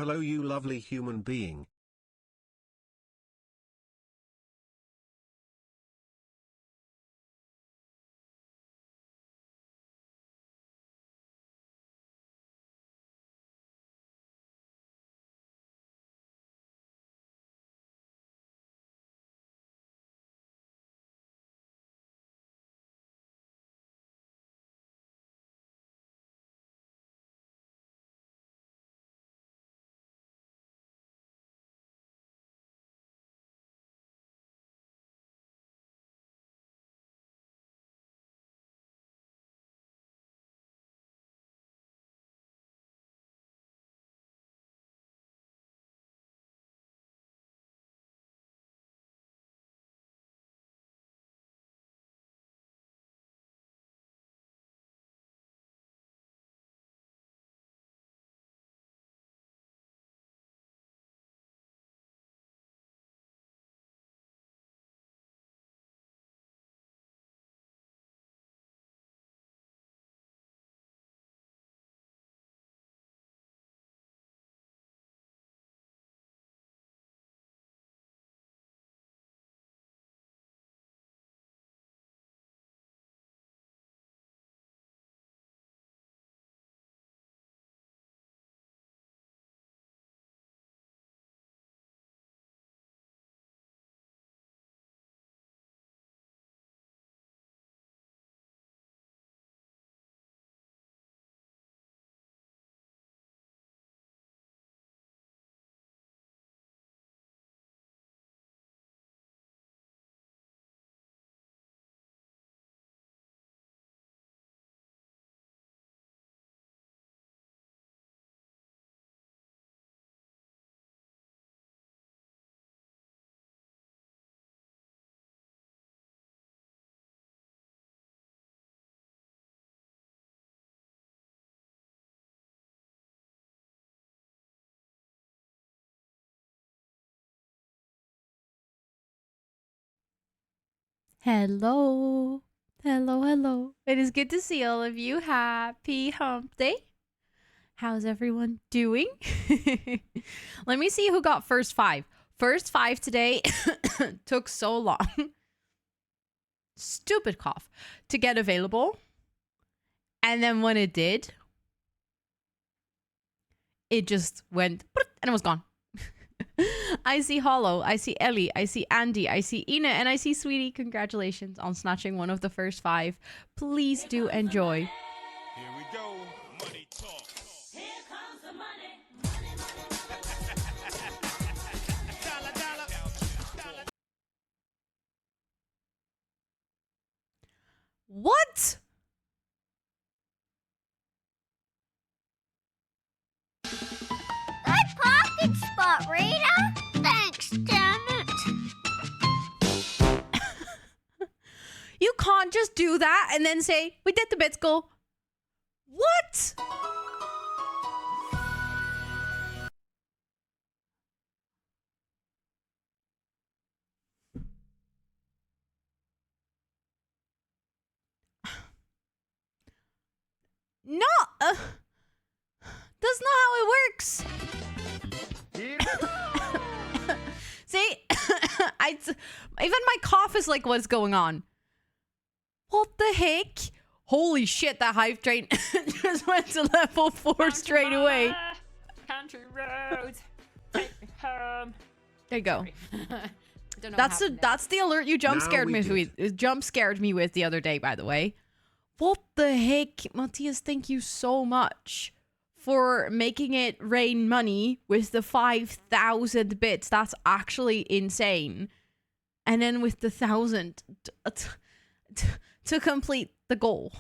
Hello, you lovely human being. Hello. Hello, hello. It is good to see all of you. Happy hump day. How's everyone doing? Let me see who got first five. First five today took so long. Stupid cough. To get available. And then when it did, it just went and it was gone. I see Hollow, I see Ellie, I see Andy, I see Ina, and I see Sweetie. Congratulations on snatching one of the first five. Please do enjoy. Here we go. Money talk. Here comes the money. Dollar, dollar. What? Good pocket spot, Rita. Thanks, damn it. You can't just do that and then say, we did the bits goal. What? No. That's not how it works. See? Even my cough is like, what's going on? What the heck? Holy shit, that hype train just went to level 4 straight away. Country roads, take me home. There you go. Don't know That's the alert you jump Now scared we me with. Jump scared me with the other day, by the way. What the heck, Matthias? Thank you so much for making it rain money with the 5,000 bits. That's actually insane. And then with the 1,000 to complete the goal.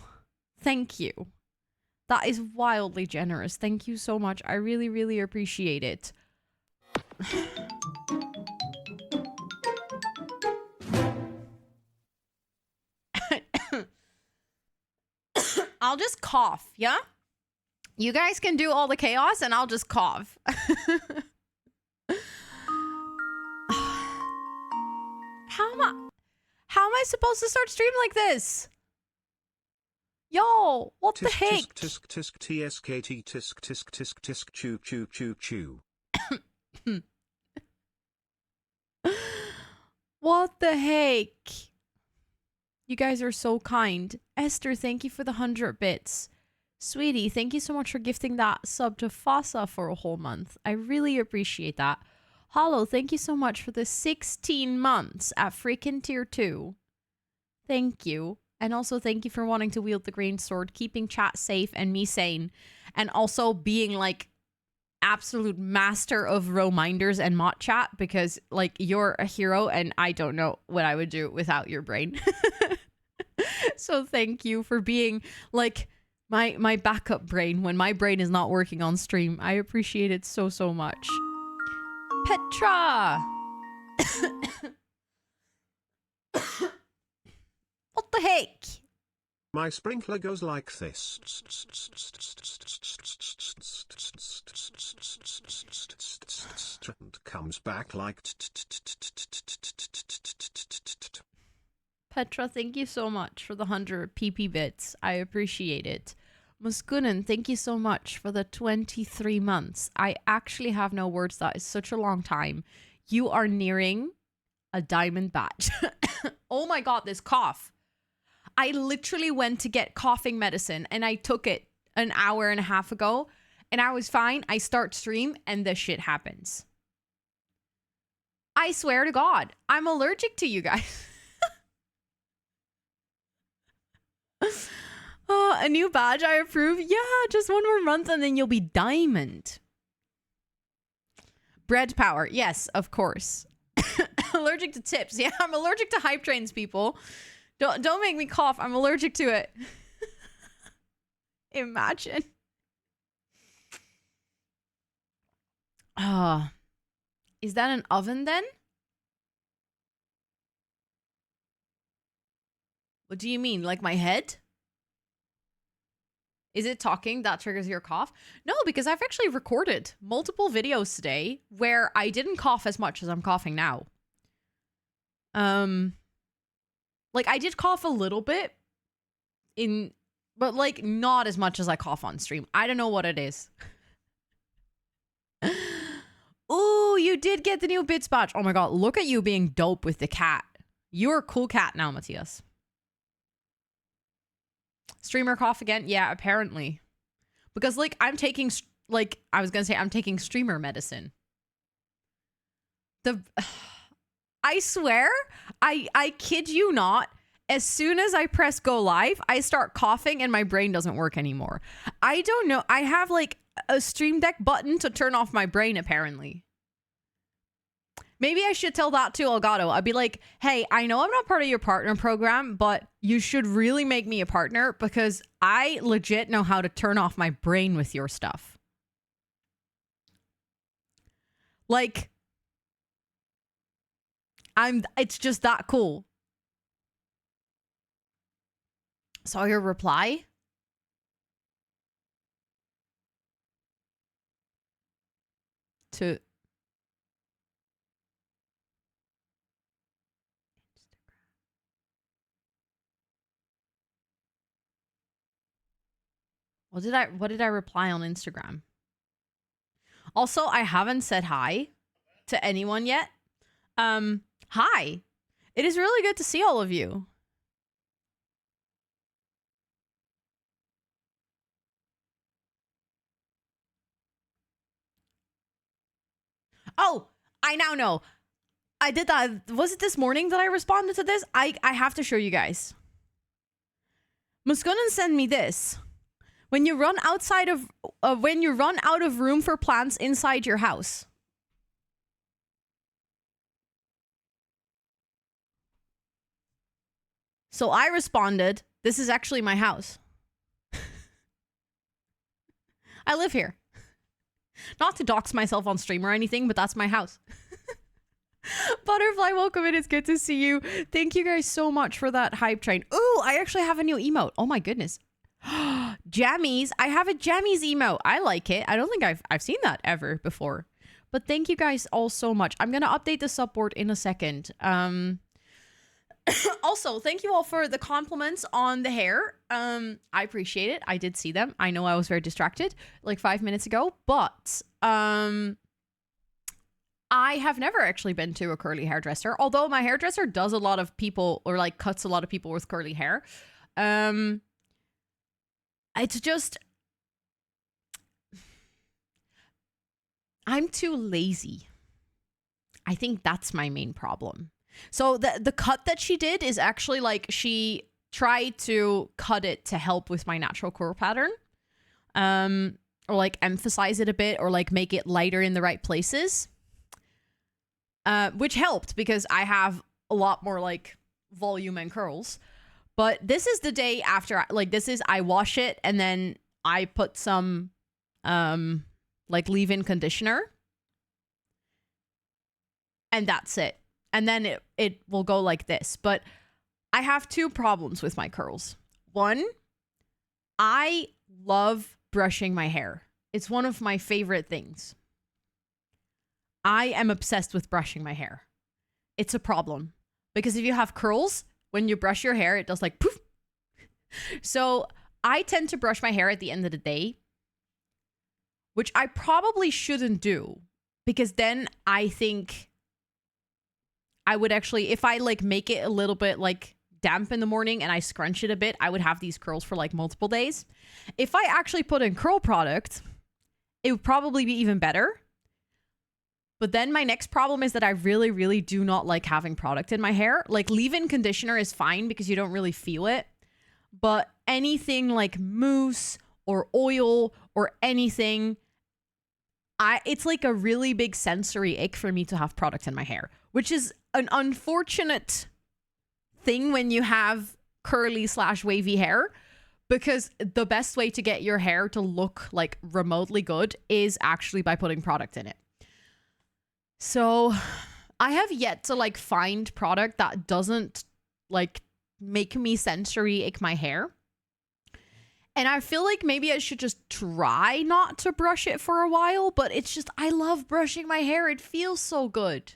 Thank you. That is wildly generous. Thank you so much. I really, really appreciate it. I'll just cough, yeah? You guys can do all the chaos and I'll just cough. How am I supposed to start stream like this? Yo, what the heck? Tisk tisk tsk tsk tisk tisk tisk tisk chew chew chew chew. What the heck? You guys are so kind. Esther, thank you for the 100 bits. Sweetie, thank you so much for gifting that sub to Fasa for a whole month. I really appreciate that. Hollow, thank you so much for the 16 months at freaking tier 2. Thank you. And also thank you for wanting to wield the green sword, keeping chat safe and me sane. And also being like absolute master of reminders and mod chat, because like you're a hero and I don't know what I would do without your brain. So thank you for being like my backup brain when my brain is not working on stream. I appreciate it so, so much. Petra! What the heck? My sprinkler goes like this. And comes back like. Petra, thank you so much for the 100 PP bits. I appreciate it. Muskunen, thank you so much for the 23 months. I actually have no words. That is such a long time. You are nearing a diamond badge. Oh my god, this cough. I literally went to get coughing medicine and I took it an hour and a half ago and I was fine. I start stream and this shit happens. I swear to God, I'm allergic to you guys. Oh, a new badge, I approve. Yeah, just one more month and then you'll be diamond. Bread power. Yes, of course. Allergic to tips. Yeah, I'm allergic to hype trains, people. Don't make me cough. I'm allergic to it. Imagine. Is that an oven then? What do you mean? Like my head? Is it talking that triggers your cough? No, because I've actually recorded multiple videos today where I didn't cough as much as I'm coughing now. Like I did cough a little bit but like not as much as I cough on stream. I don't know what it is. Ooh, you did get the new bits badge. Oh my god, look at you being dope with the cat. You're a cool cat now, Matthias. Streamer cough again? Yeah, apparently. Because like I'm taking I'm taking streamer medicine. I swear, I kid you not, as soon as I press go live, I start coughing and my brain doesn't work anymore. I don't know. I have like a Stream Deck button to turn off my brain, apparently. Maybe I should tell that to Elgato. I'd be like, hey, I know I'm not part of your partner program, but you should really make me a partner because I legit know how to turn off my brain with your stuff. Like, it's just that cool. Saw your reply? To what did I reply on Instagram? Also, I haven't said hi to anyone yet. Hi. It is really good to see all of you. Oh, I now know. I did that. Was it this morning that I responded to this? I have to show you guys. Muskunen send me this. When you run outside of when you run out of room for plants inside your house. So I responded, this is actually my house. I live here. Not to dox myself on stream or anything, but that's my house. Butterfly, welcome in. It's good to see you. Thank you guys so much for that hype train. Ooh, I actually have a new emote. Oh my goodness. Jammies. I have a Jammies emote. I like it. I don't think I've seen that ever before. But thank you guys all so much. I'm going to update the subboard in a second. Also, thank you all for the compliments on the hair. I appreciate it. I did see them. I know I was very distracted like 5 minutes ago, but I have never actually been to a curly hairdresser, although my hairdresser does a lot of people, or like cuts a lot of people with curly hair. It's just, I'm too lazy. I think that's my main problem. So the cut that she did is actually like she tried to cut it to help with my natural curl pattern. Or like emphasize it a bit, or like make it lighter in the right places. Which helped because I have a lot more like volume and curls. But this is the day after, like this is, I wash it and then I put some like leave-in conditioner. And that's it. And then it will go like this. But I have two problems with my curls. One, I love brushing my hair. It's one of my favorite things. I am obsessed with brushing my hair. It's a problem. Because if you have curls, when you brush your hair, it does like poof. So I tend to brush my hair at the end of the day, which I probably shouldn't do. Because then I think I would actually, if I like make it a little bit like damp in the morning and I scrunch it a bit, I would have these curls for like multiple days. If I actually put in curl product, it would probably be even better. But then my next problem is that I really, really do not like having product in my hair. Like leave-in conditioner is fine because you don't really feel it. But anything like mousse or oil or anything, it's like a really big sensory ick for me to have product in my hair, which is an unfortunate thing when you have curly/wavy hair, because the best way to get your hair to look like remotely good is actually by putting product in it. So I have yet to like find product that doesn't like make me sensory ick my hair. And I feel like maybe I should just try not to brush it for a while, but it's just, I love brushing my hair. It feels so good.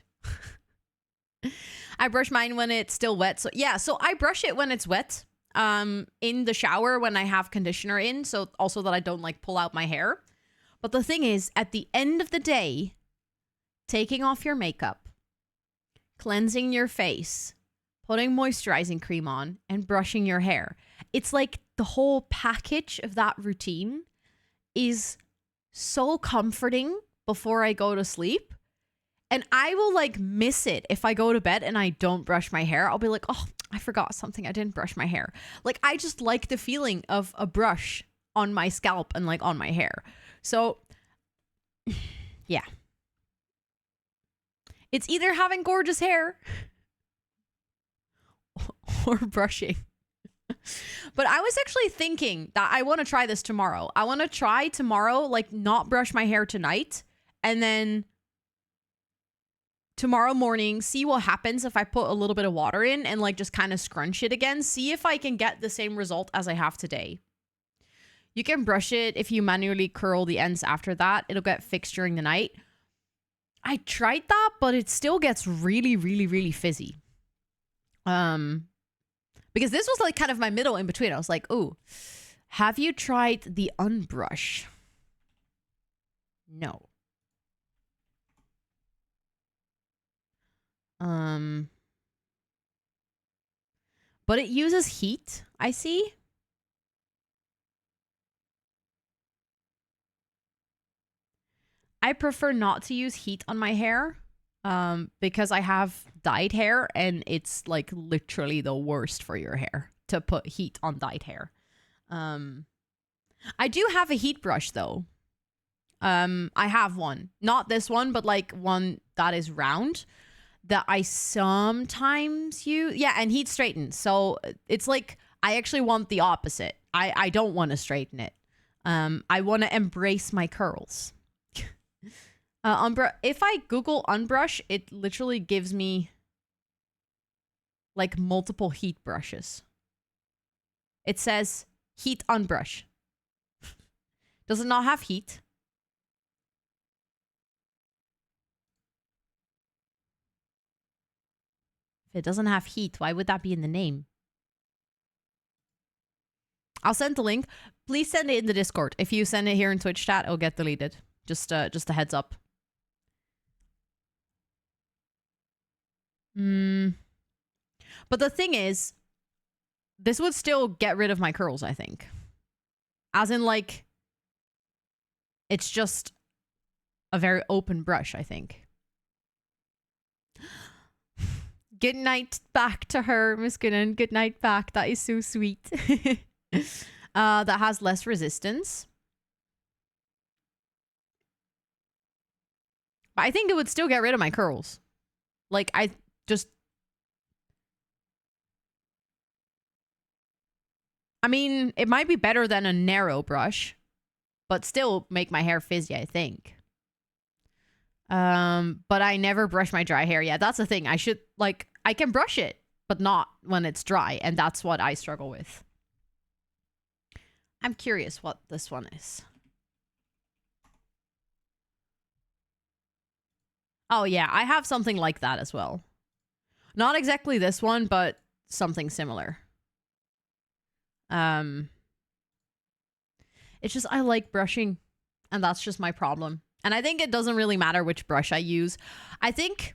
I brush mine when it's still wet. So yeah, so I brush it when it's wet, in the shower when I have conditioner in. So also that I don't like pull out my hair. But the thing is, at the end of the day, taking off your makeup, cleansing your face, putting moisturizing cream on, and brushing your hair. It's like the whole package of that routine is so comforting before I go to sleep. And I will like miss it if I go to bed and I don't brush my hair. I'll be like, oh, I forgot something. I didn't brush my hair. Like, I just like the feeling of a brush on my scalp and like on my hair. So yeah. It's either having gorgeous hair or brushing. But I was actually thinking that I want to try this tomorrow. I want to try tomorrow, like not brush my hair tonight, and then tomorrow morning, see what happens if I put a little bit of water in and like just kind of scrunch it again. See if I can get the same result as I have today. You can brush it if you manually curl the ends after that. It'll get fixed during the night. I tried that, but it still gets really, really, really fizzy. Because this was like kind of my middle in between. I was like, ooh, have you tried the unbrush? No. But it uses heat, I see. I prefer not to use heat on my hair because I have dyed hair and it's like literally the worst for your hair to put heat on dyed hair. I do have a heat brush though. I have one. Not this one, but like one that is round that I sometimes use. Yeah, and heat straighten. So it's like I actually want the opposite. I don't want to straighten it. I want to embrace my curls. If I Google unbrush, it literally gives me like multiple heat brushes. It says heat unbrush. Does it not have heat? If it doesn't have heat, why would that be in the name? I'll send the link. Please send it in the Discord. If you send it here in Twitch chat, it'll get deleted. Just a heads up. But the thing is, this would still get rid of my curls, I think. As in, like, it's just a very open brush, I think. Good night back to her, Miss Gooden. Good night back. That is so sweet. That has less resistance. But I think it would still get rid of my curls. Like, I mean, it might be better than a narrow brush, but still make my hair frizzy, I think. But I never brush my dry hair. Yeah, that's the thing. I can brush it, but not when it's dry. And that's what I struggle with. I'm curious what this one is. Oh, yeah, I have something like that as well. Not exactly this one, but something similar. It's just I like brushing, and that's just my problem. And I think it doesn't really matter which brush I use. I think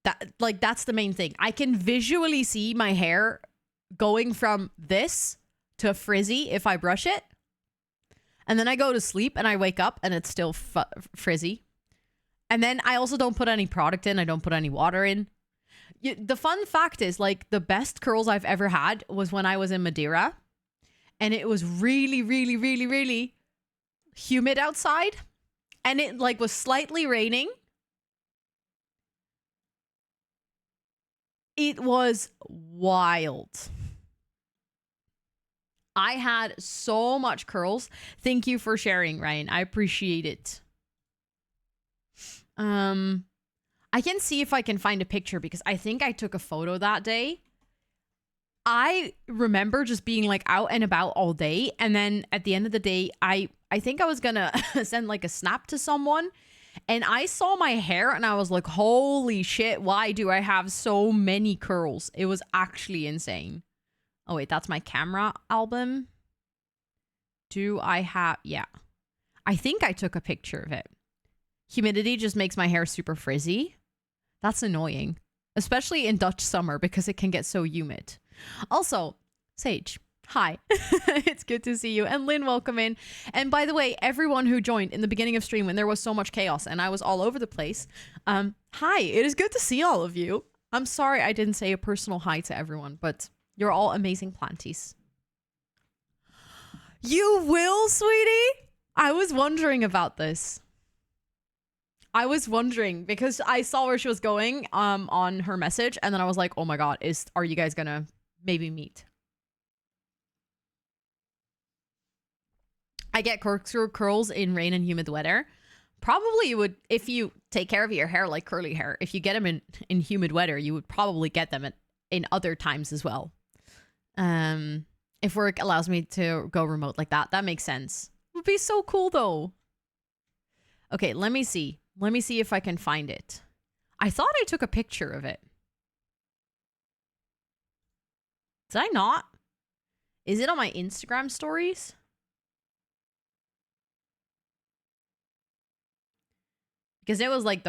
that, like, that's the main thing. I can visually see my hair going from this to frizzy if I brush it. And then I go to sleep and I wake up and it's still frizzy. And then I also don't put any product in. I don't put any water in. The fun fact is, like, the best curls I've ever had was when I was in Madeira. And it was really, really, really, really humid outside. And it, like, was slightly raining. It was wild. I had so much curls. Thank you for sharing, Ryan. I appreciate it. I can see if I can find a picture because I think I took a photo that day. I remember just being like out and about all day. And then at the end of the day, I think I was gonna send like a snap to someone. And I saw my hair and I was like, holy shit, why do I have so many curls? It was actually insane. Oh wait, that's my camera album. Do I have, yeah. I think I took a picture of it. Humidity just makes my hair super frizzy. That's annoying. Especially in Dutch summer because it can get so humid. Also, Sage, hi. It's good to see you. And Lynn, welcome in. And by the way, everyone who joined in the beginning of stream when there was so much chaos and I was all over the place. Hi, it is good to see all of you. I'm sorry I didn't say a personal hi to everyone, but you're all amazing planties. You will, sweetie? I was wondering about this. I was wondering because I saw where she was going on her message and then I was like, oh my god, are you guys gonna maybe meet? I get corkscrew curls in rain and humid weather. Probably you would, if you take care of your hair like curly hair, if you get them in humid weather, you would probably get them in other times as well. If work allows me to go remote like that, that makes sense. It would be so cool though. Okay, let me see. Let me see if I can find it. I thought I took a picture of it. Did I not? Is it on my Instagram stories? Because it was like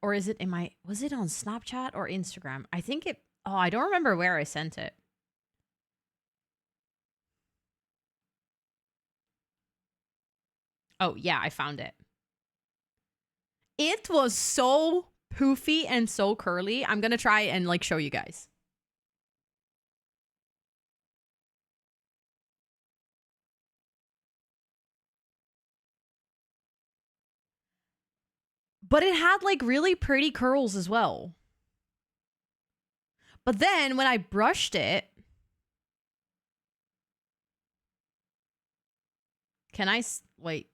or is it was it on Snapchat or Instagram? I think I don't remember where I sent it. Oh, yeah, I found it. It was so poofy and so curly. I'm going to try and like show you guys. But it had like really pretty curls as well. But then when I brushed it, can I wait?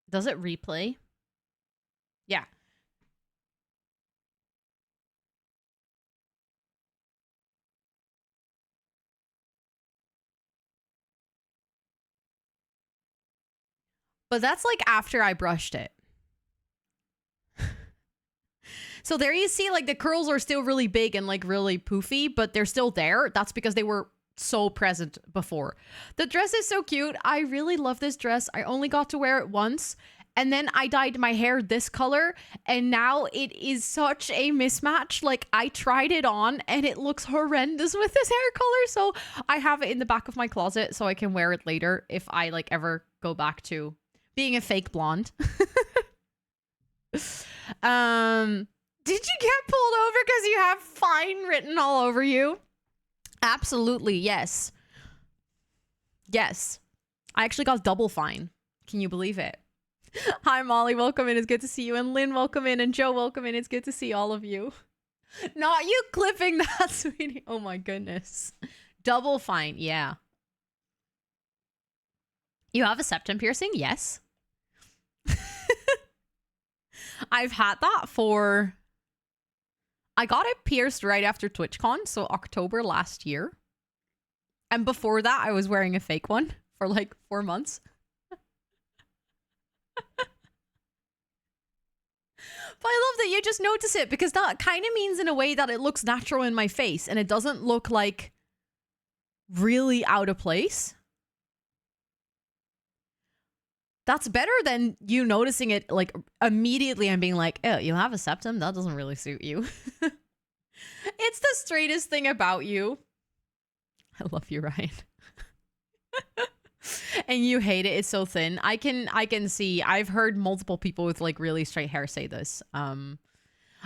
Does it replay? Yeah. But that's like after I brushed it. So there you see like the curls are still really big and like really poofy, but they're still there. That's because they were so present before. The dress is so cute. I really love this dress. I only got to wear it once And then I dyed my hair this color, and now it is such a mismatch. Like, I tried it on and it looks horrendous with this hair color. So I have it in the back of my closet so I can wear it later if I like ever go back to being a fake blonde. Did you get pulled over because you have fine written all over you? Absolutely, yes. Yes. I actually got double fine. Can you believe it? Hi, Molly. Welcome in. It's good to see you. And Lynn, welcome in. And Joe, welcome in. It's good to see all of you. Not you clipping that, sweetie. Oh, my goodness. Double fine. Yeah. You have a septum piercing? Yes. I've had that for... I got it pierced right after TwitchCon, so October last year. And before that, I was wearing a fake one for like 4 months. But I love that you just notice it, because that kind of means in a way that it looks natural in my face and it doesn't look like really out of place. That's better than you noticing it like immediately and being like, oh, you have a septum? That doesn't really suit you. It's the straightest thing about you. I love you, Ryan. And you hate it. It's so thin. I can see. I've heard multiple people with like really straight hair say this.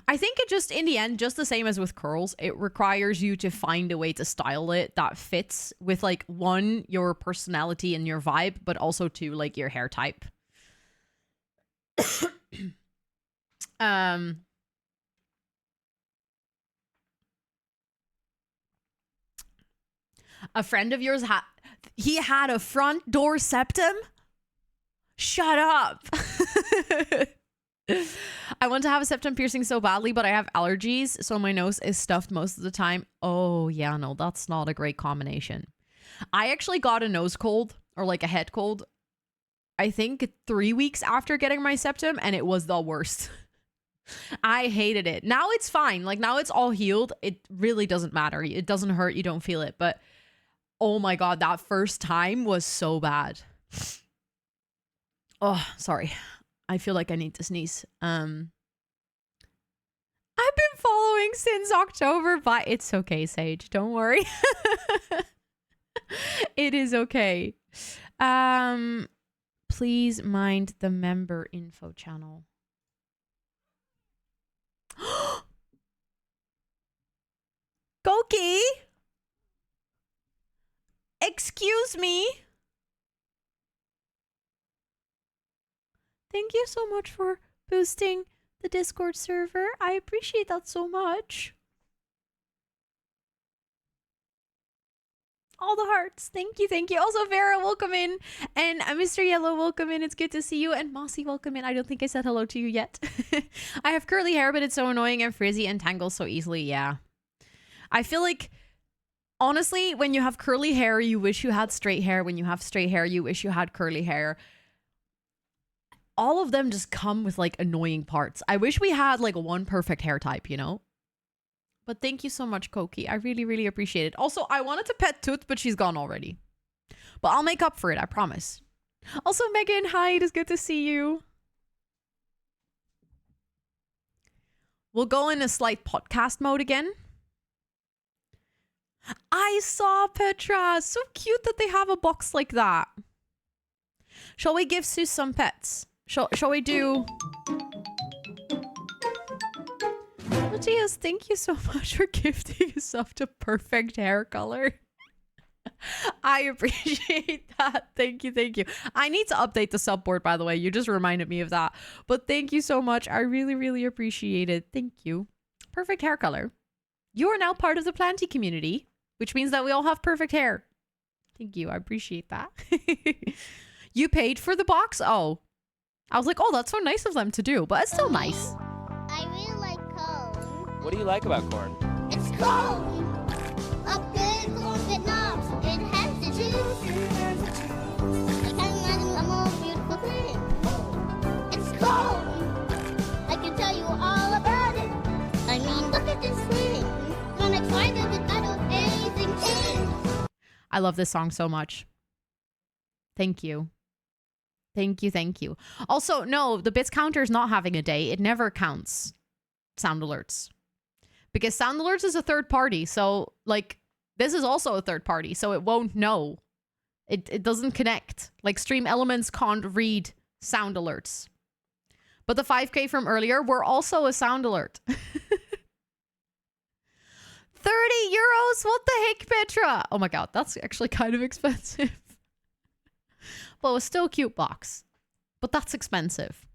I think it just, in the end, just the same as with curls, it requires you to find a way to style it that fits with like, one, your personality and your vibe, but also two, like your hair type. A friend of yours had a front door septum? Shut up. I want to have a septum piercing so badly, but I have allergies, so my nose is stuffed most of the time. Oh, yeah, no, that's not a great combination. I actually got a nose cold, or like a head cold, I think 3 weeks after getting my septum, and it was the worst. I hated it. Now it's fine. Like, now it's all healed. It really doesn't matter. It doesn't hurt. You don't feel it. But, oh my God, that first time was so bad. Oh, sorry. I feel like I need to sneeze. I've been following since October, but it's okay, Sage. Don't worry. It is okay. Please mind the member info channel. Goki? Excuse me? Thank you so much for boosting the Discord server. I appreciate that so much. All the hearts. Thank you, thank you. Also, Vera, welcome in. And Mr. Yellow, welcome in. It's good to see you. And Mossy, welcome in. I don't think I said hello to you yet. I have curly hair, but it's so annoying and frizzy and tangles so easily. Yeah. I feel like, honestly, when you have curly hair, you wish you had straight hair. When you have straight hair, you wish you had curly hair. All of them just come with like annoying parts. I wish we had like one perfect hair type, you know? But thank you so much, Koki. I really, really appreciate it. Also, I wanted to pet Toot, but she's gone already. But I'll make up for it, I promise. Also, Megan, hi, it is good to see you. We'll go in a slight podcast mode again. I saw Petra. So cute that they have a box like that. Shall we give Sus some pets? Shall we do... Matthias, thank you so much for gifting yourself to perfect hair color. I appreciate that. Thank you, thank you. I need to update the subboard, by the way. You just reminded me of that. But thank you so much. I really, really appreciate it. Thank you. Perfect hair color. You are now part of the Planty community, which means that we all have perfect hair. Thank you. I appreciate that. You paid for the box? Oh. I was like, oh, that's so nice of them to do. But it's still nice. I really like corn. What do you like about corn? It's corn! A good corn Vietnam. It has the juice. I can't imagine a more beautiful thing. It's corn! I can tell you all about it. I mean, look at this thing. When I tried it with that amazing thing. I love this song so much. Thank you. Thank you, thank you. Also, no, the bits counter is not having a day. It never counts sound alerts. Because sound alerts is a third party. So, like, this is also a third party. So it won't know. It doesn't connect. Like, Stream Elements can't read sound alerts. But the 5K from earlier were also a sound alert. 30 euros? What the heck, Petra? Oh my god, that's actually kind of expensive. But it was still a cute box. But that's expensive.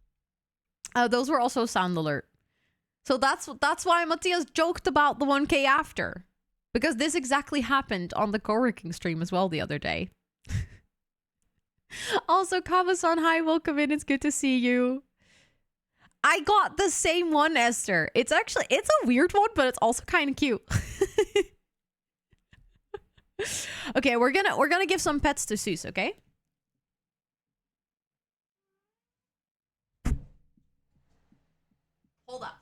Those were also sound alert. So that's why Matthias joked about the 1K after. Because this exactly happened on the co-working stream as well the other day. Also, Kava-san, hi, welcome in. It's good to see you. I got the same one, Esther. It's a weird one, but it's also kind of cute. Okay, we're gonna give some pets to Seuss, okay? Hold up.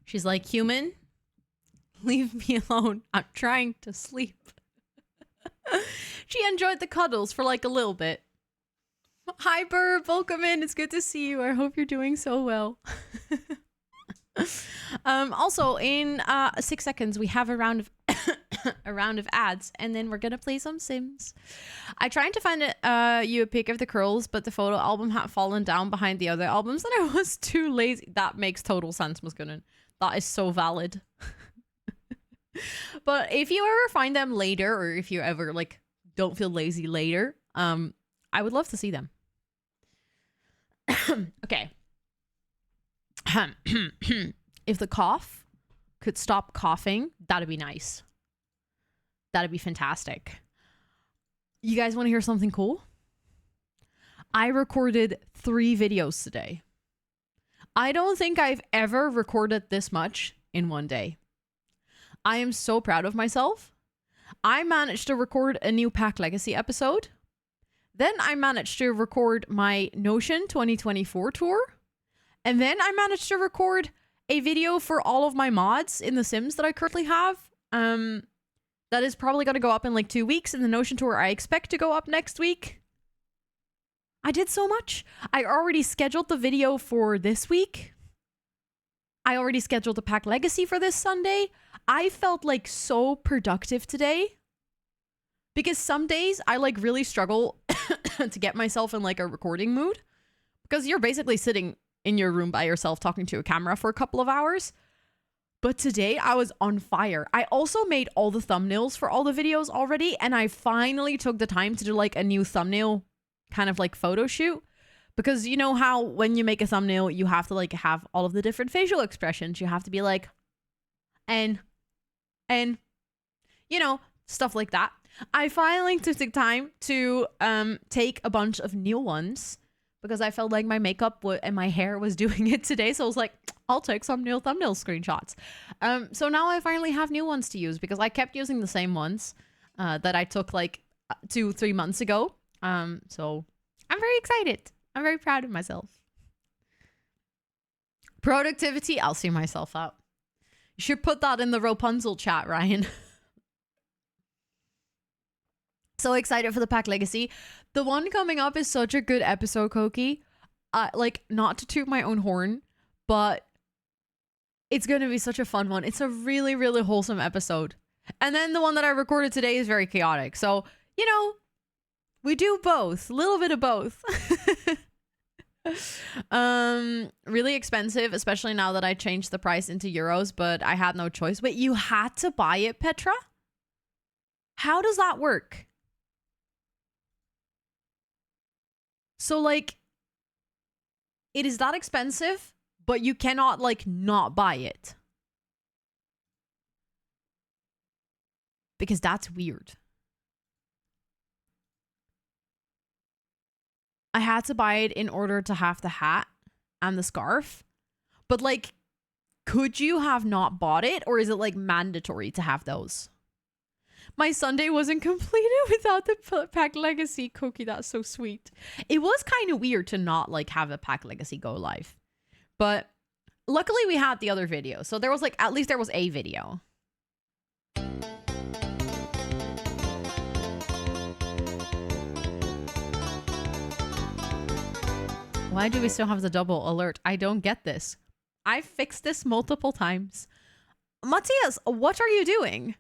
She's like, human, leave me alone. I'm trying to sleep. She enjoyed the cuddles for like a little bit. Hi, Burb. Welcome in. It's good to see you. I hope you're doing so well. Also, in 6 seconds, we have a round of a round of ads, and then we're gonna play some Sims. I tried to find you a pic of the curls, but the photo album had fallen down behind the other albums, and I was too lazy. That makes total sense, Muskunen. That is so valid. But if you ever find them later, or if you ever like don't feel lazy later, I would love to see them. Okay. If the cough could stop coughing, that'd be nice. That'd be fantastic. You guys want to hear something cool? I recorded 3 videos today. I don't think I've ever recorded this much in one day. I am so proud of myself. I managed to record a new Pack Legacy episode. Then I managed to record my Notion 2024 tour. And then I managed to record a video for all of my mods in The Sims that I currently have. That is probably going to go up in like 2 weeks. And the Notion tour I expect to go up next week. I did so much. I already scheduled the video for this week. I already scheduled the Pack Legacy for this Sunday. I felt like so productive today. Because some days I like really struggle to get myself in like a recording mood. Because you're basically sitting in your room by yourself talking to a camera for a couple of hours. But today I was on fire. I also made all the thumbnails for all the videos already. And I finally took the time to do like a new thumbnail kind of like photo shoot. Because you know how when you make a thumbnail, you have to like have all of the different facial expressions. You have to be like, and, you know, stuff like that. I finally took the time to take a bunch of new ones because I felt like my makeup and my hair was doing it today. So I was like, I'll take some new thumbnail screenshots. So now I finally have new ones to use because I kept using the same ones that I took like 2-3 months ago. So I'm very excited. I'm very proud of myself. Productivity, I'll see myself out. You should put that in the Rapunzel chat, Ryan. So excited for the Pack Legacy. The one coming up is such a good episode, Koki. Like, not to toot my own horn, but it's going to be such a fun one. It's a really, really wholesome episode. And then the one that I recorded today is very chaotic. So, you know, we do both. A little bit of both. Really expensive, especially now that I changed the price into euros, but I had no choice. Wait, you had to buy it, Petra? How does that work? So, like, it is that expensive, but you cannot, like, not buy it. Because that's weird. I had to buy it in order to have the hat and the scarf. But, like, could you have not bought it? Or is it, like, mandatory to have those? My Sunday wasn't completed without the Pack Legacy cookie. That's so sweet. It was kind of weird to not, like, have a Pack Legacy go live. But luckily we had the other video. So there was, like, at least there was a video. Why do we still have the double alert? I don't get this. I've fixed this multiple times. Matthias, what are you doing?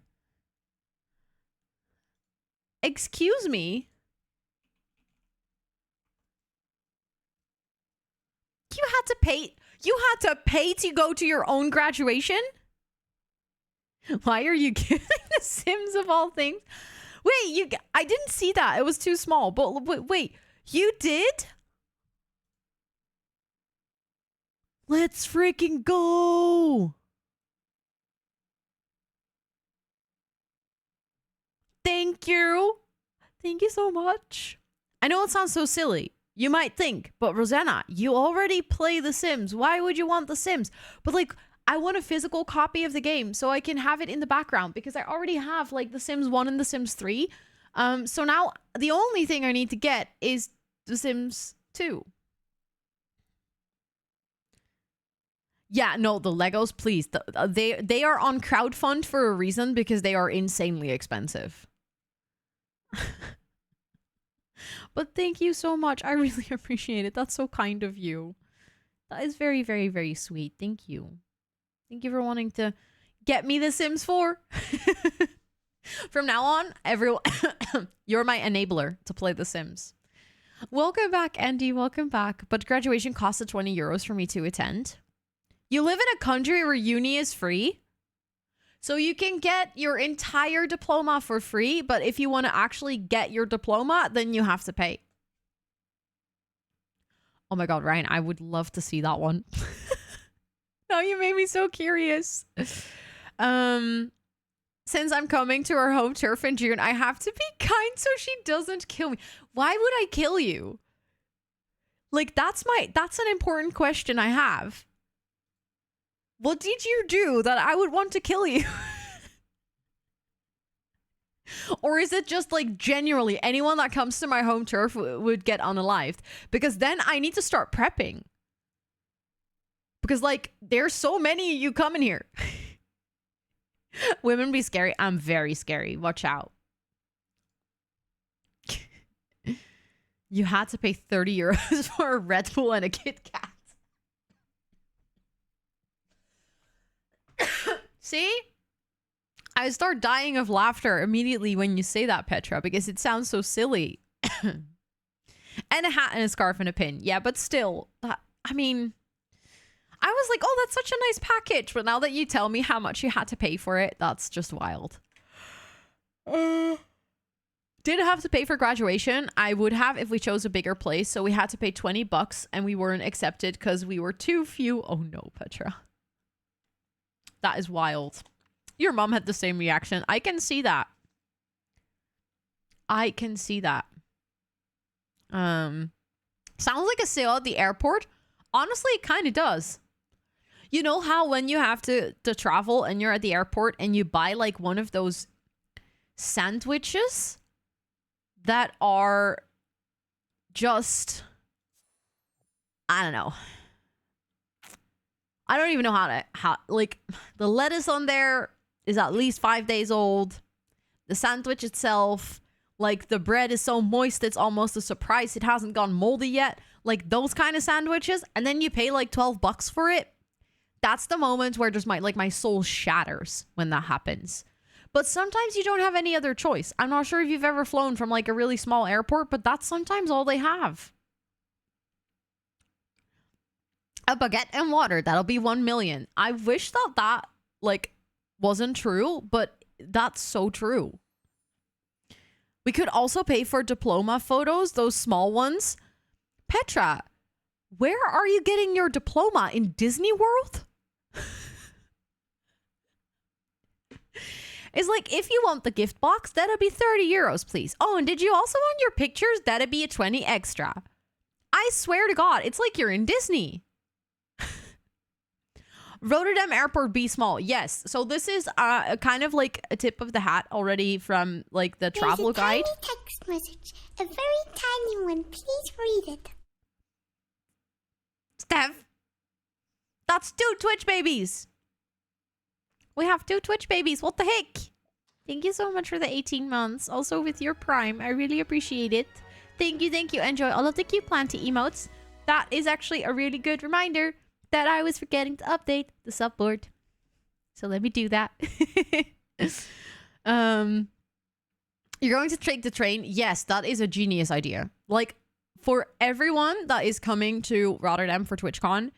Excuse me? You had to pay? You had to pay to go to your own graduation? Why are you giving the Sims of all things? Wait, I didn't see that. It was too small. But wait, you did? Let's freaking go. Thank you. Thank you so much. I know it sounds so silly. You might think, but Rosanna, you already play The Sims. Why would you want The Sims? But like, I want a physical copy of the game so I can have it in the background because I already have like The Sims 1 and The Sims 3. So now the only thing I need to get is The Sims 2. Yeah, no, the Legos, please. They are on crowdfund for a reason because they are insanely expensive. But thank you so much. I really appreciate it. That's so kind of you. That is very, very, very sweet. Thank you. Thank you for wanting to get me The Sims 4. From now on, everyone, you're my enabler to play The Sims. Welcome back, Andy. Welcome back. But graduation costed 20 euros for me to attend. You live in a country where uni is free? So you can get your entire diploma for free, but if you want to actually get your diploma, then you have to pay. Oh my god, Ryan, I would love to see that one. Now you made me so curious. Since I'm coming to her home turf in June, I have to be kind so she doesn't kill me. Why would I kill you? Like, that's an important question I have. What did you do that I would want to kill you? Or is it just like genuinely anyone that comes to my home turf would get unalived? Because then I need to start prepping. Because like there's so many of you coming here. Women be scary. I'm very scary. Watch out. You had to pay 30 euros for a Red Bull and a Kit Kat. See? I start dying of laughter immediately when you say that, Petra, because it sounds so silly. And a hat and a scarf and a pin. Yeah, but still, I mean, I was like, oh, that's such a nice package. But now that you tell me how much you had to pay for it, that's just wild. Did have to pay for graduation. I would have if we chose a bigger place. So we had to pay $20 and we weren't accepted because we were too few. Oh no, Petra. That is wild. Your mom had the same reaction. I can see that. I can see that. Sounds like a sale at the airport. Honestly, it kind of does. You know how when you have to travel and you're at the airport and you buy like one of those sandwiches that are just, I don't know. I don't even know how like the lettuce on there is at least 5 days old. The sandwich itself, like the bread is so moist it's almost a surprise it hasn't gone moldy yet. Like those kind of sandwiches, and then you pay like $12 for it. That's the moment where just my soul shatters when that happens. But sometimes you don't have any other choice. I'm not sure if you've ever flown from like a really small airport, but that's sometimes all they have. A baguette and water, that'll be 1 million. I wish that like wasn't true, but that's so true. We could also pay for diploma photos, those small ones. Petra, where are you getting your diploma? In Disney World? It's like, if you want the gift box, that'll be 30 euros, please. Oh, and did you also want your pictures? That'd be a 20 extra. I swear to God, it's like you're in Disney. Rotterdam Airport, be small. Yes. So this is a kind of like a tip of the hat already from like the travel guide. There's a tiny text message. A very tiny one. Please read it. Steph, that's 2 Twitch babies. We have 2 Twitch babies. What the heck? Thank you so much for the 18 months. Also with your Prime. I really appreciate it. Thank you, thank you. Enjoy all of the cute planty emotes. That is actually a really good reminder that I was forgetting to update the subboard. So let me do that. You're going to take the train? Yes, that is a genius idea. Like, for everyone that is coming to Rotterdam for TwitchCon,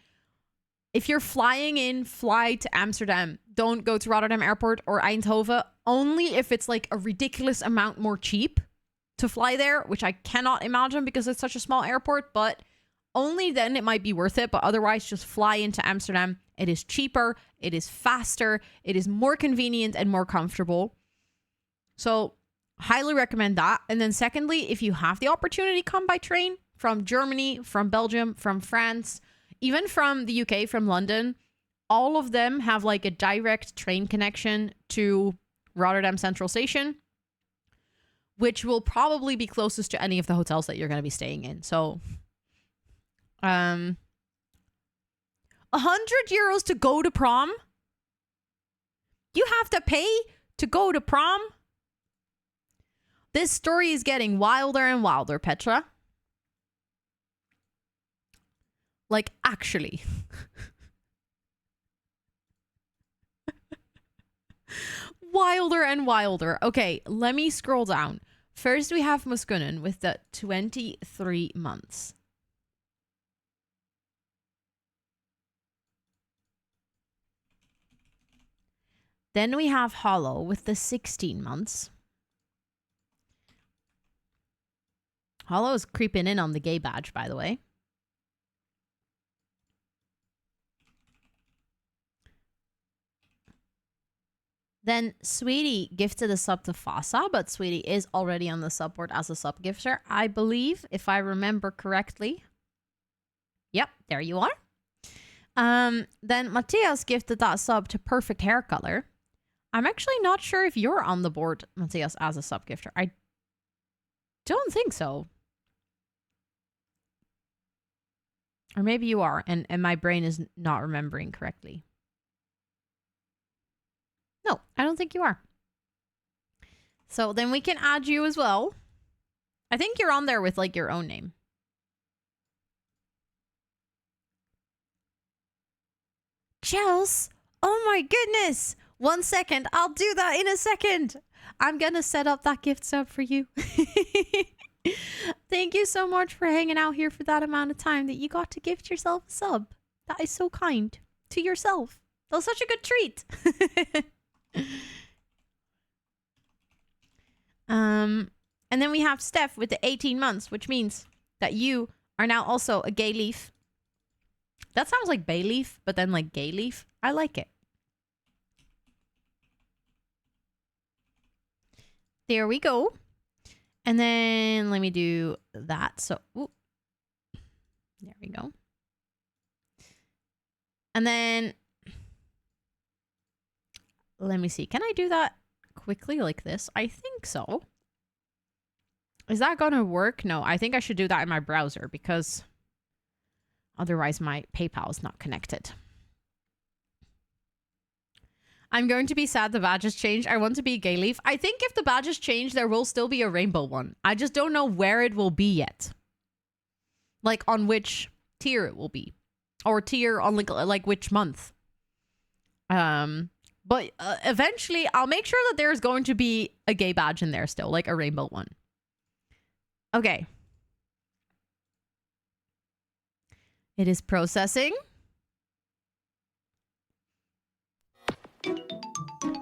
if you're flying in, fly to Amsterdam. Don't go to Rotterdam Airport or Eindhoven. Only if it's like a ridiculous amount more cheap to fly there, which I cannot imagine because it's such a small airport, but only then it might be worth it. But otherwise, just fly into Amsterdam. It is cheaper. It is faster. It is more convenient and more comfortable. So highly recommend that. And then secondly, if you have the opportunity, come by train from Germany, from Belgium, from France, even from the UK, from London. All of them have like a direct train connection to Rotterdam Central Station, which will probably be closest to any of the hotels that you're going to be staying in. So, 100 euros to go to prom? You have to pay to go to prom? This story is getting wilder and wilder, Petra. Like, actually. Wilder and wilder. Okay, let me scroll down. First, we have Muskunen with the 23 months. Then we have Hollow with the 16 months. Hollow is creeping in on the gay badge, by the way. Then Sweetie gifted a sub to Fasa, but Sweetie is already on the subboard as a sub gifter, I believe, if I remember correctly. Yep, there you are. Then Matthias gifted that sub to Perfect Hair Color. I'm actually not sure if you're on the board, Matthias, as a sub gifter. I don't think so. Or maybe you are, and my brain is not remembering correctly. No, I don't think you are. So then we can add you as well. I think you're on there with like your own name. Chels, oh my goodness. 1 second. I'll do that in a second. I'm going to set up that gift sub for you. Thank you so much for hanging out here for that amount of time that you got to gift yourself a sub. That is so kind to yourself. That was such a good treat. And then we have Steph with the 18 months, which means that you are now also a gay leaf. That sounds like bay leaf, but then like gay leaf. I like it. There we go. And then let me do that. So, ooh. There we go. And then let me see. Can I do that quickly like this? I think so. Is that gonna work? No, I think I should do that in my browser because otherwise my PayPal is not connected. I'm going to be sad the badges changed. I want to be gay leaf. I think if the badges change, there will still be a rainbow one. I just don't know where it will be yet. Like on which tier it will be. Or tier on like which month. But eventually I'll make sure that there's going to be a gay badge in there still. Like a rainbow one. Okay. It is processing.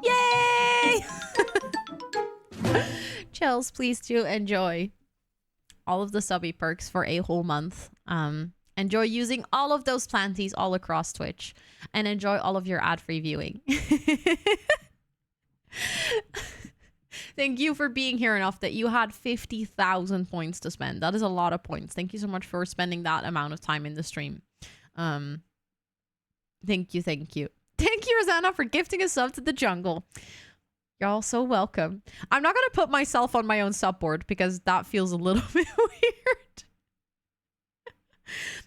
Yay! Chels, please do enjoy all of the subby perks for a whole month. Enjoy using all of those planties all across Twitch. And enjoy all of your ad-free viewing. Thank you for being here enough that you had 50,000 points to spend. That is a lot of points. Thank you so much for spending that amount of time in the stream. Thank you, thank you. Thank you, Rosanna, for gifting a sub to the jungle. You're all so welcome. I'm not going to put myself on my own subboard because that feels a little bit weird.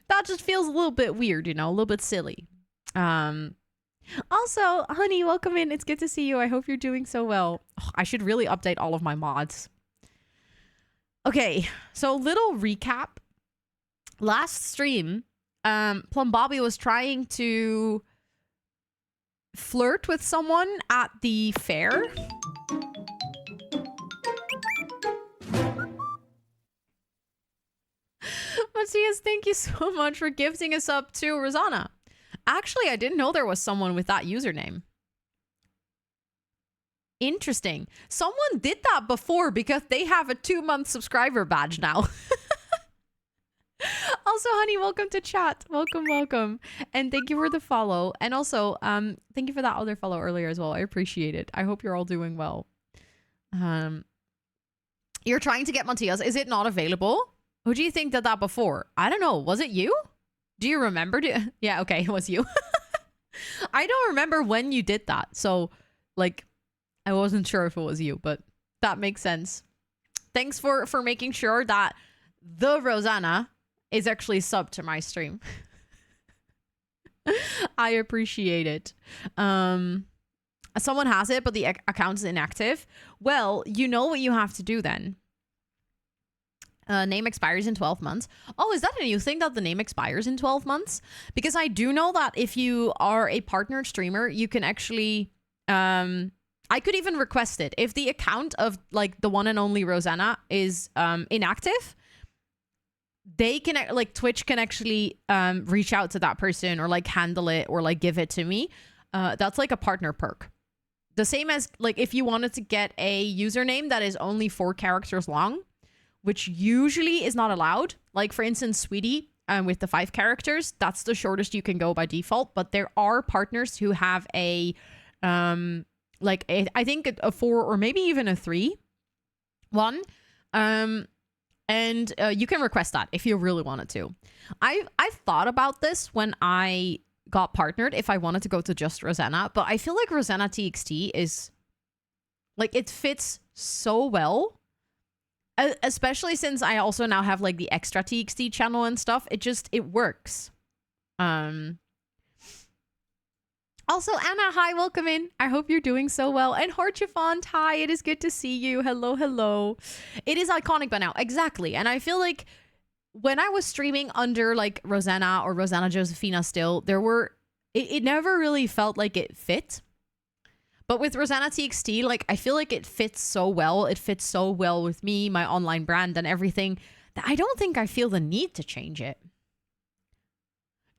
That just feels a little bit weird, you know, a little bit silly. Also, honey, welcome in. It's good to see you. I hope you're doing so well. Oh, I should really update all of my mods. Okay, so little recap. Last stream, Plum Bobby was trying to flirt with someone at the fair. Matthias, thank you so much for gifting us up to Rosanna. Actually, I didn't know there was someone with that username. Interesting. Someone did that before because they have a 2-month subscriber badge now. Also, honey, welcome to chat. Welcome, welcome. And thank you for the follow. And also, thank you for that other follow earlier as well. I appreciate it. I hope you're all doing well. You're trying to get Matthias. Is it not available? Who do you think did that before? I don't know. Was it you? Do you remember? Yeah, okay, it was you. I don't remember when you did that. So, like, I wasn't sure if it was you, but that makes sense. Thanks for making sure that the Rosanna is actually subbed to my stream. I appreciate it. Someone has it, but the account is inactive. Well, you know what you have to do then. Name expires in 12 months. Oh, is that a new thing that the name expires in 12 months? Because I do know that if you are a partnered streamer, you can actually... I could even request it. If the account of like the one and only Rosanna is inactive, they can, like, Twitch can actually reach out to that person or like handle it or like give it to me. That's like a partner perk. The same as like if you wanted to get a username that is only 4 characters long, which usually is not allowed. Like, for instance, Sweetie with the 5 characters, that's the shortest you can go by default. But there are partners who have a, I think a 4 or maybe even a 3 one. And you can request that if you really wanted to. I've thought about this when I got partnered, if I wanted to go to just Rosanna. But I feel like rosannatxt is, like, it fits so well. Especially since I also now have like the extra TXT channel and stuff. It works. Also, Anna, hi, welcome in. I hope you're doing so well. And Horchifont, hi, it is good to see you. Hello, hello. It is iconic by now. Exactly. And I feel like when I was streaming under like Rosanna or Rosanna Josefina still, it never really felt like it fit. But with rosannatxt, like, I feel like it fits so well. It fits so well with me, my online brand and everything, that I don't think I feel the need to change it.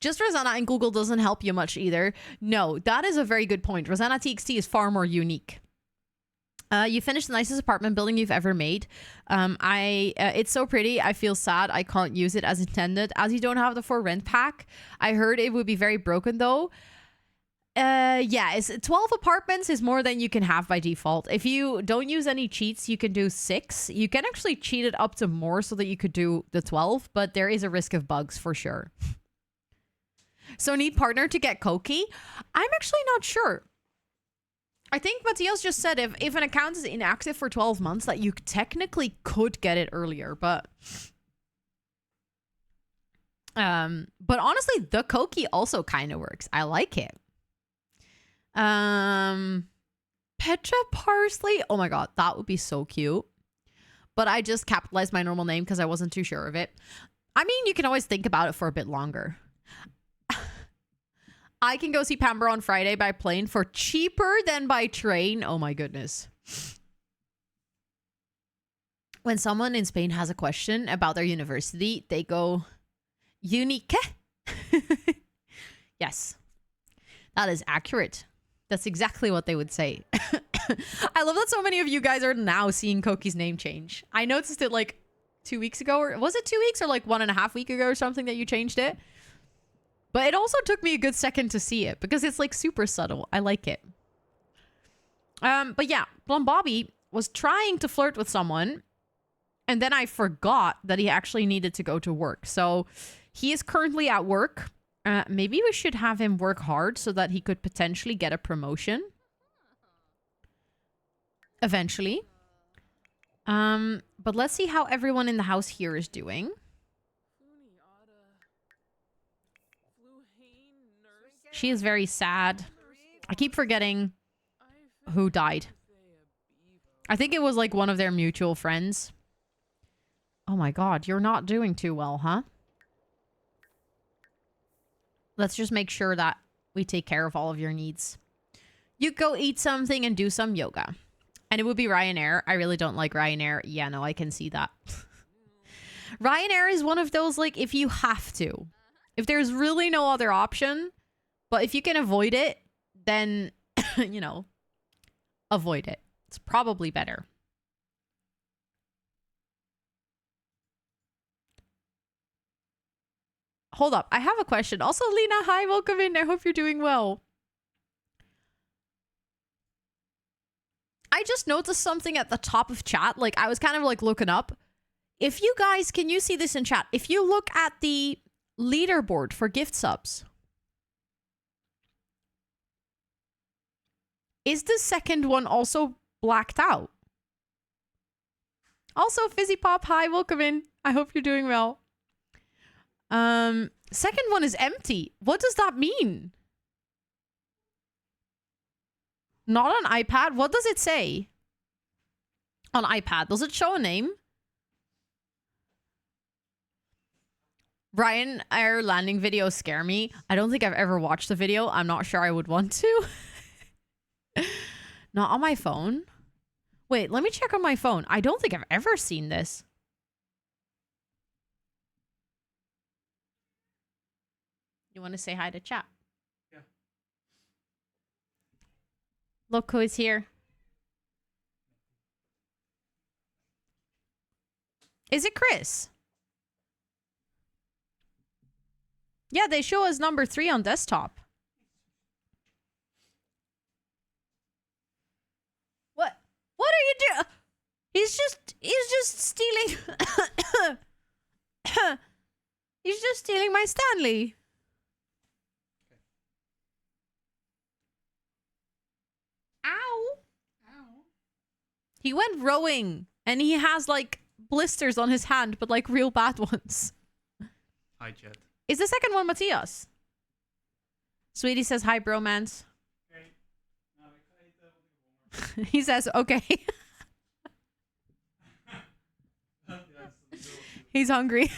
Just Rosanna in Google doesn't help you much either. No, that is a very good point. rosannatxt is far more unique. You finished the nicest apartment building you've ever made. It's so pretty. I feel sad I can't use it as intended. As you don't have the for rent pack, I heard it would be very broken though. Yeah, it's 12 apartments is more than you can have by default. If you don't use any cheats, you can do 6. You can actually cheat it up to more so that you could do the 12, but there is a risk of bugs for sure. So need partner to get Koki? I'm actually not sure. I think Matthias just said if an account is inactive for 12 months that you technically could get it earlier, but honestly, the Koki also kind of works. I like it. Petra Parsley. Oh my god, that would be so cute. But I just capitalized my normal name because I wasn't too sure of it. I mean, you can always think about it for a bit longer. I can go see Pamber on Friday by plane for cheaper than by train. Oh my goodness. When someone in Spain has a question about their university, they go, Unique? Yes. That is accurate. That's exactly what they would say. I love that so many of you guys are now seeing Koki's name change. I noticed it like 2 weeks ago, or was it 2 weeks or like 1.5 weeks ago or something that you changed it? But it also took me a good second to see it because it's like super subtle. I like it. But yeah, Plum Bobby was trying to flirt with someone and then I forgot that he actually needed to go to work. So he is currently at work. Maybe we should have him work hard so that he could potentially get a promotion. Eventually. But let's see how everyone in the house here is doing. She is very sad. I keep forgetting who died. I think it was like one of their mutual friends. Oh my god, you're not doing too well, huh? Let's just make sure that we take care of all of your needs. You go eat something and do some yoga. And it would be Ryanair. I really don't like Ryanair. Yeah, no, I can see that. Ryanair is one of those, like, if you have to. If there's really no other option, but if you can avoid it, then, you know, avoid it. It's probably better. Hold up. I have a question. Also, Lena, hi, welcome in. I hope you're doing well. I just noticed something at the top of chat. Like, I was kind of like looking up. If you guys, can you see this in chat? If you look at the leaderboard for gift subs, is the second one also blacked out? Also, Fizzy Pop, hi, welcome in. I hope you're doing well. Second one is empty. What does that mean? Not on iPad? What does it say? On iPad, does it show a name? Ryanair landing videos scare me. I don't think I've ever watched the video. I'm not sure I would want to. Not on my phone. Wait, let me check on my phone. I don't think I've ever seen this. You want to say hi to chat? Yeah. Look who is here. Is it Chris? Yeah, they show us number 3 on desktop. What are you doing? He's just stealing. He's just stealing my Stanley. Ow. Ow. He went rowing and he has like blisters on his hand, but like real bad ones. Hi, Jet. Is the second one Matthias? Sweetie says hi, bromance. He says, okay. He's hungry.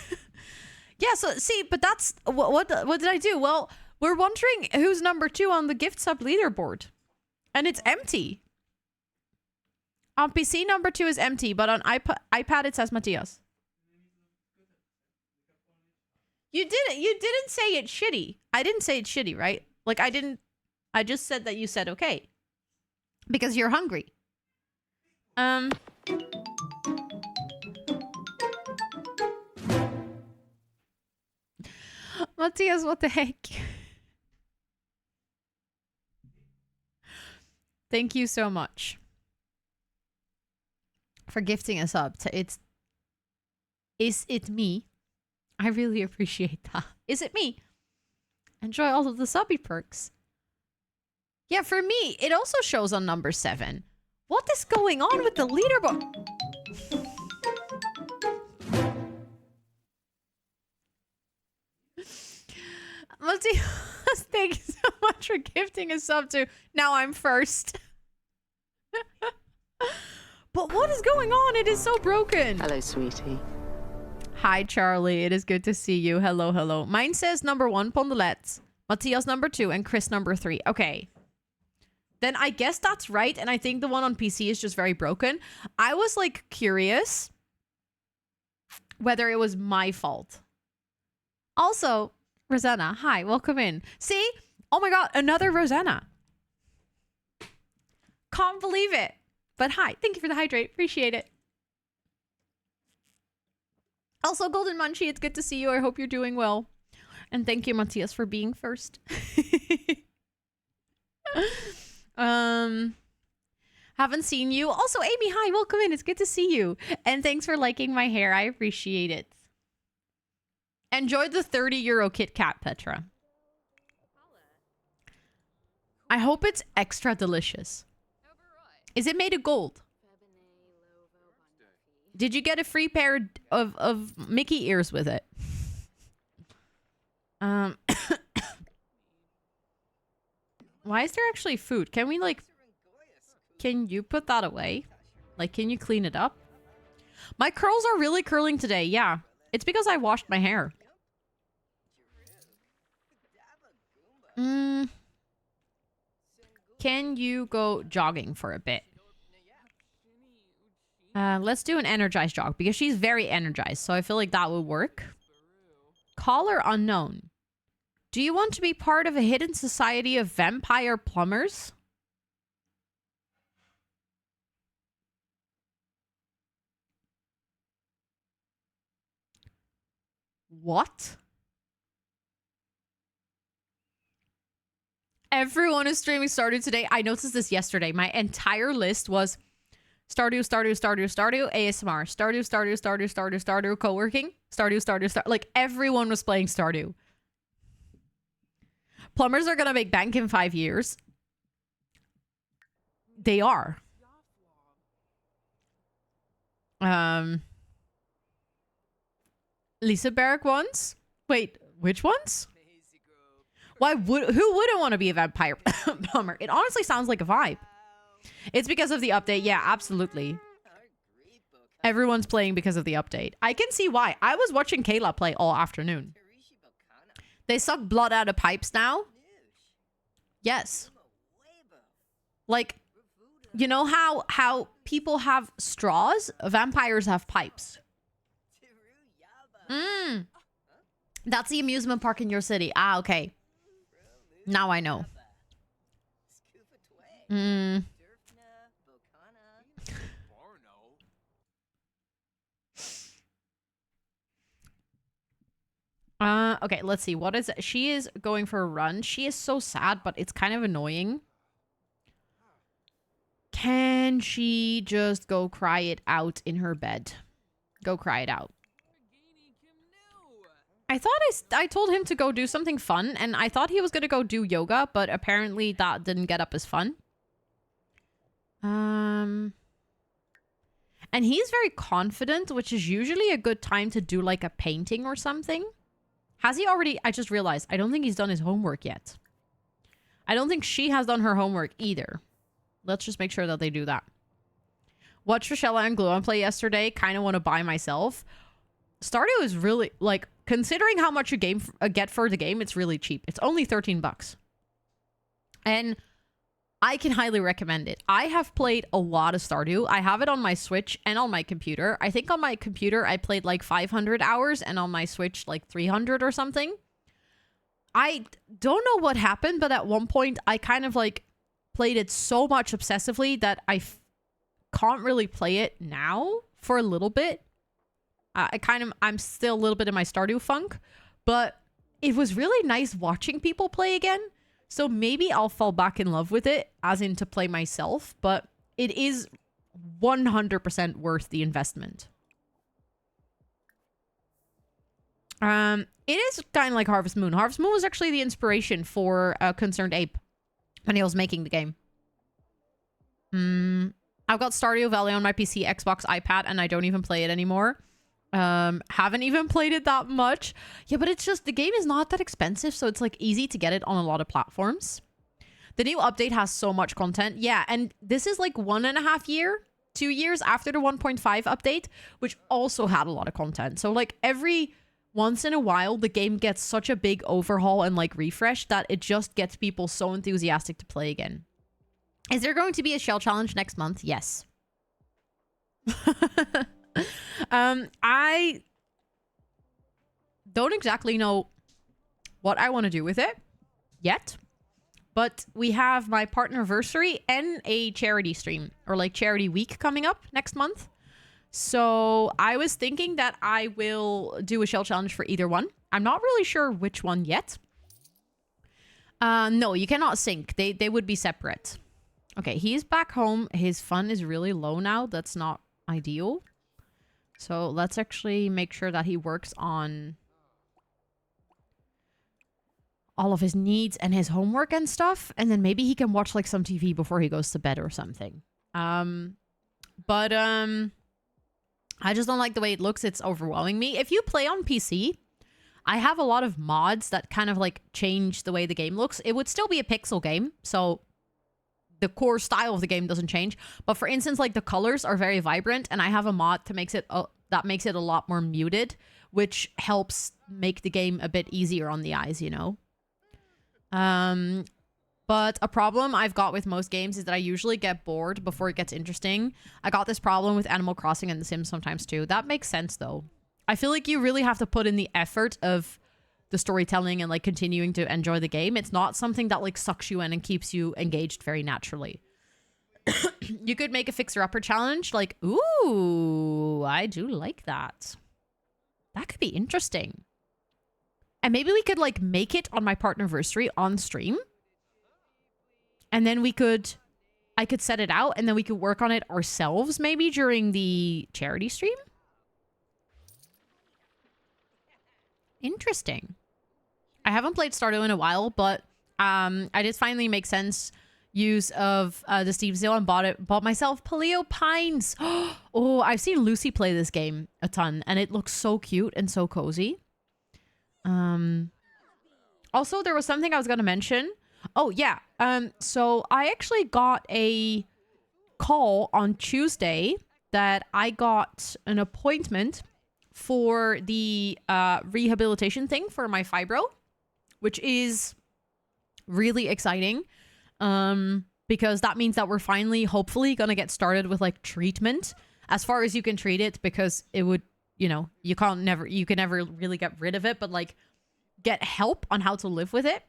Yeah, so see, but that's what did I do? Well, we're wondering who's number 2 on the gift sub leaderboard. And it's empty. On PC, number 2 is empty, but on iPad it says Matthias. You didn't say it's shitty. I didn't say it's shitty, right? Like I just said that you said okay. Because you're hungry. Matthias, what the heck? Thank you so much for gifting us up to Is it me? I really appreciate that. Is it me? Enjoy all of the subby perks. Yeah, for me, it also shows on number 7. What is going on with the leaderboard? Matthias, thank you so much for gifting a sub to Now I'm First. But what is going on? It is so broken. Hello, sweetie. Hi, Charlie. It is good to see you. Hello, hello. Mine says number 1, Pondelet. Matthias number 2, and Chris number 3. Okay. Then I guess that's right, and I think the one on PC is just very broken. I was, like, curious whether it was my fault. Also, Rosanna, hi, welcome in. See? Oh my god, another Rosanna. Can't believe it. But hi, thank you for the hydrate. Appreciate it. Also, Golden Munchie, it's good to see you. I hope you're doing well. And thank you, Matthias, for being first. Haven't seen you. Also, Amy, hi, welcome in. It's good to see you. And thanks for liking my hair. I appreciate it. Enjoy the 30 euro Kit Kat, Petra. I hope it's extra delicious. Is it made of gold? Did you get a free pair of Mickey ears with it? Why is there actually food? Can we, like... Can you put that away? Like, can you clean it up? My curls are really curling today, yeah. It's because I washed my hair. Can you go jogging for a bit? Let's do an energized jog because she's very energized. So I feel like that would work. Caller unknown. Do you want to be part of a hidden society of vampire plumbers? What? Everyone is streaming Stardew today. I noticed this yesterday. My entire list was Stardew, Stardew, Stardew, Stardew, ASMR, Stardew, Stardew, Stardew, Stardew, Stardew, co-working, Stardew, Stardew, Stardew. Like, everyone was playing Stardew. Plumbers are gonna make bank in 5 years. They are. Lisa Barrack ones? Wait, which ones? Who wouldn't want to be a vampire plumber? It honestly sounds like a vibe. It's because of the update. Yeah, absolutely. Everyone's playing because of the update. I can see why. I was watching Kayla play all afternoon. They suck blood out of pipes now? Yes. Like, you know how people have straws? Vampires have pipes. That's the amusement park in your city. Ah, okay. Now I know. Okay, let's see. What is it? She is going for a run. She is so sad, but it's kind of annoying. Can she just go cry it out in her bed? Go cry it out. I thought I told him to go do something fun, and I thought he was going to go do yoga, but apparently that didn't get up as fun. And he's very confident, which is usually a good time to do like a painting or something. Has he already? I just realized. I don't think he's done his homework yet. I don't think she has done her homework either. Let's just make sure that they do that. Watched Rochella and Gluon play yesterday. Kind of want to buy myself. Stardew is really, like, considering how much you get for the game, it's really cheap. It's only 13 bucks. And I can highly recommend it. I have played a lot of Stardew. I have it on my Switch and on my computer. I think on my computer, I played like 500 hours and on my Switch, like 300 or something. I don't know what happened, but at one point, I kind of like played it so much obsessively that I can't really play it now for a little bit. I'm still a little bit in my Stardew funk, but it was really nice watching people play again So maybe I'll fall back in love with it, as in to play myself, but it is 100% worth the investment. It is kind of like Harvest Moon. Harvest Moon was actually the inspiration for Concerned Ape when he was making the game. I've got Stardew Valley on my PC, Xbox, iPad, and I don't even play it anymore. Haven't even played it that much. Yeah, but it's just, the game is not that expensive, so it's like easy to get it on a lot of platforms. The new update has so much content. Yeah, and this is like 2 years after the 1.5 update, which also had a lot of content. So like every once in a while, the game gets such a big overhaul and like refresh that it just gets people so enthusiastic to play again. Is there going to be a shell challenge next month? Yes. I don't exactly know what I want to do with it yet, but we have my partnerversary and a charity stream, or like charity week, coming up next month. So I was thinking that I will do a shell challenge for either one. I'm not really sure which one yet. No, you cannot sync. They would be separate. Okay, he's back home. His fun is really low now. That's not ideal. So let's actually make sure that he works on all of his needs and his homework and stuff. And then maybe he can watch like some TV before he goes to bed or something. I just don't like the way it looks. It's overwhelming me. If you play on PC, I have a lot of mods that kind of like change the way the game looks. It would still be a pixel game, so the core style of the game doesn't change. But for instance, like the colors are very vibrant, and I have a mod that makes it a lot more muted, which helps make the game a bit easier on the eyes, you know? But a problem I've got with most games is that I usually get bored before it gets interesting. I got this problem with Animal Crossing and The Sims sometimes too. That makes sense though. I feel like you really have to put in the effort of the storytelling and like continuing to enjoy the game. It's not something that like sucks you in and keeps you engaged very naturally. You could make a fixer-upper challenge. Like, ooh, I do like that. That could be interesting. And maybe we could like make it on my partnerversary on stream. And then I could set it out and then we could work on it ourselves maybe during the charity stream. Interesting. I haven't played Stardew in a while, but I did finally make use of the Steam sale and bought myself Paleo Pines. Oh, I've seen Lucy play this game a ton and it looks so cute and so cozy. Also, there was something I was going to mention. Oh, yeah. So I actually got a call on Tuesday that I got an appointment for the rehabilitation thing for my fibro, which is really exciting. Because that means that we're finally, hopefully, going to get started with like treatment as far as you can treat it, because it would, you know, you can never really get rid of it, but like get help on how to live with it.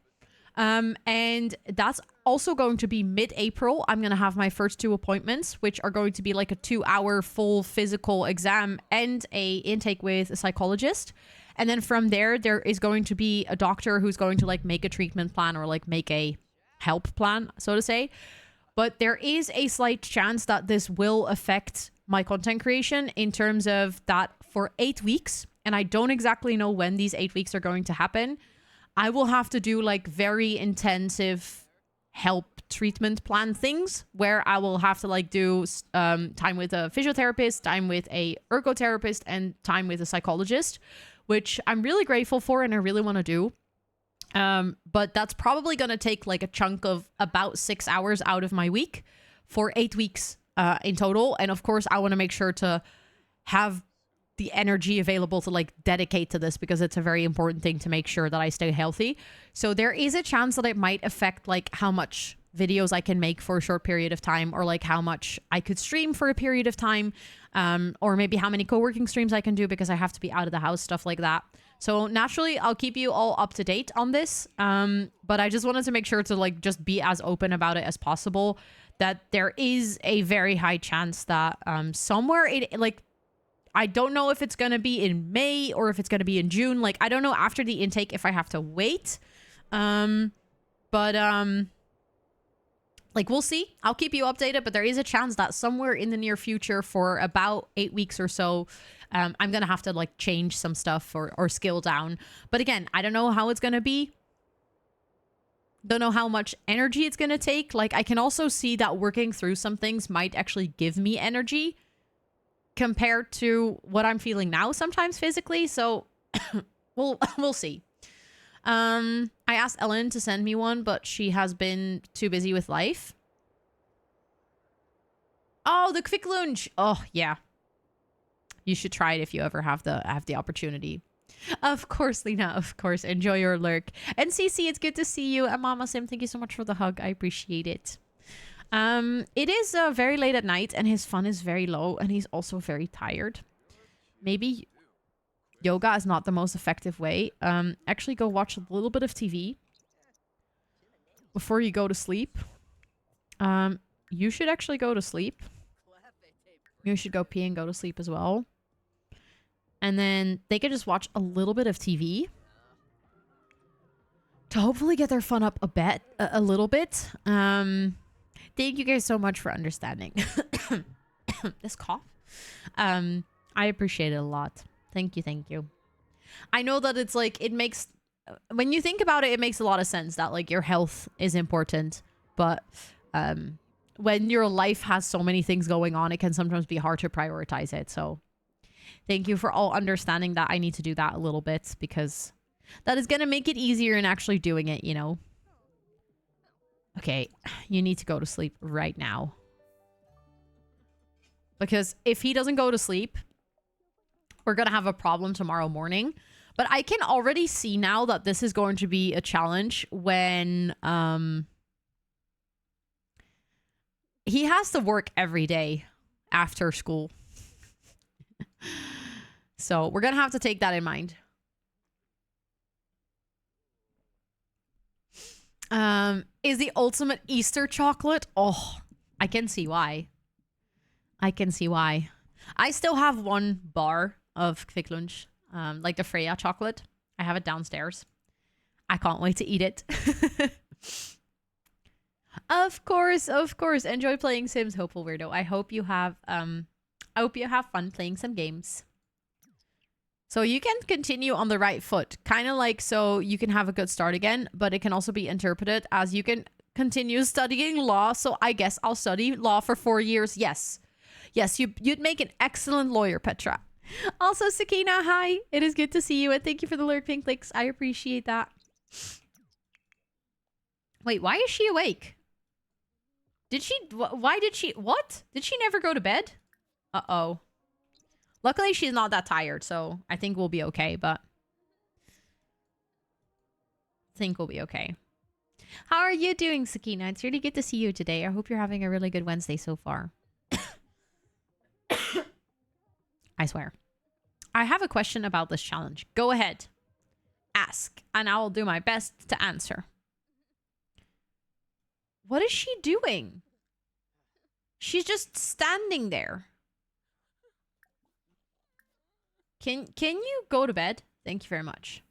And that's also going to be mid-April. I'm going to have my first 2 appointments, which are going to be like a 2-hour full physical exam and a intake with a psychologist. And then from there is going to be a doctor who's going to like make a treatment plan or like make a help plan, so to say. But there is a slight chance that this will affect my content creation in terms of that for 8 weeks. And I don't exactly know when these 8 weeks are going to happen. I will have to do like very intensive help treatment plan things where I will have to like do time with a physiotherapist, time with a ergotherapist, and time with a psychologist, which I'm really grateful for and I really want to do. But that's probably going to take like a chunk of about 6 hours out of my week for 8 weeks in total. And of course, I want to make sure to have the energy available to like dedicate to this, because it's a very important thing to make sure that I stay healthy. So there is a chance that it might affect like how much videos I can make for a short period of time, or like how much I could stream for a period of time, or maybe how many co-working streams I can do because I have to be out of the house, stuff like that. So naturally, I'll keep you all up to date on this. But I just wanted to make sure to like just be as open about it as possible, that there is a very high chance that somewhere it like, I don't know if it's going to be in May or if it's going to be in June. Like, I don't know after the intake if I have to wait. But like, we'll see. I'll keep you updated, but there is a chance that somewhere in the near future for about 8 weeks or so, I'm going to have to like change some stuff or scale down. But again, I don't know how it's going to be. Don't know how much energy it's going to take. Like, I can also see that working through some things might actually give me energy compared to what I'm feeling now sometimes physically. So we'll see. I asked Ellen to send me one, but she has been too busy with life. Oh, the quick lunch. Oh, yeah. You should try it if you ever have the opportunity. Of course, Lena. Of course. Enjoy your lurk. And Cece, it's good to see you. And Mama Sim, thank you so much for the hug. I appreciate it. It is very late at night, and his fun is very low, and he's also very tired. Maybe yoga is not the most effective way. Actually, go watch a little bit of TV before you go to sleep. You should actually go to sleep. You should go pee and go to sleep as well. And then they could just watch a little bit of TV to hopefully get their fun up a little bit. Thank you guys so much for understanding. This cough. I appreciate it a lot. Thank you, thank you. I know that it's like, it makes, when you think about it, it makes a lot of sense that like your health is important. But when your life has so many things going on, it can sometimes be hard to prioritize it. So thank you for all understanding that I need to do that a little bit, because that is going to make it easier in actually doing it, you know? Okay, you need to go to sleep right now. Because if he doesn't go to sleep, we're going to have a problem tomorrow morning. But I can already see now that this is going to be a challenge when he has to work every day after school. So we're going to have to take that in mind. Is the ultimate Easter chocolate? Oh, I can see why. I can see why. I still have one bar of Quick Lunch, like the Freya chocolate. I have it downstairs. I can't wait to eat it. Of course, of course. Enjoy playing Sims, Hopeful Weirdo. I hope you have fun playing some games. So you can continue on the right foot, kind of like so you can have a good start again, but it can also be interpreted as you can continue studying law. So I guess I'll study law for 4 years. Yes. Yes, you'd make an excellent lawyer, Petra. Also, Sakina, hi. It is good to see you, and thank you for the lurk pink clicks. I appreciate that. Wait, why is she awake? Why did she, what? Did she never go to bed? Uh-oh. Luckily, she's not that tired, so I think we'll be okay, but I think we'll be okay. How are you doing, Sakina? It's really good to see you today. I hope you're having a really good Wednesday so far. I swear. I have a question about this challenge. Go ahead. Ask, and I will do my best to answer. What is she doing? She's just standing there. Can you go to bed? Thank you very much.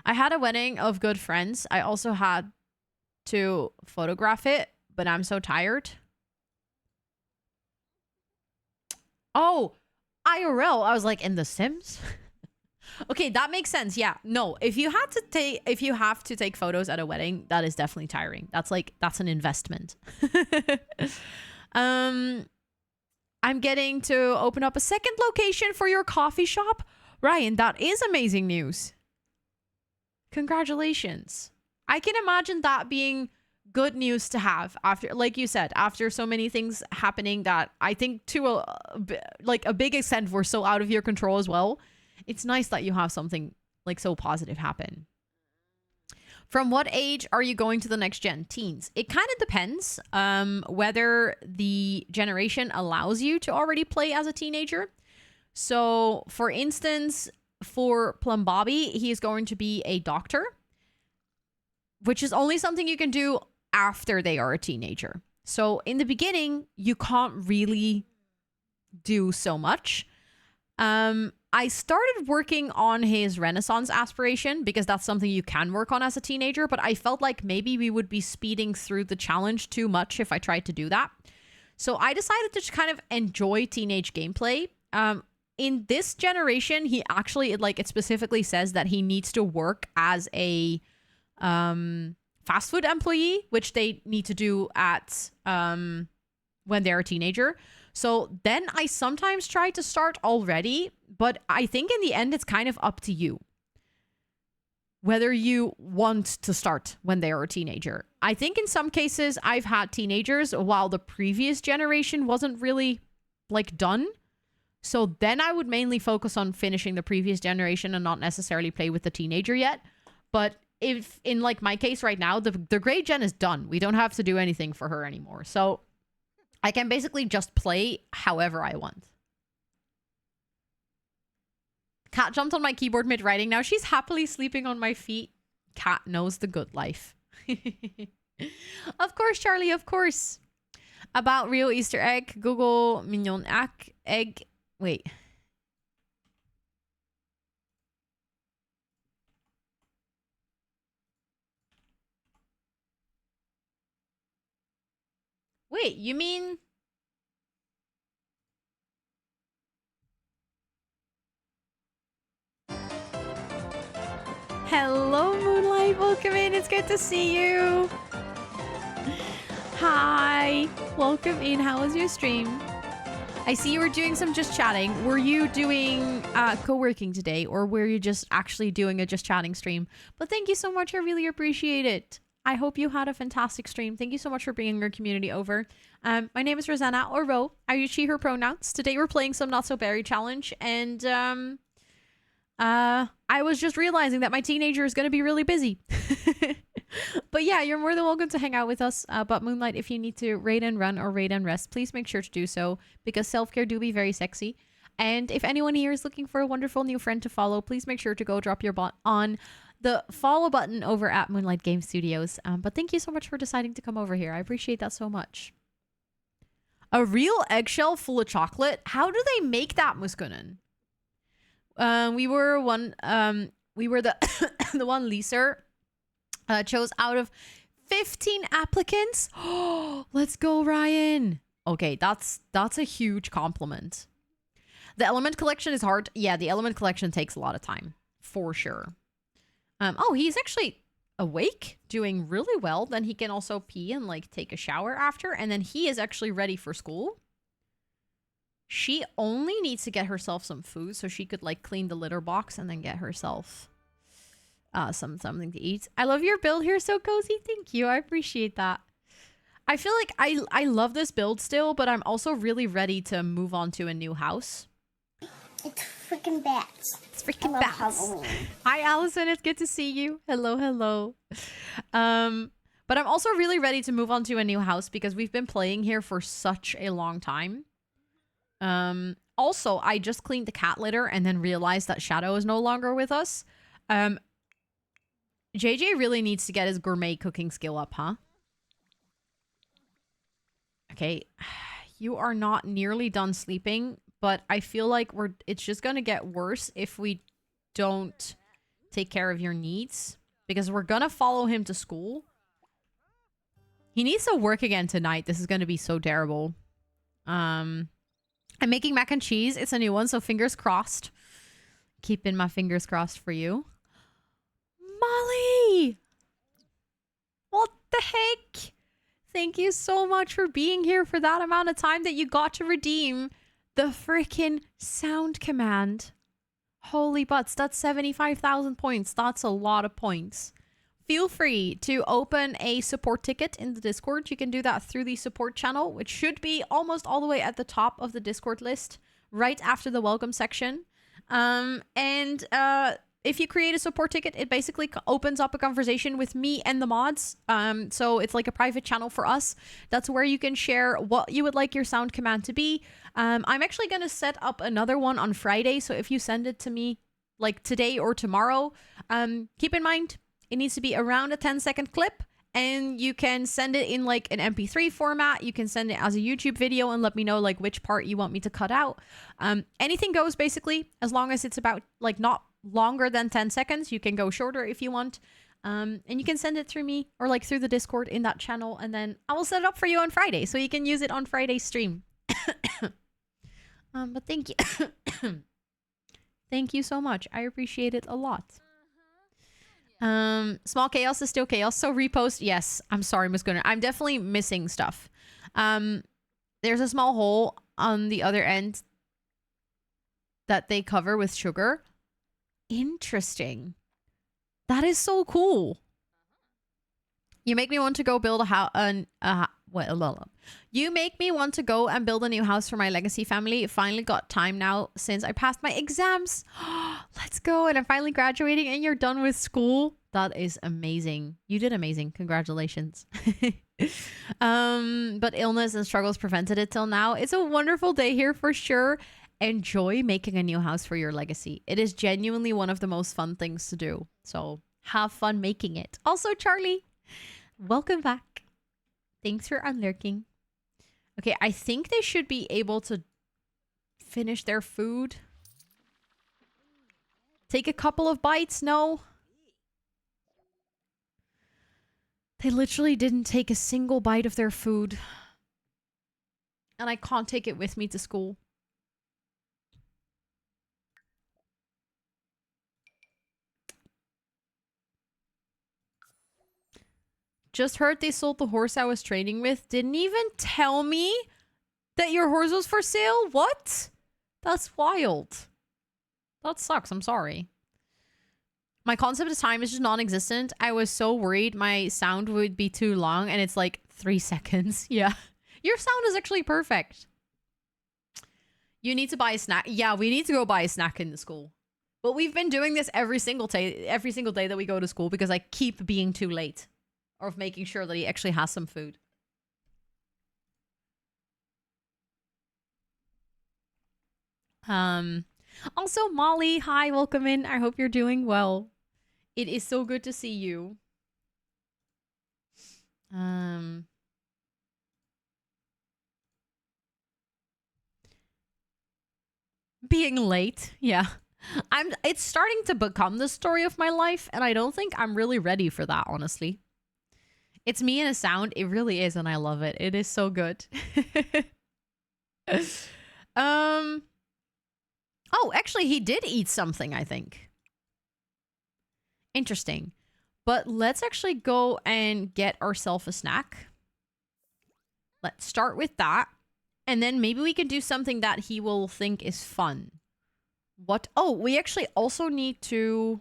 I had a wedding of good friends. I also had to photograph it, but I'm so tired. Oh, IRL. I was like, in The Sims? Okay, that makes sense. Yeah. No, if you have to take photos at a wedding, that is definitely tiring. That's an investment. I'm getting to open up a second location for your coffee shop. Ryan, that is amazing news. Congratulations. I can imagine that being good news to have after, like you said, after so many things happening that I think to a big extent were so out of your control as well. It's nice that you have something like so positive happen. From what age are you going to the next gen? Teens. It kind of depends whether the generation allows you to already play as a teenager. So, for instance, for Plum Bobby, he is going to be a doctor, which is only something you can do after they are a teenager. So, in the beginning, you can't really do so much. I started working on his Renaissance aspiration because that's something you can work on as a teenager, but I felt like maybe we would be speeding through the challenge too much if I tried to do that. So I decided to just kind of enjoy teenage gameplay. In this generation, he actually, it specifically says that he needs to work as a fast food employee, which they need to do at when they're a teenager. So then I sometimes try to start already, but I think in the end, it's kind of up to you whether you want to start when they are a teenager. I think in some cases I've had teenagers while the previous generation wasn't really done. So then I would mainly focus on finishing the previous generation and not necessarily play with the teenager yet. But if in my case right now, the grade gen is done. We don't have to do anything for her anymore. So I can basically just play however I want. Cat jumped on my keyboard mid-writing. Now she's happily sleeping on my feet. Cat knows the good life. Of course, Charlie, of course. About Rio Easter egg, Google mignon egg. Wait. Wait, you mean... Hello, Moonlight. Welcome in. It's good to see you. Hi. Welcome in. How was your stream? I see you were doing some just chatting. Were you doing co-working today, or were you just actually doing a just chatting stream? But thank you so much. I really appreciate it. I hope you had a fantastic stream. Thank you so much for bringing your community over. My name is Rosanna, or Ro. I use she, her pronouns. Today we're playing some Not So Berry Challenge, and I was just realizing that my teenager is going to be really busy. But yeah, you're more than welcome to hang out with us. But Moonlight, if you need to raid and run or raid and rest, please make sure to do so, because self-care do be very sexy. And if anyone here is looking for a wonderful new friend to follow, please make sure to go drop your bot on the follow button over at Moonlight Game Studios. But thank you so much for deciding to come over here. I appreciate that so much. A real eggshell full of chocolate? How do they make that, Muskunen? We were the the one Lisa chose out of 15 applicants. Oh, let's go, Ryan. Okay, that's a huge compliment. The element collection is hard. Yeah, the element collection takes a lot of time, for sure. Oh, he's actually awake, doing really well. Then he can also pee and take a shower after, and then he is actually ready for school. She only needs to get herself some food so she could clean the litter box and then get herself something to eat. I love your build here, so cozy. Thank you. I appreciate that. I feel like I love this build still, but I'm also really ready to move on to a new house. It's freaking bats. It's freaking bats. Hi, Allison. It's good to see you. Hello, hello. But I'm also really ready to move on to a new house because we've been playing here for such a long time. Also, I just cleaned the cat litter and then realized that Shadow is no longer with us. JJ really needs to get his gourmet cooking skill up, huh? Okay, you are not nearly done sleeping, but I feel like it's just gonna get worse if we don't take care of your needs, because we're gonna follow him to school. He needs to work again tonight. This is gonna be so terrible. I'm making mac and cheese. It's a new one, so fingers crossed. Keeping my fingers crossed for you. Molly! What the heck? Thank you so much for being here for that amount of time that you got to redeem the freaking sound command. Holy butts, that's 75,000 points. That's a lot of points. Feel free to open a support ticket in the Discord. You can do that through the support channel, which should be almost all the way at the top of the Discord list, right after the welcome section. If you create a support ticket, it basically opens up a conversation with me and the mods. So it's like a private channel for us. That's where you can share what you would like your sound command to be. I'm actually going to set up another one on Friday. So if you send it to me today or tomorrow, keep in mind, it needs to be around a 10-second clip, And you can send it in like an MP3 format. You can send it as a YouTube video and let me know like which part you want me to cut out. Anything goes basically, as long as it's about like not longer than 10 seconds. You can go shorter if you want. And you can send it through me or like through the Discord in that channel. And then I will set it up for you on Friday. So you can use it on Friday's stream. But thank you. Thank you so much. I appreciate it a lot. Small chaos is still chaos. So repost. Yes. I'm sorry, Miss Gunner. I'm definitely missing stuff. There's a small hole on the other end that they cover with sugar. Interesting. That is so cool. You make me want to go build a house. You make me want to go and build a new house for my legacy family. Finally got time now since I passed my exams. Let's go. And I'm finally graduating and you're done with school. That is amazing. You did amazing. Congratulations. But illness and struggles prevented it till now. It's a wonderful day here for sure. Enjoy making a new house for your legacy. It is genuinely one of the most fun things to do. So have fun making it. Also, Charlie, welcome back. Thanks for unlurking. Okay, I think they should be able to finish their food. Take a couple of bites, no? They literally didn't take a single bite of their food. And I can't take it with me to school. Just heard they sold the horse I was training with. Didn't even tell me that your horse was for sale? What? That's wild. That sucks. I'm sorry. My concept of time is just non-existent. I was so worried my sound would be too long and it's like 3 seconds. Yeah. Your sound is actually perfect. You need to buy a snack. Yeah, we need to go buy a snack in the school. But we've been doing this every single day that we go to school because I keep being too late. Or of making sure that he actually has some food. Also, Molly, hi, welcome in. I hope you're doing well. It is so good to see you. Being late, yeah. It's starting to become the story of my life, and I don't think I'm really ready for that, honestly. It's me and a sound. It really is, and I love it. It is so good. Oh, actually, he did eat something, I think. Interesting. But let's actually go and get ourselves a snack. Let's start with that. And then maybe we can do something that he will think is fun. What? Oh, we actually also need to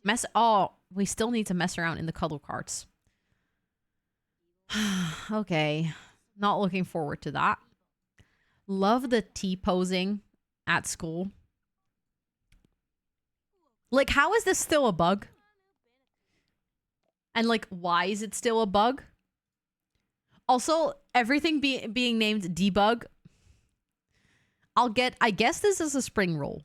mess... Oh, we still need to mess around in the cuddle carts. Okay. Not looking forward to that. Love the T-posing at school. Like, how is this still a bug? And, like, why is it still a bug? Also, everything being named debug. I guess this is a spring roll.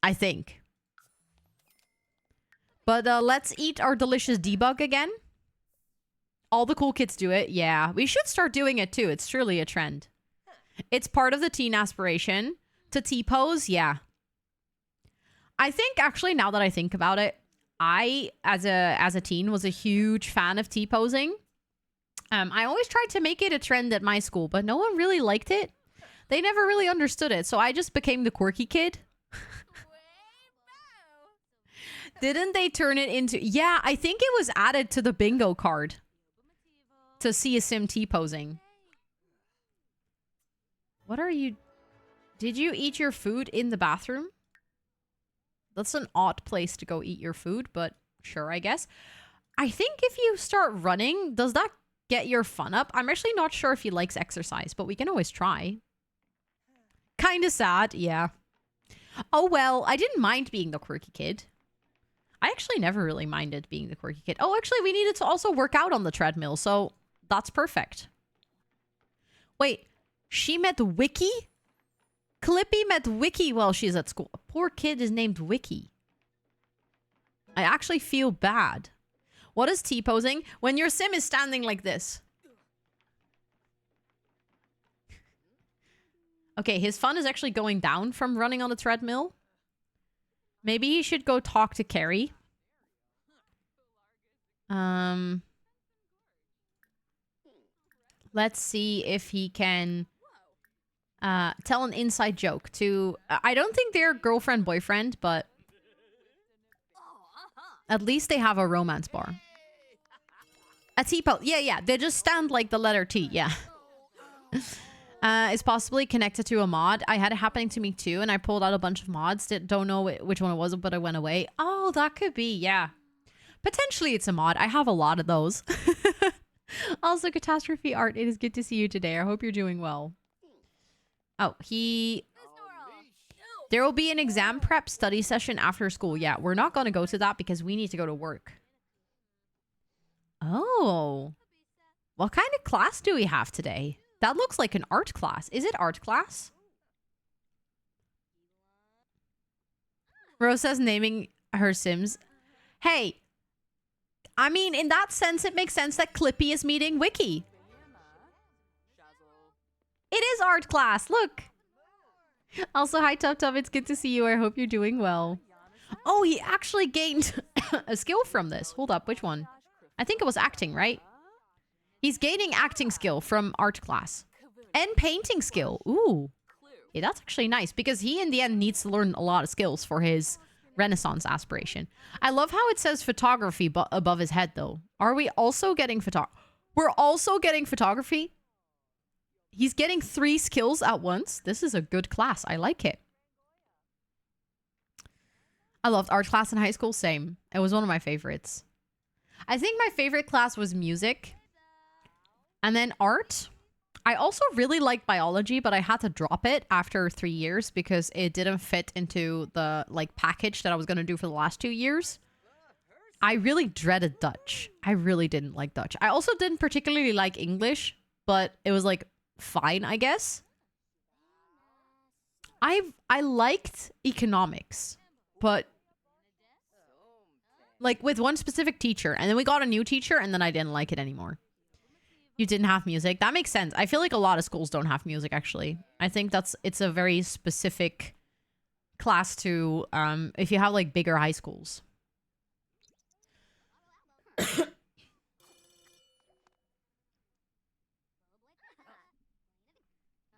I think. But let's eat our delicious debug again. All the cool kids do it. Yeah, we should start doing it too. It's truly a trend. It's part of the teen aspiration. To T-pose, yeah. I think, actually, now that I think about it, I, as a teen, was a huge fan of T-posing. I always tried to make it a trend at my school, but no one really liked it. They never really understood it, so I just became the quirky kid. Didn't they turn it into... Yeah, I think it was added to the bingo card. To see a sim T-posing. What are you... Did you eat your food in the bathroom? That's an odd place to go eat your food, but sure, I guess. I think if you start running, does that get your fun up? I'm actually not sure if he likes exercise, but we can always try. Kinda sad, yeah. Oh well, I didn't mind being the quirky kid. I actually never really minded being the quirky kid. Oh, actually, we needed to also work out on the treadmill, so that's perfect. Wait, she met Wiki? Clippy met Wiki while she's at school. A poor kid is named Wiki. I actually feel bad. What is T-posing? When your sim is standing like this. Okay, his fun is actually going down from running on the treadmill. Maybe he should go talk to Carrie. Let's see if he can tell an inside joke to... I don't think they're girlfriend-boyfriend, but at least they have a romance bar. A T-pose. Yeah. They just stand like the letter T. Yeah. It's possibly connected to a mod. I had it happening to me too, and I pulled out a bunch of mods. Don't know which one it was, but I went away. Oh, that could be, yeah. Potentially it's a mod. I have a lot of those. Also, Catastrophe Art, it is good to see you today. I hope you're doing well. Oh, there will be an exam prep study session after school. Yeah, we're not going to go to that because we need to go to work. Oh. What kind of class do we have today? That looks like an art class. Is it art class? Rose says naming her Sims. Hey, I mean, in that sense, it makes sense that Clippy is meeting Wiki. It is art class. Look. Also, hi, Tub Tub. It's good to see you. I hope you're doing well. Oh, he actually gained a skill from this. Hold up. Which one? I think it was acting, right? He's gaining acting skill from art class. And painting skill. Ooh. Yeah, that's actually nice because he, in the end, needs to learn a lot of skills for his Renaissance aspiration. I love how it says photography above his head, though. Are we also getting We're also getting photography? He's getting 3 skills at once. This is a good class. I like it. I loved art class in high school. Same. It was one of my favorites. I think my favorite class was music. And then art. I also really liked biology, but I had to drop it after 3 years because it didn't fit into the package that I was going to do for the last 2 years. I really dreaded Dutch. I really didn't like Dutch. I also didn't particularly like English, but it was fine, I guess. I liked economics, but with one specific teacher, and then we got a new teacher, and then I didn't like it anymore. You didn't have music. That makes sense. I feel like a lot of schools don't have music, actually. I think it's a very specific class to if you have bigger high schools.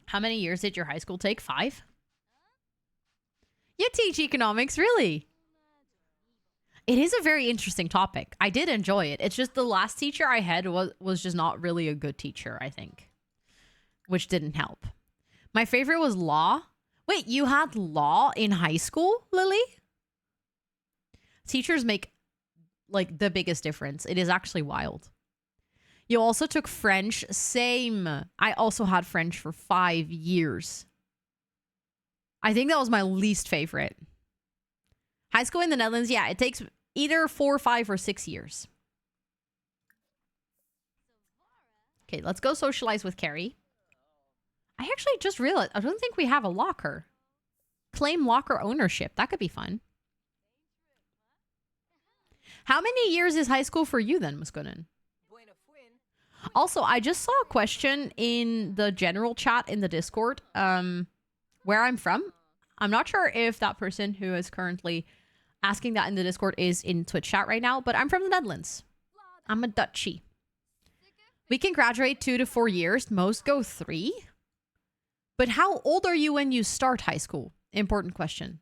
How many years did your high school take? 5? You teach economics, really? It is a very interesting topic. I did enjoy it. It's just the last teacher I had was just not really a good teacher, I think. Which didn't help. My favorite was law. Wait, you had law in high school, Lily? Teachers make, the biggest difference. It is actually wild. You also took French. Same. I also had French for 5 years. I think that was my least favorite. High school in the Netherlands, yeah, it takes either 4, 5, or 6 years. Okay, let's go socialize with Carrie. I actually just realized, I don't think we have a locker. Claim locker ownership. That could be fun. How many years is high school for you then, Muskunen? Also, I just saw a question in the general chat in the Discord, where I'm from. I'm not sure if that person who is currently asking that in the Discord is in Twitch chat right now, but I'm from the Netherlands. I'm a Dutchie. We can graduate 2 to 4 years. Most go 3. But how old are you when you start high school? Important question.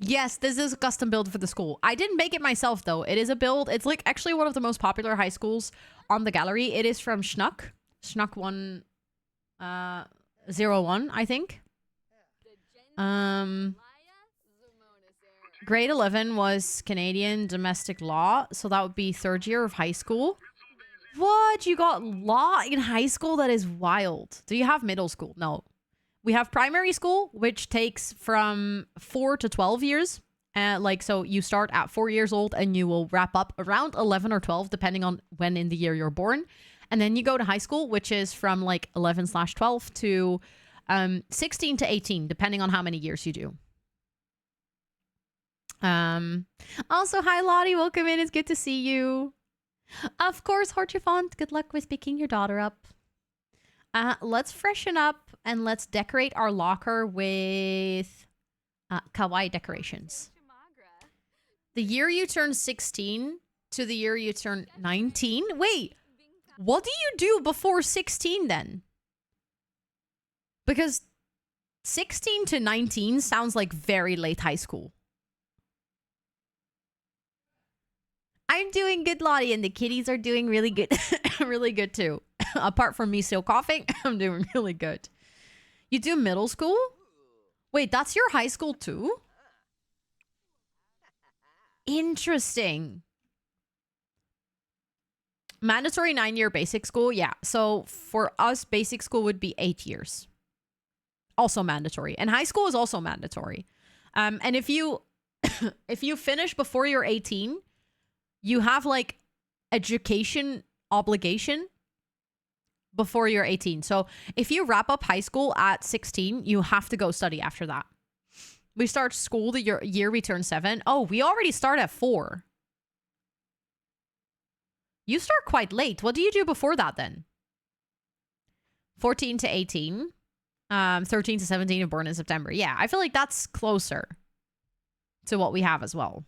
Yes, this is a custom build for the school. I didn't make it myself, though. It is a build. It's actually one of the most popular high schools on the gallery. It is from Schnuck. Schnuck 101, I think. Grade 11 was Canadian domestic law, so that would be 3rd year of high school. What? You got law in high school? That is wild. Do you have middle school? No. We have primary school, which takes from 4 to 12 years. So you start at 4 years old and you will wrap up around 11 or 12, depending on when in the year you're born. And then you go to high school, which is from 11/12 to 16 to 18, depending on how many years you do. Also, hi Lottie, welcome in. It's good to see you. Of course, Horchifont, good luck with picking your daughter up. Let's freshen up and let's decorate our locker with kawaii decorations. The year you turn 16 to the year you turn 19? Wait, what do you do before 16 then? Because 16 to 19 sounds like very late high school. I'm doing good, Lottie, and the kitties are doing really good. Really good too. Apart from me still coughing, I'm doing really good. You do middle school? Wait, that's your high school too? Interesting. Mandatory 9-year basic school? Yeah. So for us, basic school would be 8 years. Also mandatory. And high school is also mandatory. And if you if you finish before you're 18, you have like education obligation before you're 18. So if you wrap up high school at 16, you have to go study after that. We start school the year we turn 7. Oh, we already start at 4. You start quite late. What do you do before that then? 14 to 18. 13 to 17 are born in September. Yeah, I feel like that's closer to what we have as well.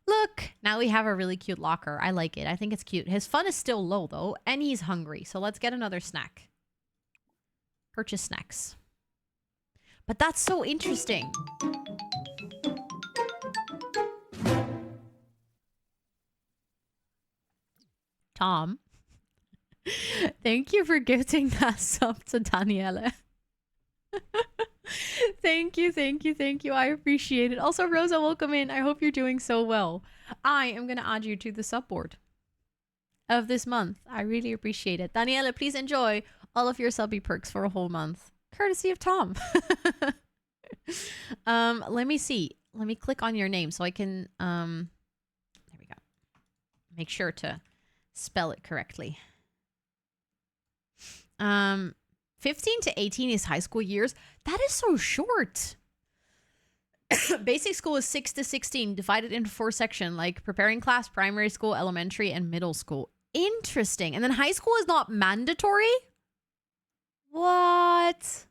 Look, now we have a really cute locker. I like it. I think it's cute. His fun is still low though, and he's hungry. So let's get another snack. Purchase snacks. But that's so interesting. Tom. Thank you for gifting that sub to Daniela. Thank you, thank you, thank you. I appreciate it. Also, Rosa, welcome in. I hope you're doing so well. I am going to add you to the sub board of this month. I really appreciate it. Daniela, please enjoy all of your subby perks for a whole month. Courtesy of Tom. Let me see. Let me click on your name so I can... there we go. Make sure to spell it correctly. 15 to 18 is high school years. That is so short. Basic school is 6 to 16, divided into 4 sections, like preparing class, primary school, elementary, and middle school. Interesting. And then high school is not mandatory? What?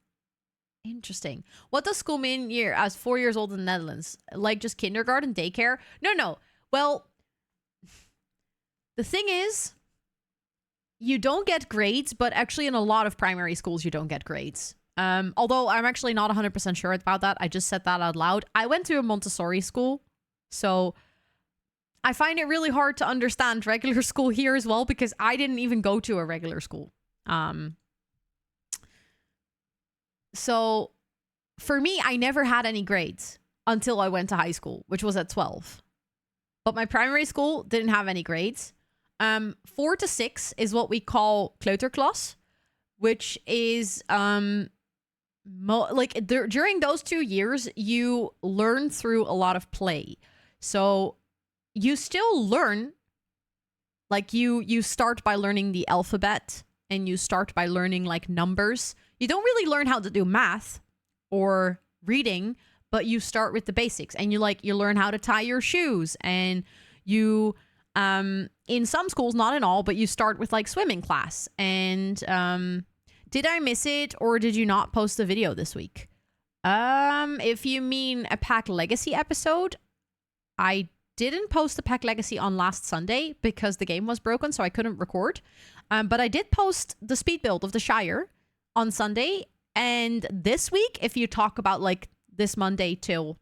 Interesting. What does school mean year as 4 years old in the Netherlands? Like just kindergarten, daycare? No. Well, the thing is, you don't get grades, but actually in a lot of primary schools, you don't get grades. Although I'm actually not 100% sure about that. I just said that out loud. I went to a Montessori school, so I find it really hard to understand regular school here as well, because I didn't even go to a regular school. So for me, I never had any grades until I went to high school, which was at 12. But my primary school didn't have any grades. 4 to 6 is what we call kleuterklas, which is during those 2 years, you learn through a lot of play. So you still learn, like you start by learning the alphabet, and you start by learning like numbers. You don't really learn how to do math or reading, but you start with the basics, and you learn how to tie your shoes, and you in some schools, not in all, but you start with like swimming class. And did I miss it, or did you not post a video this week? If you mean a Pack Legacy episode, I didn't post the Pack Legacy on last Sunday because the game was broken, so I couldn't record. But I did post the speed build of the Shire on Sunday. And this week, if you talk about like this Monday till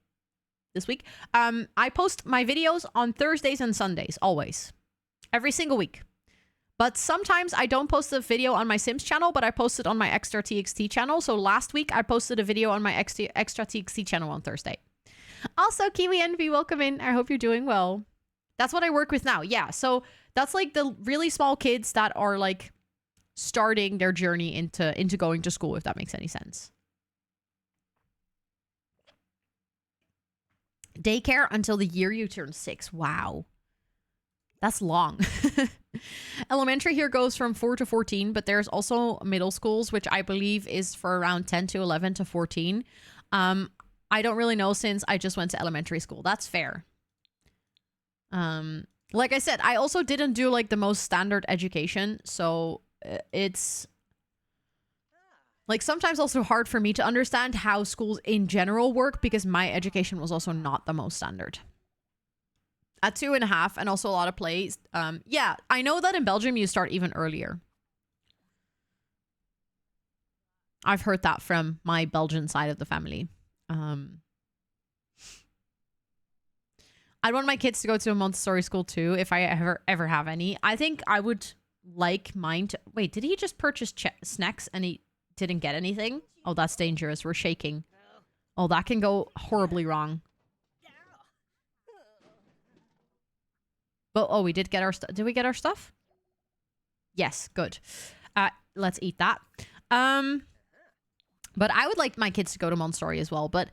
this week, I post my videos on Thursdays and Sundays, always. Every single week. But sometimes I don't post a video on my Sims channel, but I post it on my Extra TXT channel. So last week, I posted a video on my Extra TXT channel on Thursday. Also, Kiwi Envy, welcome in. I hope you're doing well. That's what I work with now. Yeah, so that's like the really small kids that are like starting their journey into going to school, if that makes any sense. Daycare until the year you turn 6. Wow. That's long. Elementary here goes from 4 to 14, but there's also middle schools, which I believe is for around 10 to 11 to 14. I don't really know since I just went to elementary school. That's fair. Like I said, I also didn't do like the most standard education, so it's like sometimes also hard for me to understand how schools in general work because my education was also not the most standard. At 2.5 and also a lot of plays. Yeah, I know that in Belgium you start even earlier. I've heard that from my Belgian side of the family. I'd want my kids to go to a Montessori school too if I ever have any. I think I would like mine to... Wait, did he just purchase snacks and he didn't get anything? Oh, that's dangerous. We're shaking. Oh, that can go horribly wrong. But, oh, we did get our stuff. Did we get our stuff? Yes, good. Let's eat that. But I would like my kids to go to Montessori as well. But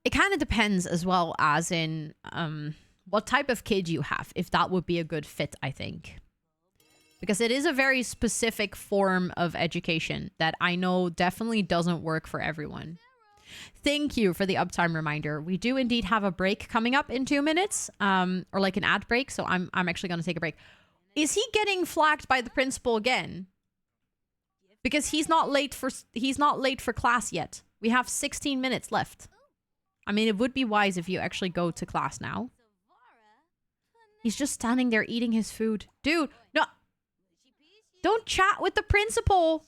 it kind of depends as well as in what type of kid you have. If that would be a good fit, I think. Because it is a very specific form of education that I know definitely doesn't work for everyone. Thank you for the uptime reminder. We do indeed have a break coming up in 2 minutes, or like an ad break. So I'm actually going to take a break. Is he getting flagged by the principal again? Because he's not late for class yet. We have 16 minutes left. I mean, it would be wise if you actually go to class now. He's just standing there eating his food. Dude, no. Don't chat with the principal.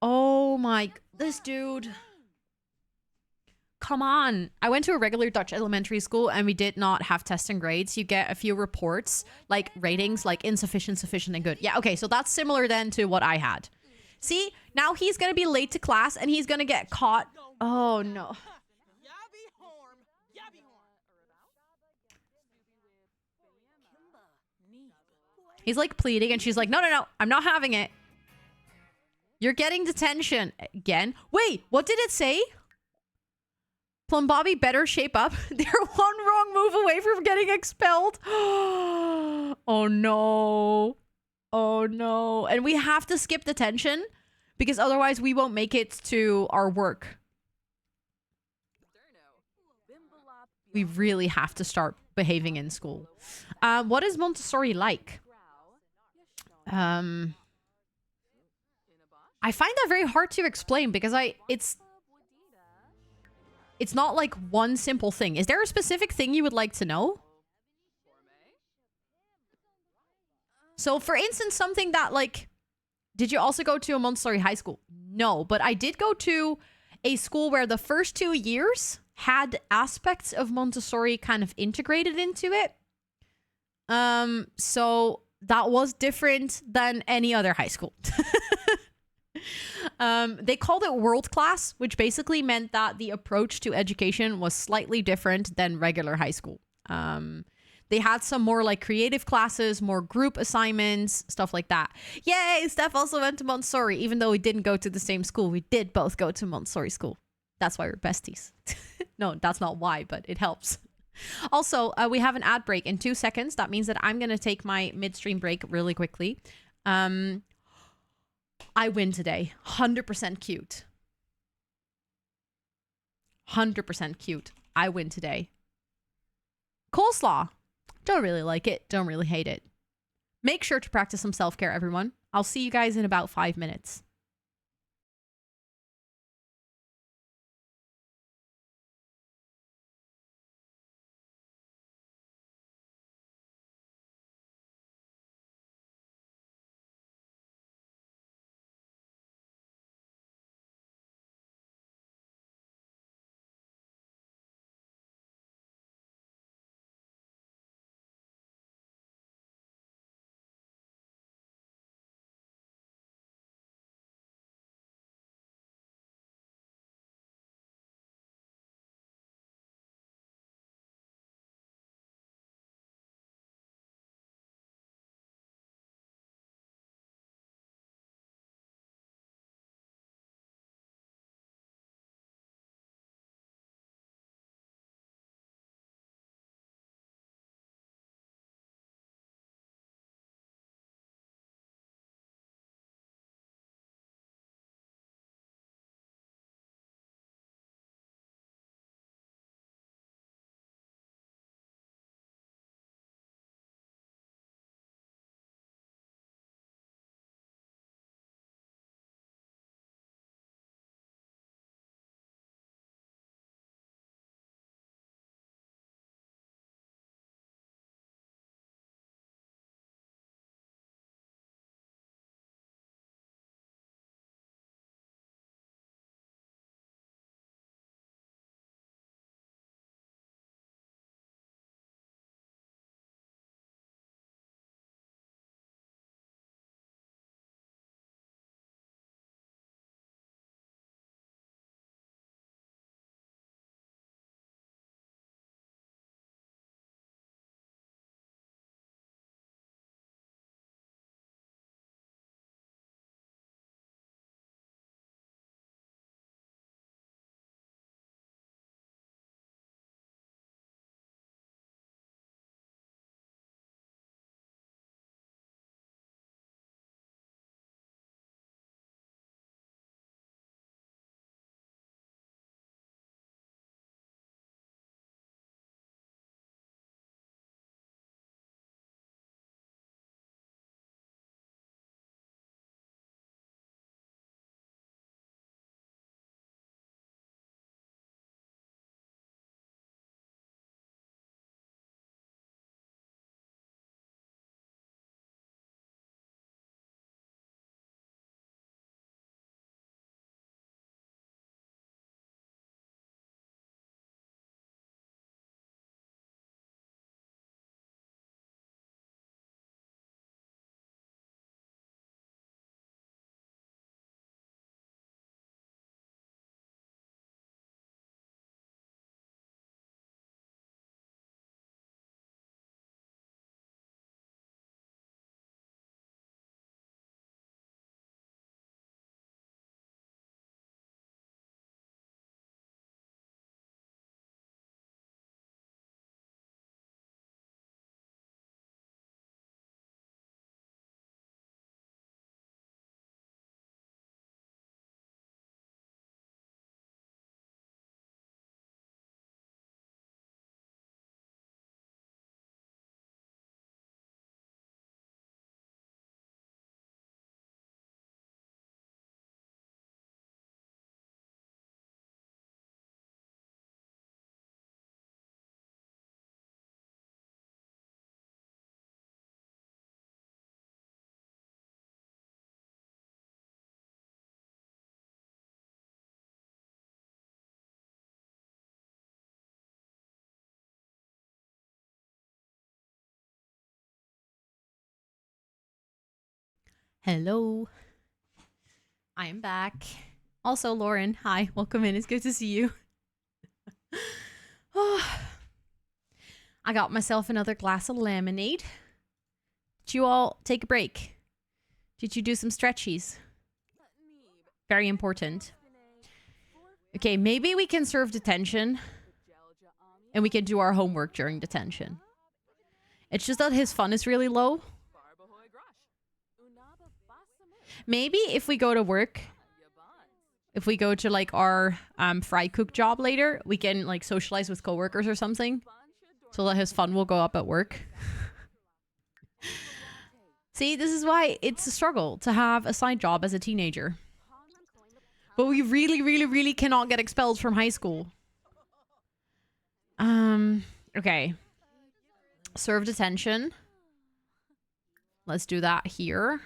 Oh my, this dude. Come on. I went to a regular Dutch elementary school and we did not have tests and grades. You get a few reports, like ratings, like insufficient, sufficient, and good. Yeah, okay, so that's similar then to what I had. See, now he's going to be late to class and he's going to get caught. Oh, no. He's like pleading and she's like, no, no, no, I'm not having it. You're getting detention again. Wait, what did it say? Plum Bobby better shape up. They're one wrong move away from getting expelled. Oh no. Oh no. And we have to skip detention because otherwise we won't make it to our work. We really have to start behaving in school. What is Montessori like? I find that very hard to explain because it's not like one simple thing. Is there a specific thing you would like to know? So, for instance, something that like, did you also go to a Montessori high school? No, but I did go to a school where the first 2 years had aspects of Montessori kind of integrated into it. So that was different than any other high school. They called it world class, which basically meant that the approach to education was slightly different than regular high school. They had some more like creative classes, more group assignments, stuff like that. Yay, Steph also went to Montessori, even though we didn't go to the same school. We did both go to Montessori school. That's why we're besties. No, that's not why, but it helps. Also, we have an ad break in 2 seconds. That means that I'm going to take my midstream break really quickly. I win today. 100% cute. 100% cute. I win today. Coleslaw. Don't really like it. Don't really hate it. Make sure to practice some self-care, everyone. I'll see you guys in about 5 minutes. Hello. I am back. Also, Lauren, hi. Welcome in. It's good to see you. Oh, I got myself another glass of lemonade. Did you all take a break? Did you do some stretchies? Very important. Okay, maybe we can serve detention. And we can do our homework during detention. It's just that his fun is really low. Maybe if we go to work, if we go to like our fry cook job later, we can like socialize with coworkers or something, so that his fun will go up at work. See, this is why it's a struggle to have a side job as a teenager. But we really, really, really cannot get expelled from high school. Okay. Serve detention. Let's do that here.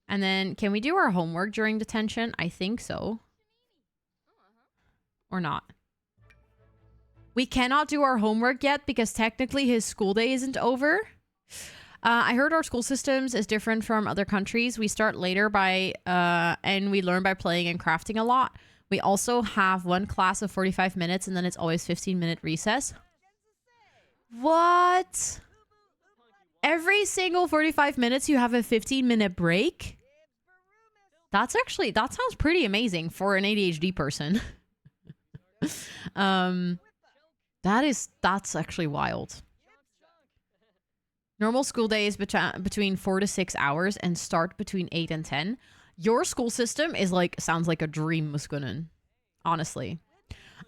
And then, can we do our homework during detention? I think so. Or not. We cannot do our homework yet because technically his school day isn't over. I heard our school systems is different from other countries. We start later by, and we learn by playing and crafting a lot. We also have one class of 45 minutes and then it's always 15-minute recess. What? Every single 45 minutes you have a 15-minute break? That sounds pretty amazing for an ADHD person. That's actually wild. Normal school day is between 4 to 6 hours and start between 8 and 10. Your school system is like, sounds like a dream, Muskunen. Honestly.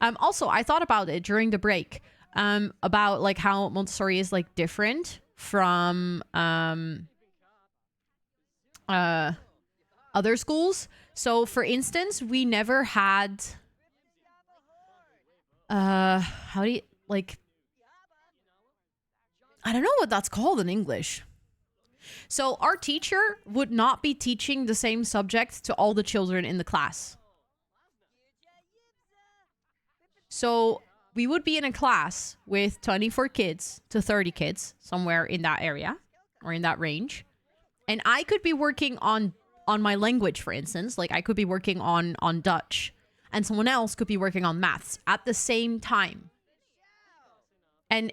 Also, I thought about it during the break. About like how Montessori is like different from other schools. So for instance, we never had how do you like, I don't know what that's called in English. So our teacher would not be teaching the same subject to all the children in the class. So we would be in a class with 24 kids to 30 kids, somewhere in that area or in that range. And I could be working on my language, for instance. Like I could be working on Dutch and someone else could be working on maths at the same time. And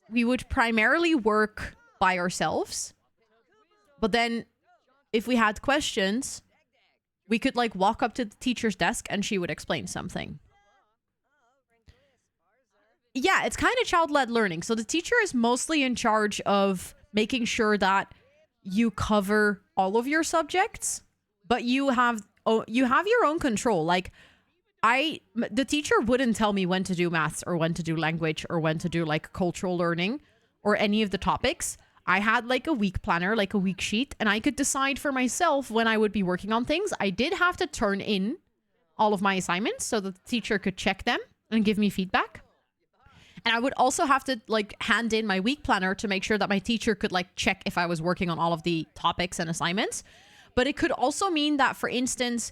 we would primarily work by ourselves. But then if we had questions, we could like walk up to the teacher's desk and she would explain something. Yeah, it's kind of child-led learning. So the teacher is mostly in charge of making sure that you cover all of your subjects, but you have your own control. Like the teacher wouldn't tell me when to do maths or when to do language or when to do like cultural learning or any of the topics. I had like a week planner, like a week sheet, and I could decide for myself when I would be working on things. I did have to turn in all of my assignments so that the teacher could check them and give me feedback. And I would also have to like hand in my week planner to make sure that my teacher could like check if I was working on all of the topics and assignments. But it could also mean that, for instance,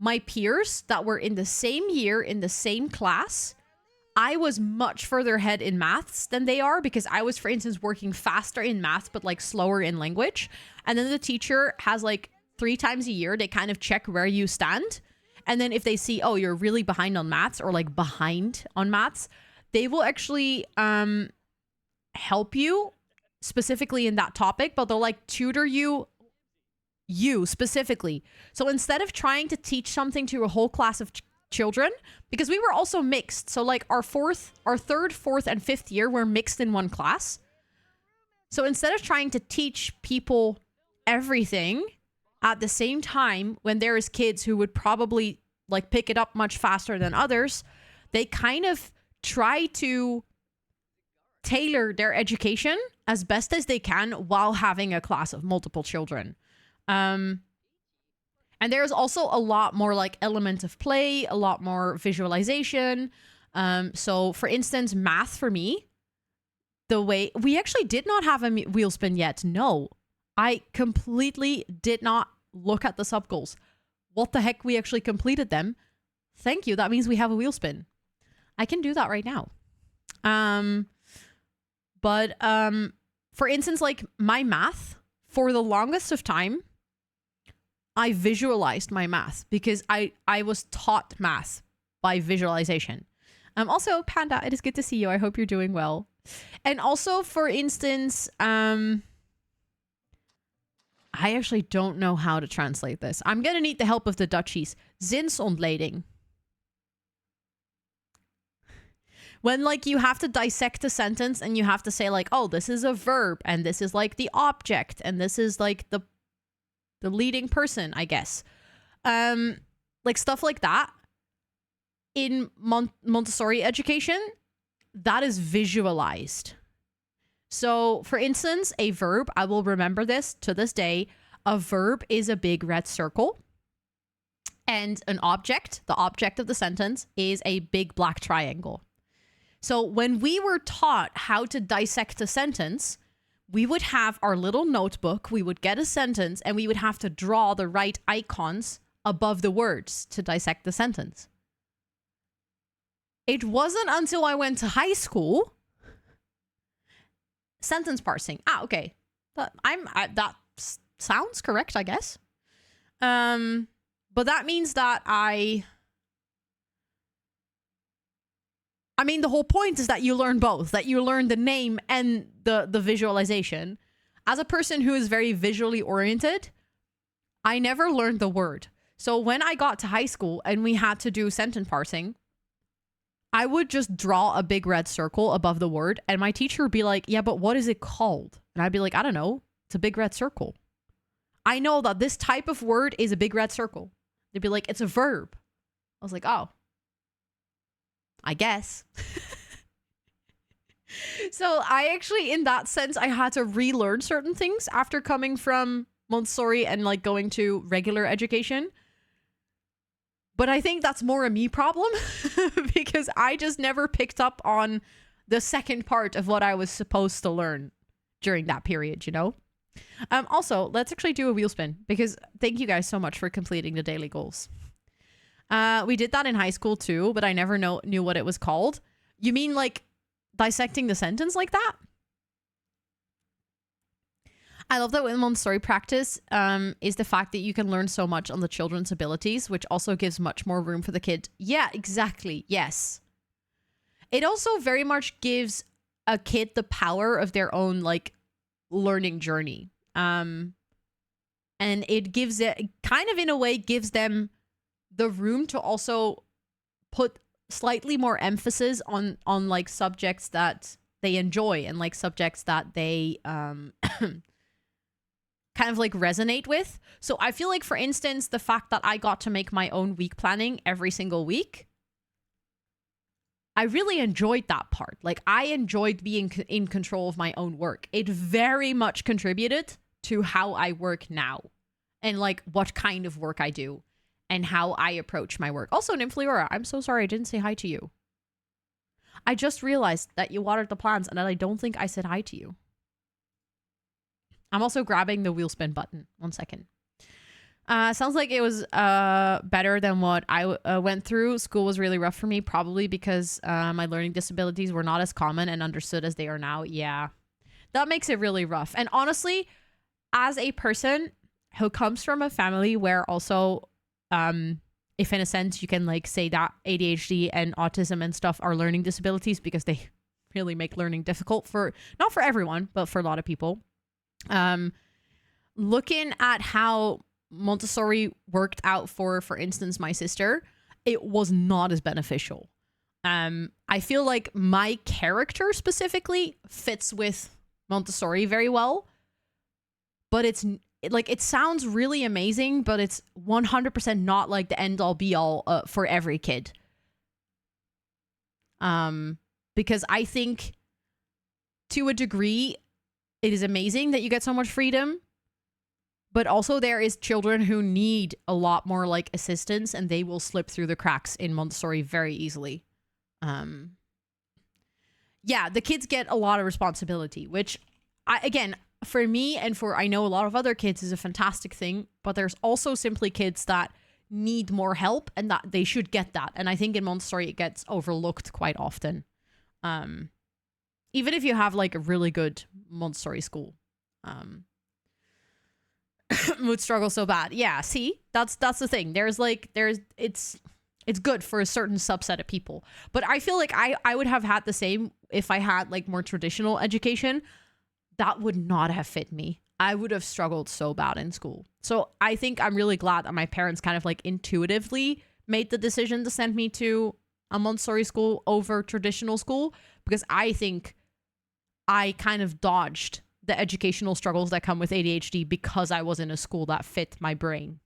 my peers that were in the same year, in the same class, I was much further ahead in maths than they are because I was, for instance, working faster in maths, but like slower in language. And then the teacher has like 3 times a year, they kind of check where you stand. And then if they see, oh, you're really behind on maths or like behind on maths, they will actually help you specifically in that topic, but they'll like tutor you specifically. So instead of trying to teach something to a whole class of children, because we were also mixed. So like our 3rd, 4th, and 5th year were mixed in one class. So instead of trying to teach people everything at the same time when there is kids who would probably like pick it up much faster than others, they kind of try to tailor their education as best as they can while having a class of multiple children. And there's also a lot more like element of play, a lot more visualization. So for instance, math for me, the way we actually did not have a wheel spin yet. No, I completely did not look at the sub goals. What the heck? We actually completed them. Thank you. That means we have a wheel spin. I can do that right now. But for instance, like my math for the longest of time I visualized my math because I was taught math by visualization. Also, Panda, it is good to see you. I hope you're doing well. And also, for instance, I actually don't know how to translate this. I'm going to need the help of the Dutchies. Zinsontleding. When, like, you have to dissect a sentence and you have to say, like, oh, this is a verb and this is, like, the object and this is, like, the leading person, I guess. Like, stuff like that. In Montessori education, that is visualized. So, for instance, a verb, I will remember this to this day. A verb is a big red circle. And an object, the object of the sentence, is a big black triangle. So when we were taught how to dissect a sentence, we would have our little notebook, we would get a sentence, and we would have to draw the right icons above the words to dissect the sentence. It wasn't until I went to high school. Sentence parsing. Okay. That sounds correct, I guess. But that means that I mean, the whole point is that you learn both, that you learn the name and the visualization. As a person who is very visually oriented, I never learned the word. So when I got to high school and we had to do sentence parsing, I would just draw a big red circle above the word and my teacher would be like, yeah, but what is it called? And I'd be like, I don't know. It's a big red circle. I know that this type of word is a big red circle. They'd be like, it's a verb. I was like, oh, I guess. So I actually, in that sense, I had to relearn certain things after coming from Montessori and like going to regular education. But I think that's more a me problem because I just never picked up on the second part of what I was supposed to learn during that period, you know? Also, let's actually do a wheel spin because thank you guys so much for completing the daily goals. We did that in high school too, but I never knew what it was called. You mean like dissecting the sentence like that? I love that with Montessori practice is the fact that you can learn so much on the children's abilities, which also gives much more room for the kid. Yeah, exactly. Yes. It also very much gives a kid the power of their own like learning journey. And it gives it kind of in a way gives them the room to also put slightly more emphasis on like subjects that they enjoy and like subjects that they kind of like resonate with. So I feel like, for instance, the fact that I got to make my own week planning every single week, I really enjoyed that part. Like I enjoyed being in control of my own work. It very much contributed to how I work now and like what kind of work I do and how I approach my work. Also, Nymphleora, I'm so sorry I didn't say hi to you. I just realized that you watered the plants and that I don't think I said hi to you. I'm also grabbing the wheel spin button. 1 second. Sounds like it was better than what I went through. School was really rough for me, probably because my learning disabilities were not as common and understood as they are now. Yeah, that makes it really rough. And honestly, as a person who comes from a family where also, if in a sense you can like say that ADHD and autism and stuff are learning disabilities because they really make learning difficult for, not for everyone, but for a lot of people. Looking at how Montessori worked out for instance, my sister, it was not as beneficial. I feel like my character specifically fits with Montessori very well, but it sounds really amazing, but it's 100% not like the end all be all for every kid. Because I think to a degree, it is amazing that you get so much freedom, but also there is children who need a lot more like assistance and they will slip through the cracks in Montessori very easily. Yeah, the kids get a lot of responsibility, which again, for me and for I know a lot of other kids is a fantastic thing, but there's also simply kids that need more help and that they should get that. And I think in Montessori it gets overlooked quite often. Even if you have like a really good Montessori school. Mood struggle so bad. Yeah, see? That's the thing. It's good for a certain subset of people. But I feel like I would have had the same if I had like more traditional education. That would not have fit me. I would have struggled so bad in school. So I think I'm really glad that my parents kind of like intuitively made the decision to send me to a Montessori school over traditional school, because I think I kind of dodged the educational struggles that come with ADHD because I was in a school that fit my brain.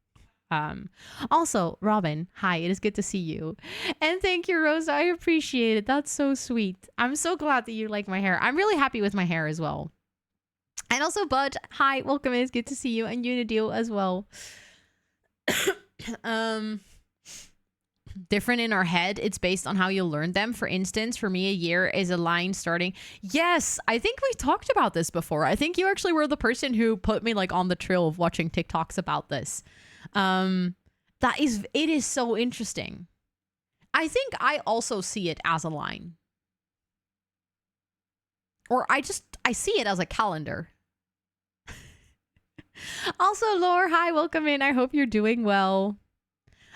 Also, Robin, hi, it is good to see you. And thank you, Rosa. I appreciate it. That's so sweet. I'm so glad that you like my hair. I'm really happy with my hair as well. And also, Bud, hi, welcome. It's good to see you. And Unideal as well. Different in our head. It's based on how you learn them. For instance, for me, a year is a line starting. Yes, I think we talked about this before. I think you actually were the person who put me like on the trail of watching TikToks about this. It is so interesting. I think I also see it as a line. Or I see it as a calendar. Also, Laura, hi, welcome in. I hope you're doing well.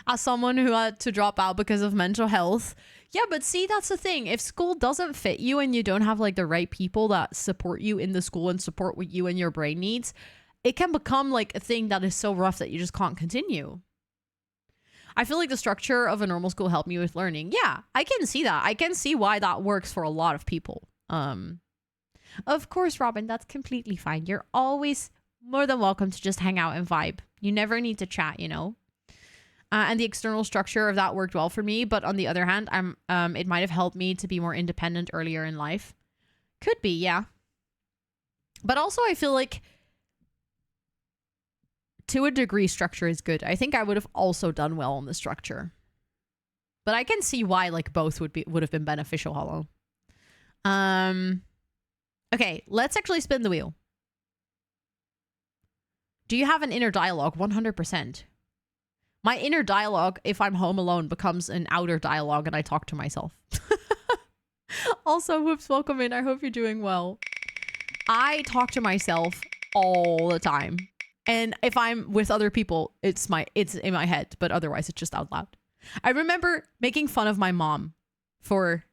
As someone who had to drop out because of mental health. Yeah, but see, that's the thing. If school doesn't fit you and you don't have like the right people that support you in the school and support what you and your brain needs, it can become like a thing that is so rough that you just can't continue. I feel like the structure of a normal school helped me with learning. Yeah, I can see that. I can see why that works for a lot of people. Of course, Robin, that's completely fine. You're always more than welcome to just hang out and vibe. You never need to chat, you know? And the external structure of that worked well for me. But on the other hand, it might have helped me to be more independent earlier in life. Could be, yeah. But also, I feel like to a degree, structure is good. I think I would have also done well on the structure. But I can see why like both would have been beneficial, Hollow. Okay, let's actually spin the wheel. Do you have an inner dialogue? 100%. My inner dialogue, if I'm home alone, becomes an outer dialogue and I talk to myself. Also, whoops, welcome in. I hope you're doing well. I talk to myself all the time. And if I'm with other people, it's in my head, but otherwise it's just out loud. I remember making fun of my mom for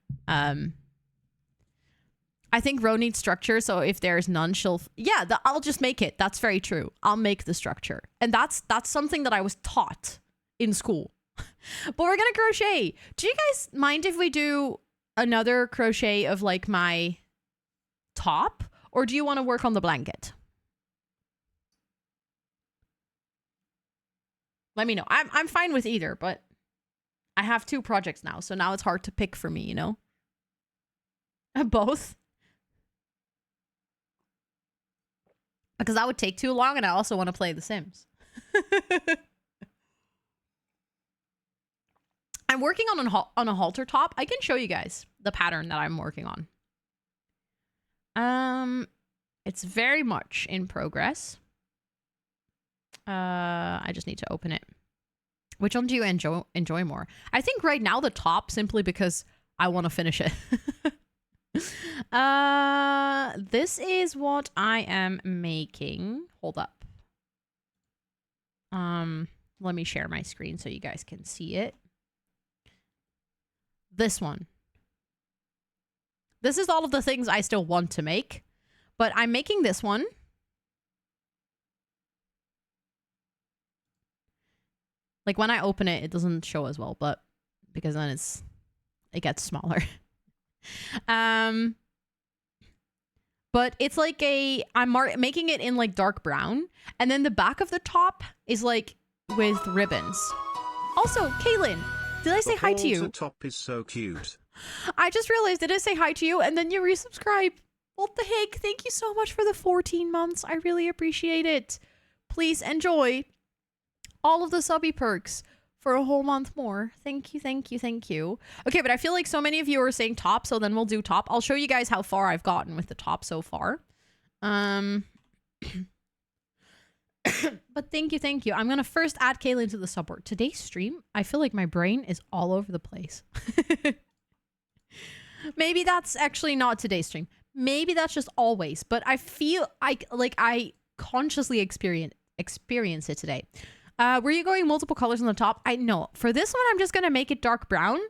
I think Ro needs structure, so if there's none, I'll just make it. That's very true. I'll make the structure. And that's something that I was taught in school. But we're gonna crochet. Do you guys mind if we do another crochet of like my top? Or do you want to work on the blanket? Let me know. I'm fine with either, but I have 2 projects now, so now it's hard to pick for me, you know? Both. Because that would take too long, and I also want to play The Sims. I'm working on a halter top. I can show you guys the pattern that I'm working on. It's very much in progress. I just need to open it. Which one do you enjoy more? I think right now the top, simply because I want to finish it. This is what I am making. Hold up. Let me share my screen so you guys can see it. This one. This is all of the things I still want to make, but I'm making this one. Like when I open it, it doesn't show as well, but because then it gets smaller. But it's like I'm making it in like dark brown, and then the back of the top is like with ribbons. Also, Kaylin, did I say hi to you? The top is so cute. I just realized, did I say hi to you? And then you resubscribe. What the heck? Thank you so much for the 14 months. I really appreciate it. Please enjoy all of the subby perks for a whole month more. Thank you, thank you, thank you. Okay, but I feel like so many of you are saying top, so then we'll do top. I'll show you guys how far I've gotten with the top so far. But thank you, thank you. I'm going to first add Kaylin to the subboard. Today's stream, I feel like my brain is all over the place. Maybe that's actually not today's stream. Maybe that's just always. But I feel I consciously experience experience it today. Were you going multiple colors on the top? I know. For this one, I'm just going to make it dark brown,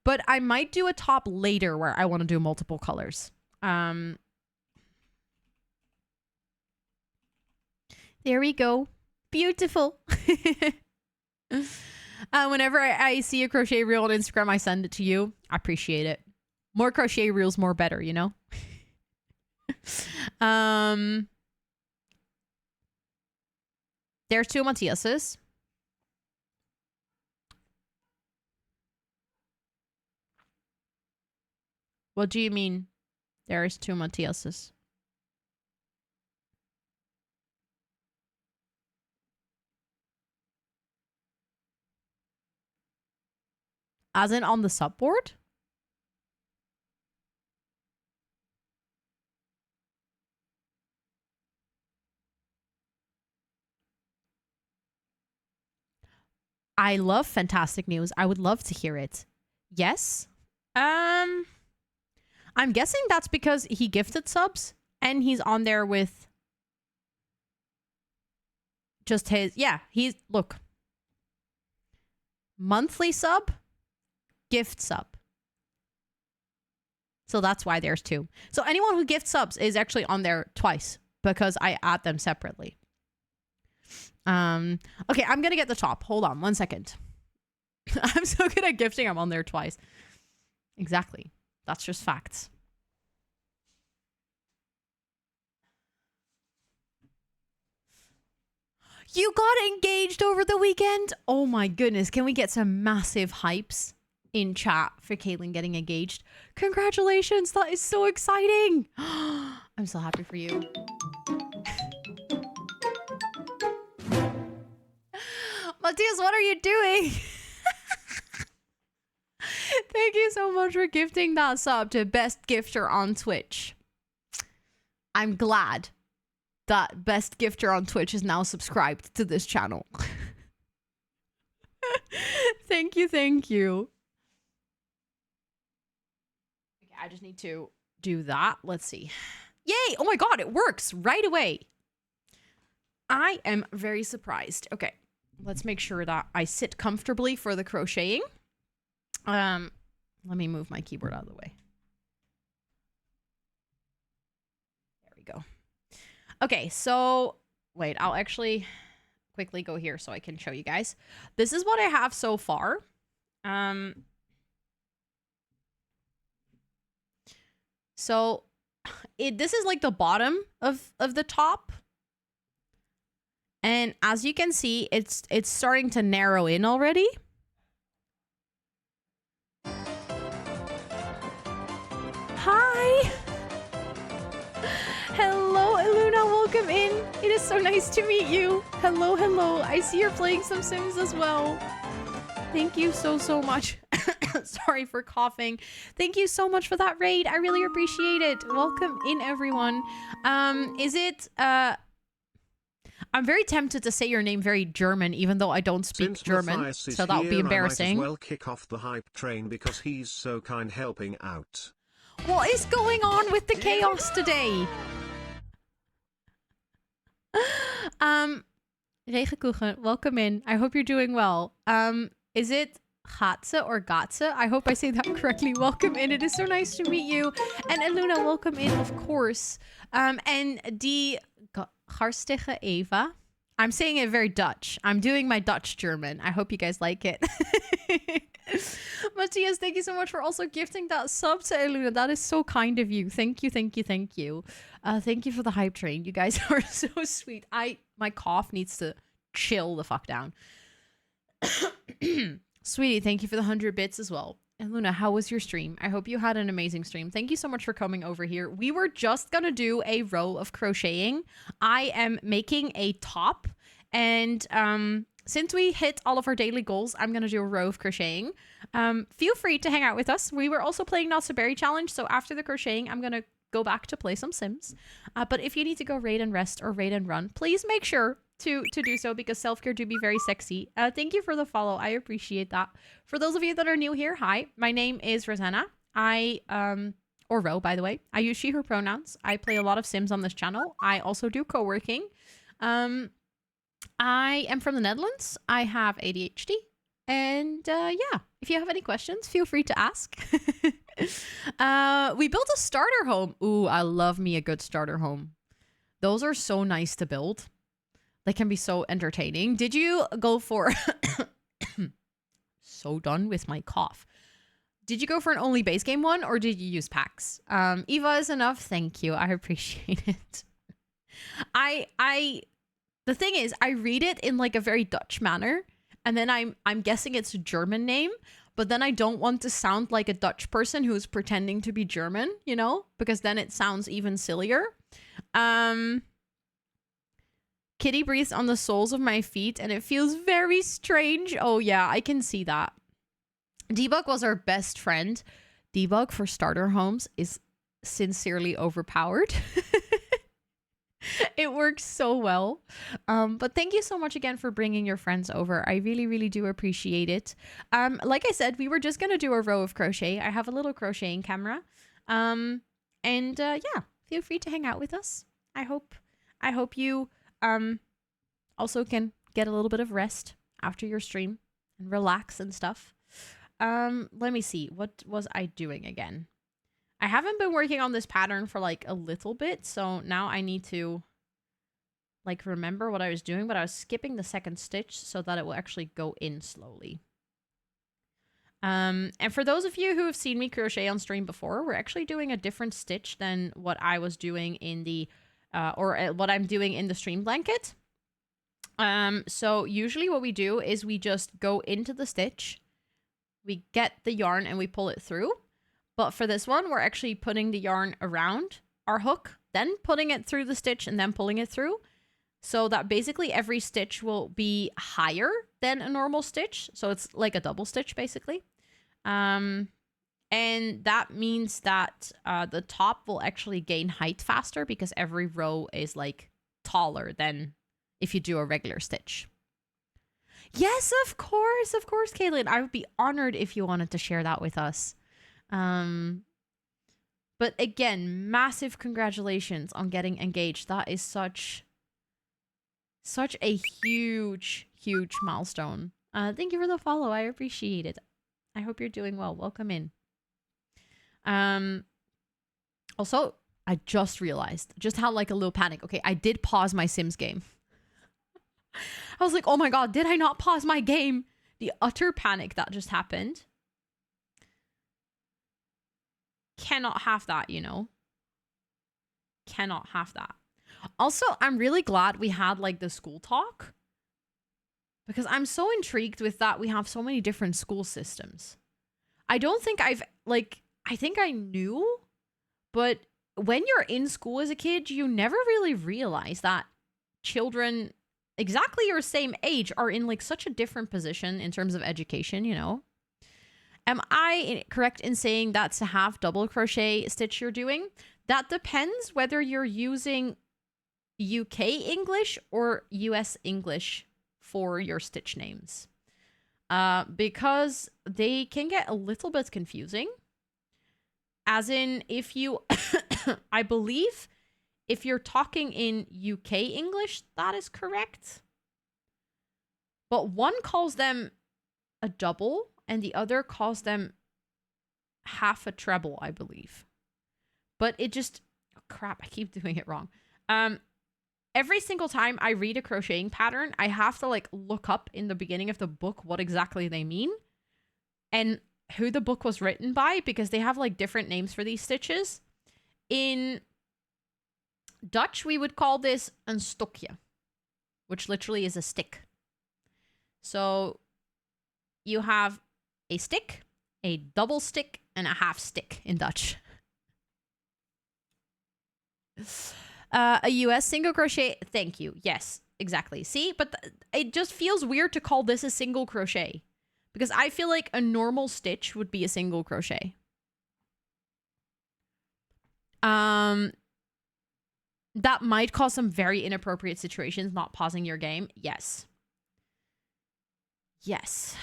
but I might do a top later where I want to do multiple colors. There we go. Beautiful. Whenever I see a crochet reel on Instagram, I send it to you. I appreciate it. More crochet reels, more better, you know? There's 2 Matthias's. What do you mean? There's 2 Matthias's. As in on the subboard? I love fantastic news. I would love to hear it. Yes. I'm guessing that's because he gifted subs and he's on there with just his, yeah, he's, look. Monthly sub, gift sub. So that's why there's 2. So anyone who gifts subs is actually on there twice because I add them separately. Okay, I'm gonna get the top. Hold on 1 second. I'm so good at gifting, I'm on there twice. Exactly. That's just facts. You got engaged over the weekend? Oh my goodness. Can we get some massive hypes in chat for Caitlin getting engaged? Congratulations. That is so exciting. I'm so happy for you. Matthias, what are you doing? Thank you so much for gifting that sub to Best Gifter on Twitch. I'm glad that Best Gifter on Twitch is now subscribed to this channel. Thank you, thank you. Okay, I just need to do that. Let's see. Yay! Oh my god, it works right away. I am very surprised. Okay, let's make sure that I sit comfortably for the crocheting. Let me move my keyboard out of the way. There we go. Okay, so wait, I'll actually quickly go here so I can show you guys. This is what I have so far. So this is like the bottom of the top. And as you can see, it's starting to narrow in already. Hi. Hello, Iluna. Welcome in. It is so nice to meet you. Hello, hello. I see you're playing some Sims as well. Thank you so much. Sorry for coughing. Thank you so much for that raid. I really appreciate it. Welcome in, everyone. Is it... I'm very tempted to say your name very German, even though I don't speak Since German, Matthias is so that would be here, embarrassing. I might as well kick off the hype train because he's so kind helping out. What is going on with the chaos today? Regenkuchen, welcome in. I hope you're doing well. Is it Gatse or Gatse? I hope I say that correctly. Welcome in. It is so nice to meet you. And Iluna, welcome in, of course. And die Garstige Eva. I'm saying it very Dutch. I'm doing my Dutch German. I hope you guys like it. Matthias, thank you so much for also gifting that sub to Iluna. That is so kind of you. Thank you, thank you, thank you. Thank you for the hype train. You guys are so sweet. My cough needs to chill the fuck down. Sweetie, thank you for the 100 bits as well. And Luna, how was your stream? I hope you had an amazing stream. Thank you so much for coming over here. We were just gonna do a row of crocheting. I am making a top, and since we hit all of our daily goals, I'm gonna do a row of crocheting. Feel free to hang out with us. We were also playing Not So Berry Challenge, so after the crocheting, I'm gonna go back to play some Sims. But if you need to go raid and rest or raid and run, please make sure to do so, because self-care do be very sexy. Thank you for the follow. I appreciate that. For those of you that are new here, hi, my name is Rosanna. Or Ro, by the way. I use she, her pronouns. I play a lot of Sims on this channel. I also do co-working. I am from the Netherlands. I have ADHD. And yeah, if you have any questions, feel free to ask. We built a starter home. Ooh, I love me a good starter home. Those are so nice to build. They can be so entertaining. Did you go for... so done with my cough. Did you go for an only base game one or did you use packs? Eva is enough. Thank you. I appreciate it. The thing is, I read it in like a very Dutch manner. And then I'm guessing it's a German name, but then I don't want to sound like a Dutch person who's pretending to be German, you know, because then it sounds even sillier. Kitty breathes on the soles of my feet and it feels very strange. Oh yeah, I can see that. Debug was our best friend. Debug for starter homes is sincerely overpowered. It works so well. But thank you so much again for bringing your friends over. I really, really do appreciate it. Like I said, we were just going to do a row of crochet. I have a little crocheting camera. And yeah, feel free to hang out with us. I hope you also can get a little bit of rest after your stream and relax and stuff. Let me see. What was I doing again? I haven't been working on this pattern for like a little bit, so now I need to like remember what I was doing, but I was skipping the second stitch so that it will actually go in slowly. And for those of you who have seen me crochet on stream before, we're actually doing a different stitch than what I was doing in the what I'm doing in the stream blanket. So usually what we do is we just go into the stitch, we get the yarn and we pull it through. But for this one, we're actually putting the yarn around our hook, then putting it through the stitch and then pulling it through. So that basically every stitch will be higher than a normal stitch. So it's like a double stitch basically. And that means that the top will actually gain height faster because every row is like taller than if you do a regular stitch. Yes, of course, Caitlin. I would be honored if you wanted to share that with us. But again, massive congratulations on getting engaged. That is such a huge milestone. Thank you for the follow. I appreciate it. I hope you're doing well. Welcome in. Also, I just realized just how like a little panic. Okay, I did pause my Sims game. I was like, oh my god, did I not pause my game? The utter panic that just happened. Cannot have that, you know? Cannot have that. Also, I'm really glad we had like the school talk because I'm so intrigued with that. We have so many different school systems. I don't think I think I knew, but when you're in school as a kid, you never really realize that children exactly your same age are in like such a different position in terms of education, you know? Am I correct in saying that's a half double crochet stitch you're doing? That depends whether you're using UK English or US English for your stitch names. Because they can get a little bit confusing. As in, if you, I believe, if you're talking in UK English, that is correct. But one calls them a double and the other calls them half a treble, I believe. But it just, oh crap, I keep doing it wrong. Every single time I read a crocheting pattern, I have to like look up in the beginning of the book what exactly they mean and who the book was written by, because they have like different names for these stitches. In Dutch, we would call this een stokje, which literally is a stick. So you have a stick, a double stick, and a half stick in Dutch. A US single crochet. Thank you. Yes, exactly. See, but it just feels weird to call this a single crochet because I feel like a normal stitch would be a single crochet. That might cause some very inappropriate situations, not pausing your game. Yes. Yes.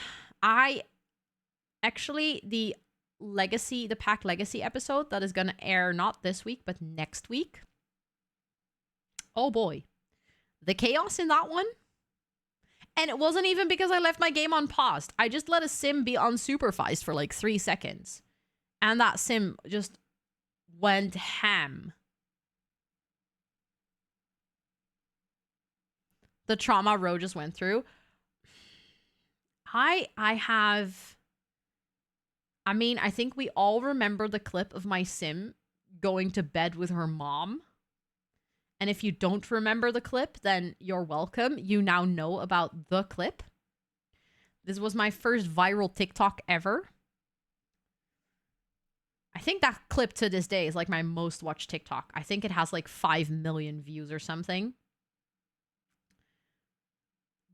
Actually, the Pack Legacy episode that is going to air not this week, but next week. Oh boy. The chaos in that one And it wasn't even because I left my game unpaused. I just let a sim be unsupervised for like 3 seconds. And that sim just went ham. The trauma Ro just went through. I mean, I think we all remember the clip of my sim going to bed with her mom. And if you don't remember the clip, then you're welcome. You now know about the clip. This was my first viral TikTok ever. I think that clip to this day is like my most watched TikTok. I think it has like 5 million views or something.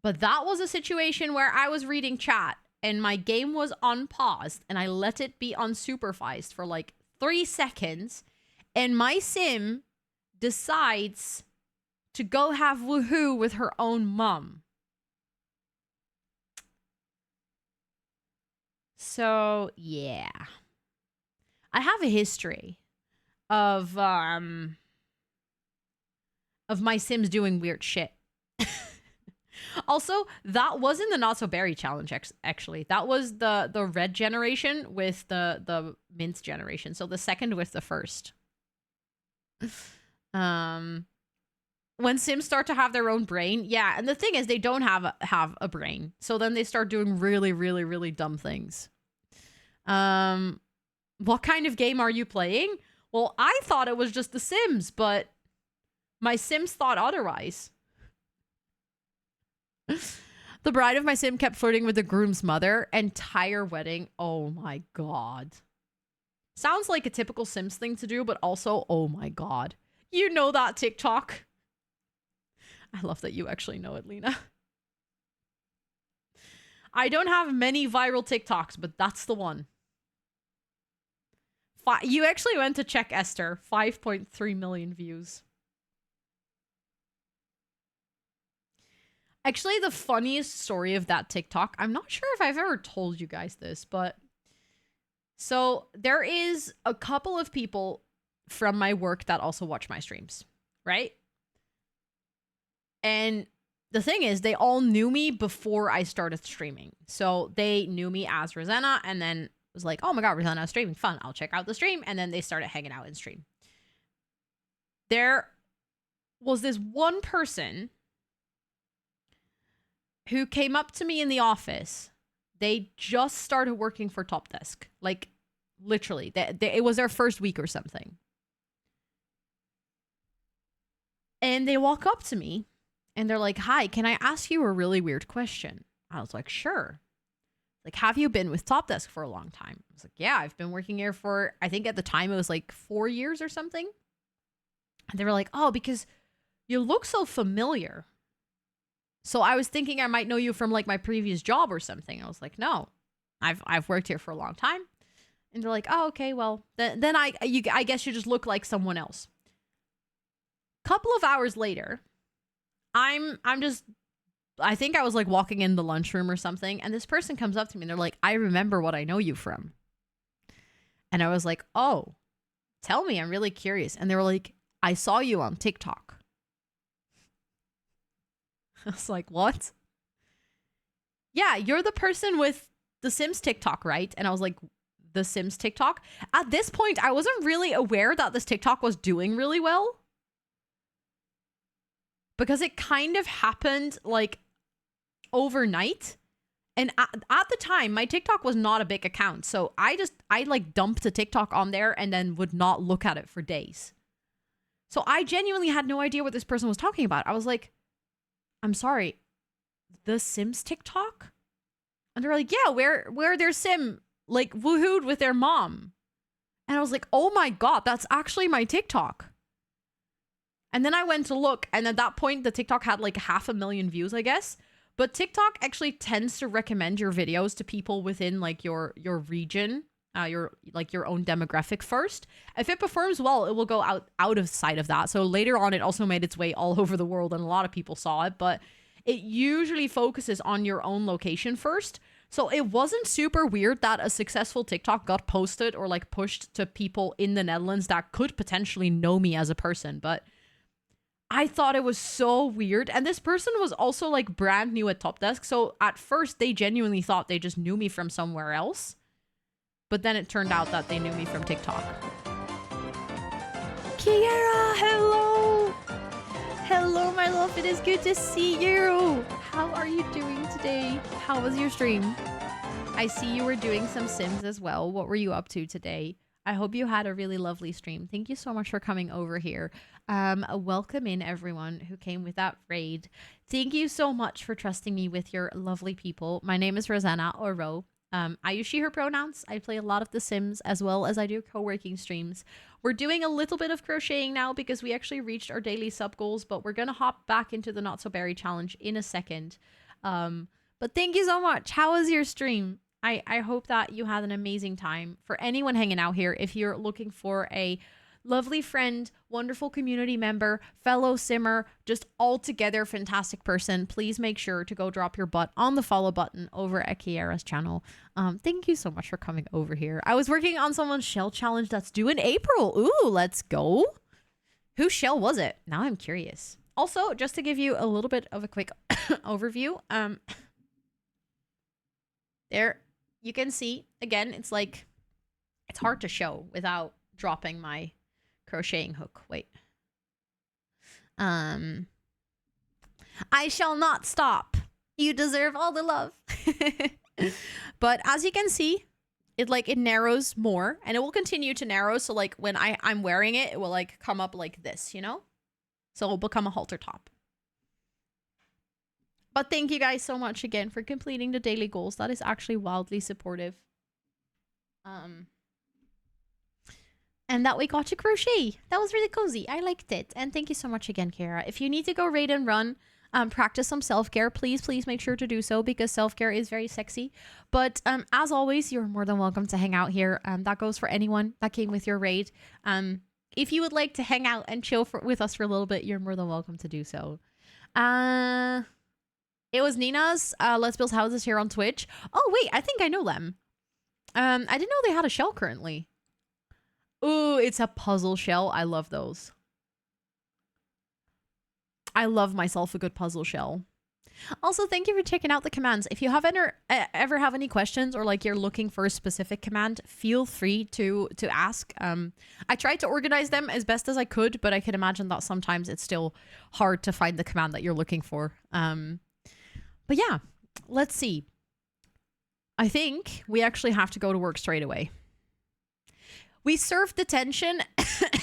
But that was a situation where I was reading chat and my game was unpaused and I let it be unsupervised for like 3 seconds. And my sim decides to go have woohoo with her own mom. So, yeah. I have a history of my sims doing weird shit. Also, that wasn't the Not So Berry challenge, actually. That was the red generation with the mint generation. So the second with the first. When sims start to have their own brain, yeah, and the thing is they don't have a brain. So then they start doing really, really, really dumb things. What kind of game are you playing? Well, I thought it was just The Sims, but my sims thought otherwise. The bride of my sim kept flirting with the groom's mother. Entire wedding. Oh my god. Sounds like a typical Sims thing to do, but also, oh my god. You know that TikTok. I love that you actually know it, Lena. I don't have many viral TikToks, but that's the one. You actually went to check Esther. 5.3 million views. Actually, the funniest story of that TikTok, I'm not sure if I've ever told you guys this, but so there is a couple of people from my work that also watch my streams, right? And the thing is, they all knew me before I started streaming. So they knew me as Rosanna and then was like, oh my god, Rosanna's streaming, fun, I'll check out the stream. And then they started hanging out in stream. There was this one person who came up to me in the office. They just started working for Top Desk. Like, literally. It was their first week or something. And they walk up to me, and they're like, hi, can I ask you a really weird question? I was like, sure. Like, have you been with Top Desk for a long time? I was like, yeah, I've been working here for, I think at the time it was like 4 years or something. And they were like, oh, because you look so familiar. So I was thinking I might know you from like my previous job or something. I was like, no, I've worked here for a long time. And they're like, oh, okay, well, then I guess you just look like someone else. Couple of hours later, I think I was like walking in the lunchroom or something, and this person comes up to me and they're like, I remember what I know you from. And I was like, oh, tell me, I'm really curious. And they were like, I saw you on TikTok. I was like, what? Yeah, you're the person with the Sims TikTok, right? And I was like, the Sims TikTok? At this point, I wasn't really aware that this TikTok was doing really well. Because it kind of happened like overnight. And at the time, my TikTok was not a big account. So I like dumped a TikTok on there and then would not look at it for days. So I genuinely had no idea what this person was talking about. I was like, I'm sorry, the Sims TikTok? And they're like, yeah, where their sim like woohooed with their mom. And I was like, oh my god, that's actually my TikTok. And then I went to look, and at that point, the TikTok had like 500,000 views, I guess. But TikTok actually tends to recommend your videos to people within like your region, your own demographic first. If it performs well, it will go out of sight of that. So later on, it also made its way all over the world, and a lot of people saw it. But it usually focuses on your own location first. So it wasn't super weird that a successful TikTok got posted or like pushed to people in the Netherlands that could potentially know me as a person. But I thought it was so weird. And this person was also like brand new at Top Desk. So at first they genuinely thought they just knew me from somewhere else. But then it turned out that they knew me from TikTok. Kiera, hello. Hello, my love. It is good to see you. How are you doing today? How was your stream? I see you were doing some Sims as well. What were you up to today? I hope you had a really lovely stream. Thank you so much for coming over here. Welcome in everyone who came with that raid. Thank you so much for trusting me with your lovely people. My name is Rosanna or Ro. I use she, her pronouns. I play a lot of The Sims as well as I do co-working streams. We're doing a little bit of crocheting now because we actually reached our daily sub goals, but we're going to hop back into the Not So Berry challenge in a second. But thank you so much. How was your stream? I hope that you had an amazing time. For anyone hanging out here, if you're looking for a lovely friend, wonderful community member, fellow simmer, just altogether fantastic person, please make sure to go drop your butt on the follow button over at Kiera's channel. Thank you so much for coming over here. I was working on someone's shell challenge that's due in April. Ooh, let's go. Whose shell was it? Now I'm curious. Also, just to give you a little bit of a quick overview, there you can see, again, it's like, it's hard to show without dropping my crocheting hook. Wait. I shall not stop. You deserve all the love. But as you can see, it narrows more and it will continue to narrow. So like when I'm wearing it, it will like come up like this, you know? So it'll become a halter top. But thank you guys so much again for completing the daily goals. That is actually wildly supportive. And that we got to crochet. That was really cozy. I liked it. And thank you so much again, Kara. If you need to go raid and run, practice some self-care, please make sure to do so because self-care is very sexy. But as always, you're more than welcome to hang out here. That goes for anyone that came with your raid. If you would like to hang out and chill with us for a little bit, you're more than welcome to do so. It was Nina's Let's Build Houses here on Twitch. Oh, wait, I think I know them. I didn't know they had a shell currently. Ooh, it's a puzzle shell. I love those. I love myself a good puzzle shell. Also, thank you for checking out the commands. If you have ever have any questions or like you're looking for a specific command, feel free to ask. I tried to organize them as best as I could, but I can imagine that sometimes it's still hard to find the command that you're looking for. But yeah, let's see. I think we actually have to go to work straight away. We served detention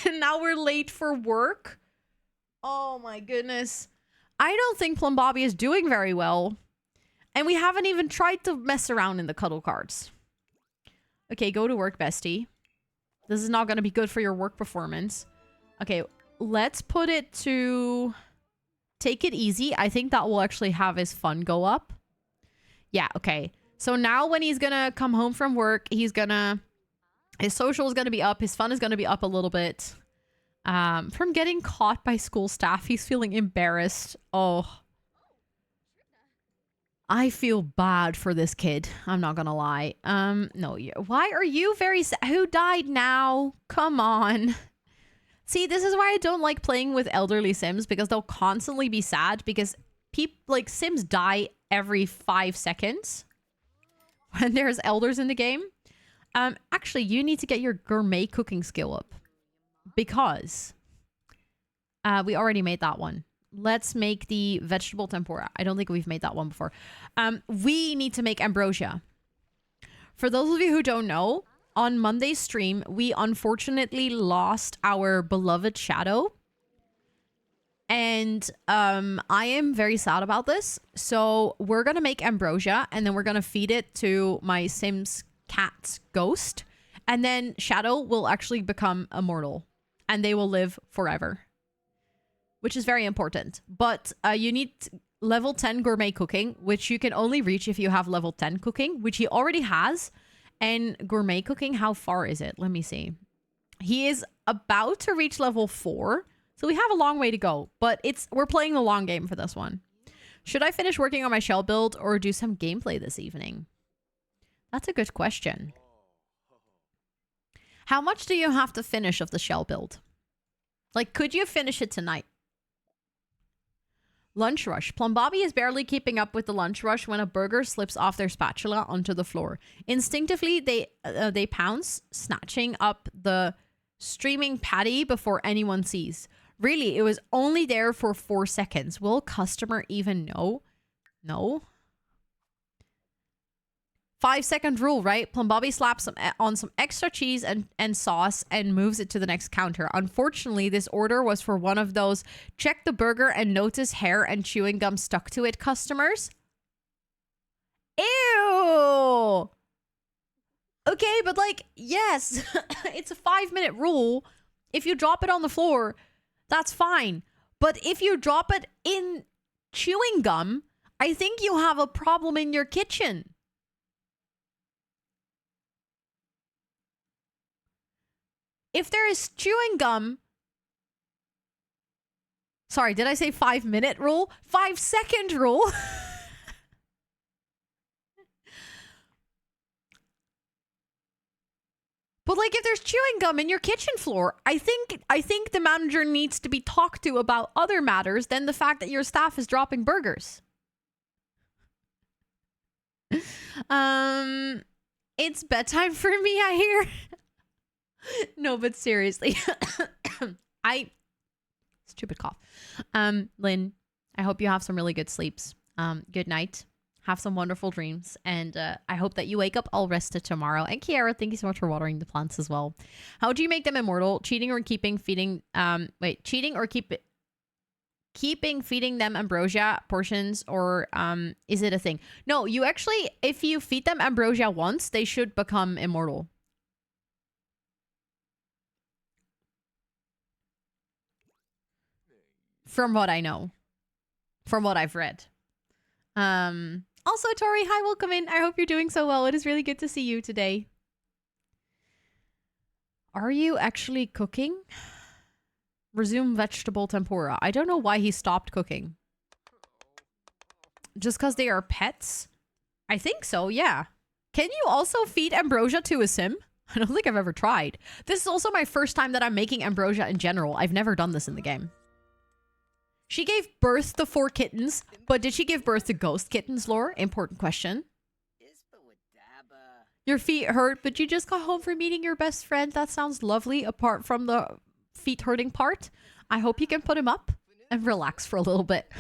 and now we're late for work. Oh my goodness. I don't think Plum Bobby is doing very well. And we haven't even tried to mess around in the cuddle cards. Okay, go to work, bestie. This is not going to be good for your work performance. Okay, let's put it to take it easy. I think that will actually have his fun go up. Yeah, okay. So now when he's going to come home from work, he's going to... His social is going to be up. His fun is going to be up a little bit. From getting caught by school staff, he's feeling embarrassed. Oh. I feel bad for this kid. I'm not going to lie. No. Why are you very sad? Who died now? Come on. See, this is why I don't like playing with elderly Sims because they'll constantly be sad because Sims die every 5 seconds when there's elders in the game. Actually, you need to get your gourmet cooking skill up because we already made that one. Let's make the vegetable tempura. I don't think we've made that one before. We need to make ambrosia. For those of you who don't know, on Monday's stream, we unfortunately lost our beloved Shadow. And I am very sad about this. So we're going to make ambrosia and then we're going to feed it to my Sims cat's ghost. And then Shadow will actually become immortal and they will live forever, which is very important. But you need level 10 gourmet cooking, which you can only reach if you have level 10 cooking, which he already has. And gourmet cooking, how far is it? Let me see. He is about to reach level 4. So we have a long way to go, but we're playing the long game for this one. Should I finish working on my shell build or do some gameplay this evening? That's a good question. How much do you have to finish of the shell build? Like, could you finish it tonight? Lunch rush. Plum Bobby is barely keeping up with the lunch rush when a burger slips off their spatula onto the floor. Instinctively, they pounce, snatching up the streaming patty before anyone sees. Really, it was only there for 4 seconds. Will customer even know? No. 5-second rule, right? Plum Bobby slaps on some extra cheese and sauce and moves it to the next counter. Unfortunately, this order was for one of those check the burger and notice hair and chewing gum stuck to it customers. Ew! Okay, but like, yes, it's a 5-minute rule. If you drop it on the floor, that's fine. But if you drop it in chewing gum, I think you have a problem in your kitchen. If there is chewing gum... Sorry, did I say 5-minute rule? 5-second rule? But like if there's chewing gum in your kitchen floor, I think the manager needs to be talked to about other matters than the fact that your staff is dropping burgers. It's bedtime for me, I hear. No, but seriously. Stupid cough. Lynn, I hope you have some really good sleeps. Good night. Have some wonderful dreams. And I hope that you wake up all rested tomorrow. And Kiara, thank you so much for watering the plants as well. How do you make them immortal? Cheating or keeping feeding them ambrosia portions, or is it a thing? No, you actually, if you feed them ambrosia once, they should become immortal. From what I know. From what I've read. Also, Tori, hi, welcome in. I hope you're doing so well. It is really good to see you today. Are you actually cooking? Resume vegetable tempura. I don't know why he stopped cooking. Just because they are pets? I think so, yeah. Can you also feed ambrosia to a sim? I don't think I've ever tried. This is also my first time that I'm making ambrosia in general. I've never done this in the game. She gave birth to 4 kittens, but did she give birth to ghost kittens, Lore? Important question. Your feet hurt, but you just got home from meeting your best friend. That sounds lovely, apart from the feet hurting part. I hope you can put him up and relax for a little bit.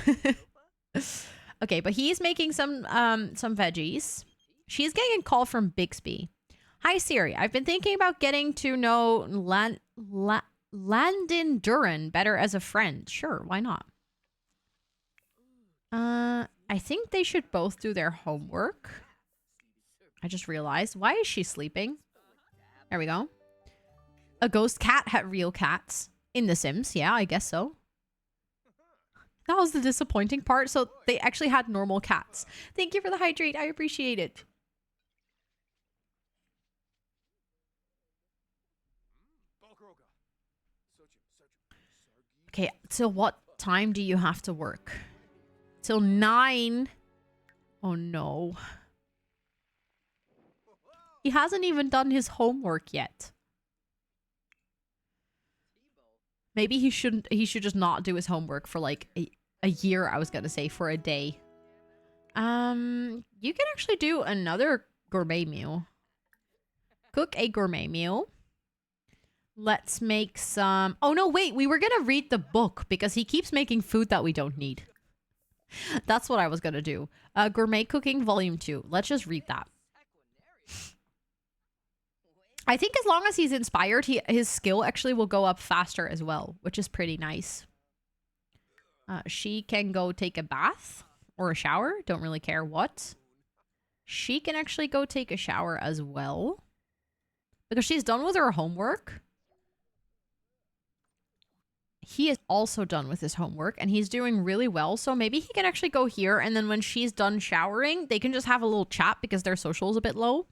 Okay, but he's making some veggies. She's getting a call from Bixby. Hi, Siri. I've been thinking about getting to know Landon Duran better as a friend. Sure, why not? I think they should both do their homework. I just realized. Why is she sleeping? There we go. A ghost cat had real cats in The Sims. Yeah, I guess so. That was the disappointing part. So they actually had normal cats. Thank you for the hydrate. I appreciate it. Okay, so what time do you have to work? Till 9. Oh no. He hasn't even done his homework yet. Maybe he should just not do his homework for like a year, I was gonna say, for a day. You can actually do another gourmet meal. Cook a gourmet meal. Let's make some... Oh, no, wait. We were going to read the book because he keeps making food that we don't need. That's what I was going to do. Gourmet Cooking Volume 2. Let's just read that. I think as long as he's inspired, his skill actually will go up faster as well, which is pretty nice. She can go take a bath or a shower. Don't really care what. She can actually go take a shower as well. Because she's done with her homework. He is also done with his homework and he's doing really well. So maybe he can actually go here. And then when she's done showering, they can just have a little chat because their social is a bit low.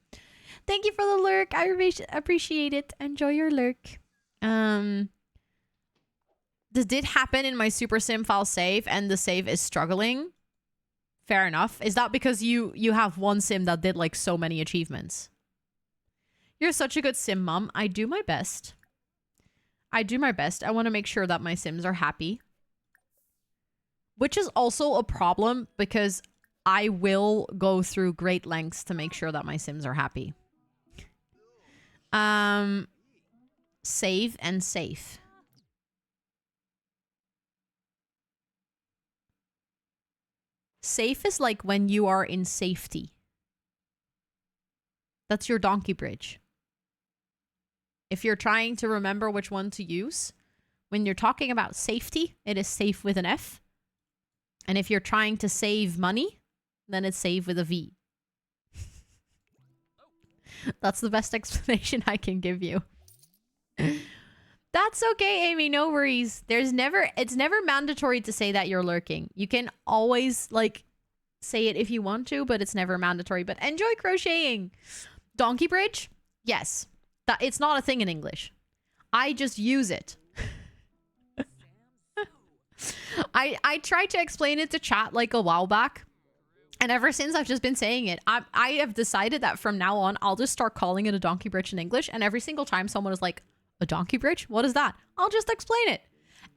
Thank you for the lurk. I appreciate it. Enjoy your lurk. This did happen in my Super Sim file save and the save is struggling. Fair enough. Is that because you have one sim that did like so many achievements? You're such a good sim mom. I do my best. I do my best. I want to make sure that my sims are happy. Which is also a problem because I will go through great lengths to make sure that my Sims are happy. Save and safe. Safe is like when you are in safety. That's your donkey bridge. If you're trying to remember which one to use, when you're talking about safety, it is safe with an F. And if you're trying to save money, then it's save with a V. That's the best explanation I can give you. That's okay, Amy. No worries. It's never mandatory to say that you're lurking. You can always, like, say it if you want to, but it's never mandatory. But enjoy crocheting. Donkey bridge? Yes. It's not a thing in English. I just use it. I tried to explain it to chat like a while back. And ever since, I've just been saying it. I have decided that from now on, I'll just start calling it a donkey bridge in English. And every single time someone is like, a donkey bridge? What is that? I'll just explain it.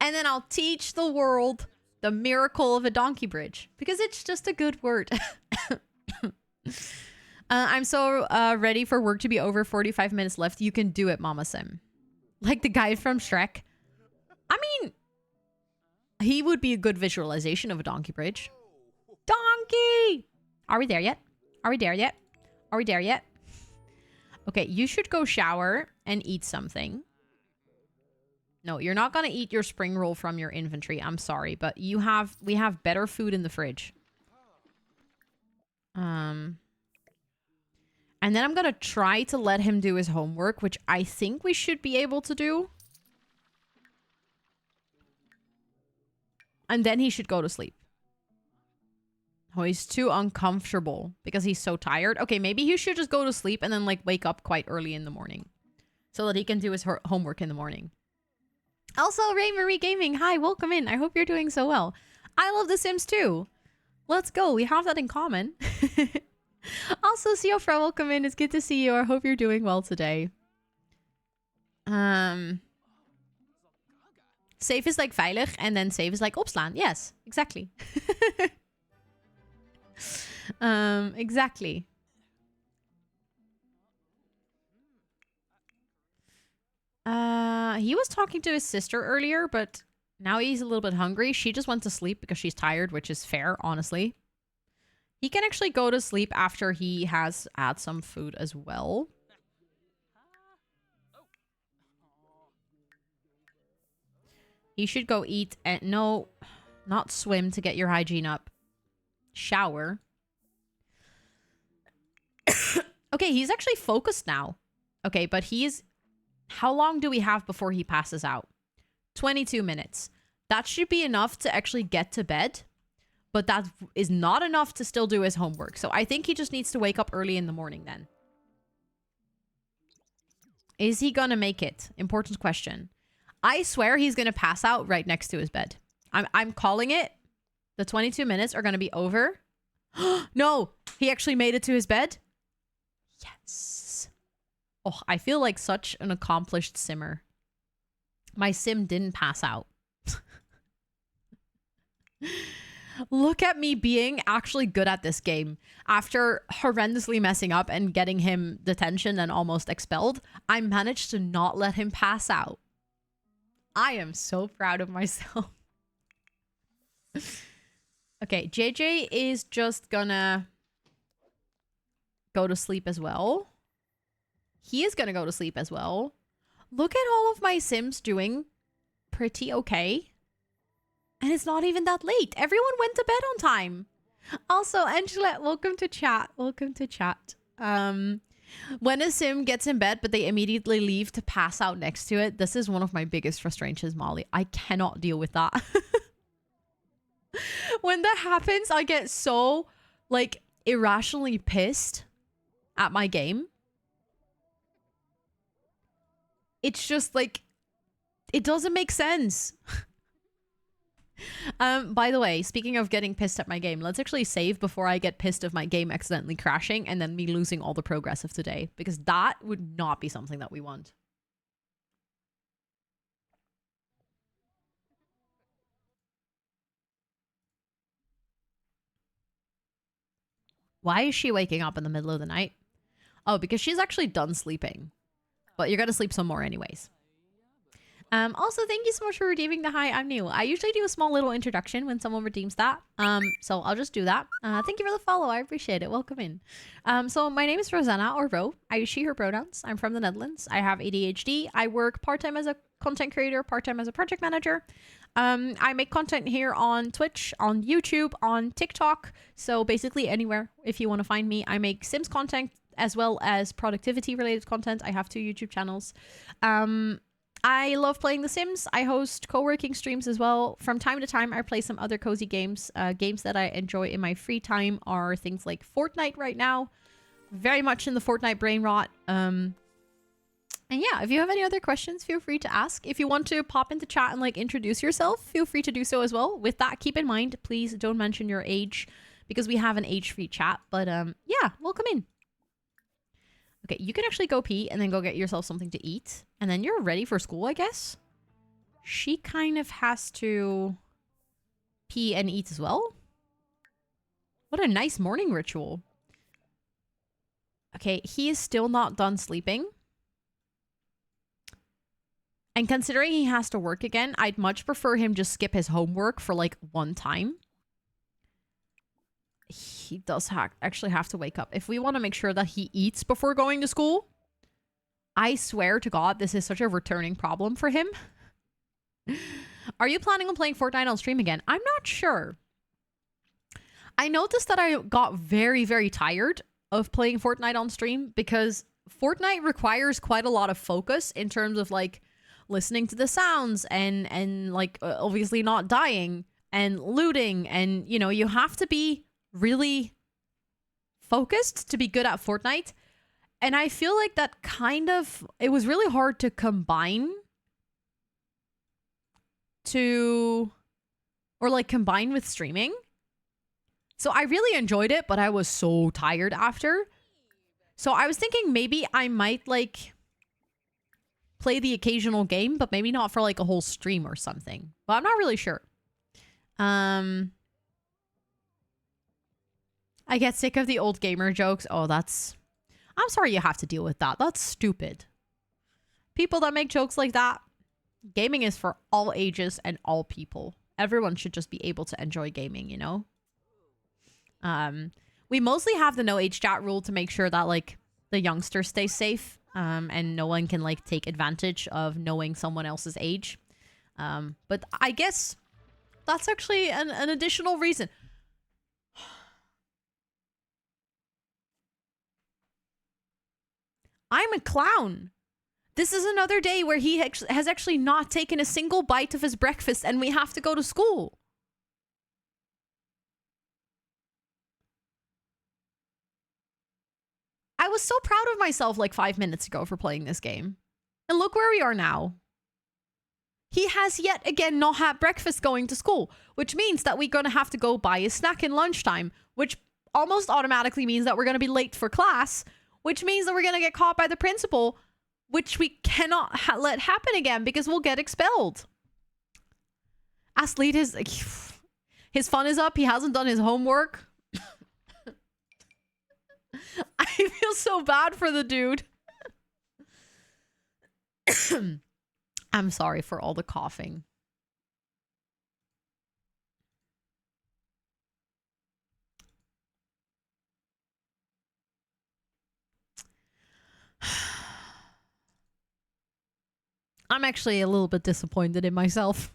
And then I'll teach the world the miracle of a donkey bridge. Because it's just a good word. I'm so ready for work to be over. 45 minutes left. You can do it, Mama Sim. Like the guy from Shrek. I mean, he would be a good visualization of a donkey bridge. Donkey! Are we there yet? Are we there yet? Are we there yet? Okay, you should go shower and eat something. No, you're not going to eat your spring roll from your inventory. I'm sorry, but we have better food in the fridge. And then I'm going to try to let him do his homework, which I think we should be able to do. And then he should go to sleep. Oh, he's too uncomfortable because he's so tired. Okay, maybe he should just go to sleep and then, like, wake up quite early in the morning so that he can do his homework in the morning. Also, Ray Marie Gaming, hi, welcome in. I hope you're doing so well. I love The Sims too. Let's go. We have that in common. Also, Siofra, welcome in. It's good to see you. I hope you're doing well today. Safe is like veilig, and then save is like opslaan. Yes, exactly. Exactly. He was talking to his sister earlier, but now he's a little bit hungry. She just went to sleep because she's tired, which is fair, honestly. He can actually go to sleep after he has had some food as well. He should go eat and no, not swim to get your hygiene up. Shower. Okay, he's actually focused now. Okay, but he's... How long do we have before he passes out? 22 minutes. That should be enough to actually get to bed. But that is not enough to still do his homework. So I think he just needs to wake up early in the morning then. Is he gonna make it? Important question. I swear he's gonna pass out right next to his bed. I'm calling it. The 22 minutes are gonna be over. No! He actually made it to his bed? Yes. Oh, I feel like such an accomplished simmer. My sim didn't pass out. Look at me being actually good at this game. After horrendously messing up and getting him detention and almost expelled, I managed to not let him pass out. I am so proud of myself. Okay, JJ is just gonna go to sleep as well. He is gonna go to sleep as well. Look at all of my Sims doing pretty okay. And it's not even that late. Everyone went to bed on time. Also, Angela, welcome to chat. Welcome to chat. When a Sim gets in bed, but they immediately leave to pass out next to it, this is one of my biggest frustrations, Molly. I cannot deal with that. When that happens, I get so, like, irrationally pissed at my game. It's just, like, it doesn't make sense. By the way, speaking of getting pissed at my game, let's actually save before I get pissed of my game accidentally crashing and then me losing all the progress of today, because that would not be something that we want. Why is she waking up in the middle of the night? Oh, because she's actually done sleeping. But you're going to sleep some more anyways. Also, thank you so much for redeeming the hi. I'm new. I usually do a small little introduction when someone redeems that. So I'll just do that. Thank you for the follow. I appreciate it. Welcome in. So my name is Rosanna, or Ro. I use she, her pronouns. I'm from the Netherlands. I have ADHD. I work part-time as a content creator, part-time as a project manager. I make content here on Twitch, on YouTube, on TikTok. So basically anywhere if you want to find me. I make Sims content as well as productivity related content. I have 2 YouTube channels. I love playing The Sims. I host co-working streams as well. From time to time, I play some other cozy games. Games that I enjoy in my free time are things like Fortnite right now. Very much in the Fortnite brain rot. And yeah, if you have any other questions, feel free to ask. If you want to pop into chat and like introduce yourself, feel free to do so as well. With that, keep in mind, please don't mention your age because we have an age-free chat. But yeah, welcome in. Okay, you can actually go pee and then go get yourself something to eat. And then you're ready for school, I guess. She kind of has to pee and eat as well. What a nice morning ritual. Okay, he is still not done sleeping. And considering he has to work again, I'd much prefer him just skip his homework for like one time. He does actually have to wake up. If we want to make sure that he eats before going to school, I swear to God, this is such a returning problem for him. Are you planning on playing Fortnite on stream again? I'm not sure. I noticed that I got very, very tired of playing Fortnite on stream because Fortnite requires quite a lot of focus in terms of like listening to the sounds and like obviously not dying and looting, and you know, you have to be really focused to be good at Fortnite. And I feel like that kind of, it was really hard to combine with streaming. So I really enjoyed it, but I was so tired after. So I was thinking maybe I might like play the occasional game, but maybe not for like a whole stream or something. But I'm not really sure. I get sick of the old gamer jokes. Oh, I'm sorry you have to deal with that. That's stupid. People that make jokes like that. Gaming is for all ages and all people. Everyone should just be able to enjoy gaming, you know? We mostly have the no age chat rule to make sure that like the youngsters stay safe. And no one can like take advantage of knowing someone else's age. But I guess that's actually an additional reason. I'm a clown. This is another day where he has actually not taken a single bite of his breakfast and we have to go to school. I was so proud of myself like 5 minutes ago for playing this game. And look where we are now. He has yet again not had breakfast going to school, which means that we're going to have to go buy a snack in lunchtime, which almost automatically means that we're going to be late for class, which means that we're going to get caught by the principal, which we cannot let happen again because we'll get expelled. Asleet is... his fun is up. He hasn't done his homework. I feel so bad for the dude. I'm sorry for all the coughing. I'm actually a little bit disappointed in myself.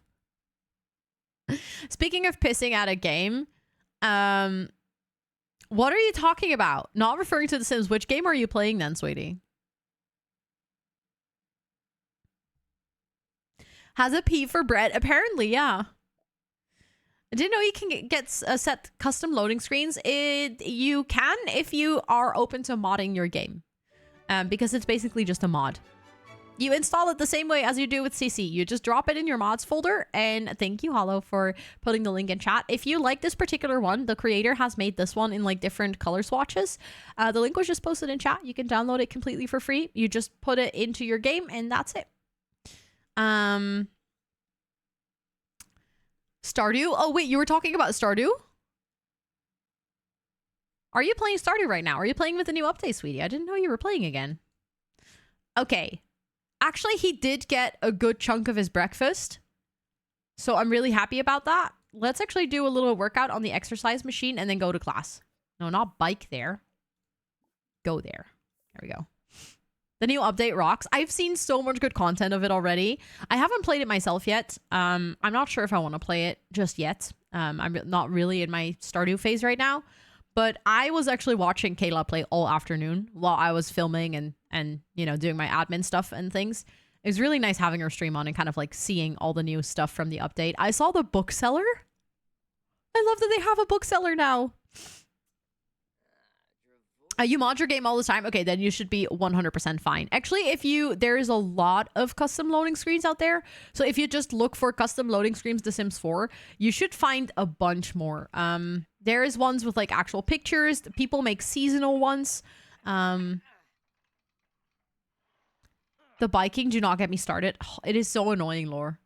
Speaking of pissing at a game, what are you talking about? Not referring to The Sims. Which game are you playing then, sweetie? Has a P for bread? Apparently, yeah. I didn't know you can get set custom loading screens. You can if you are open to modding your game. Because it's basically just a mod. You install it the same way as you do with CC. You just drop it in your mods folder. And thank you, Hollow, for putting the link in chat. If you like this particular one, the creator has made this one in like different color swatches. The link was just posted in chat. You can download it completely for free. You just put it into your game and that's it. Stardew? Oh, wait, you were talking about Stardew? Are you playing Stardew right now? Are you playing with the new update, sweetie? I didn't know you were playing again. Okay. Actually, he did get a good chunk of his breakfast. So I'm really happy about that. Let's actually do a little workout on the exercise machine and then go to class. No, not bike there. Go there. There we go. The new update rocks. I've seen so much good content of it already. I haven't played it myself yet. I'm not sure if I want to play it just yet. I'm not really in my Stardew phase right now. But I was actually watching Kayla play all afternoon while I was filming and you know, doing my admin stuff and things. It was really nice having her stream on and kind of like seeing all the new stuff from the update. I saw the bookseller. I love that they have a bookseller now. You mod your game all the time. Okay, then you should be 100% fine. Actually, there is a lot of custom loading screens out there. So if you just look for custom loading screens, The Sims 4, you should find a bunch more. There is ones with like actual pictures. People make seasonal ones. The biking, do not get me started. Oh, it is so annoying, lore.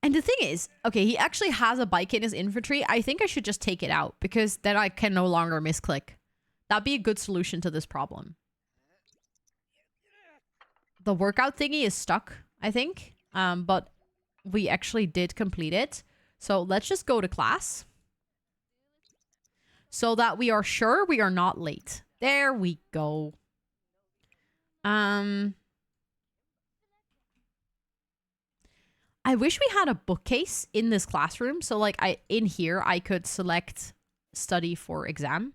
And the thing is, okay, he actually has a bike in his inventory. I think I should just take it out because then I can no longer misclick. That'd be a good solution to this problem. The workout thingy is stuck, I think. But we actually did complete it. So let's just go to class. So that we are sure we are not late. There we go. I wish we had a bookcase in this classroom. So like in here, I could select study for exam.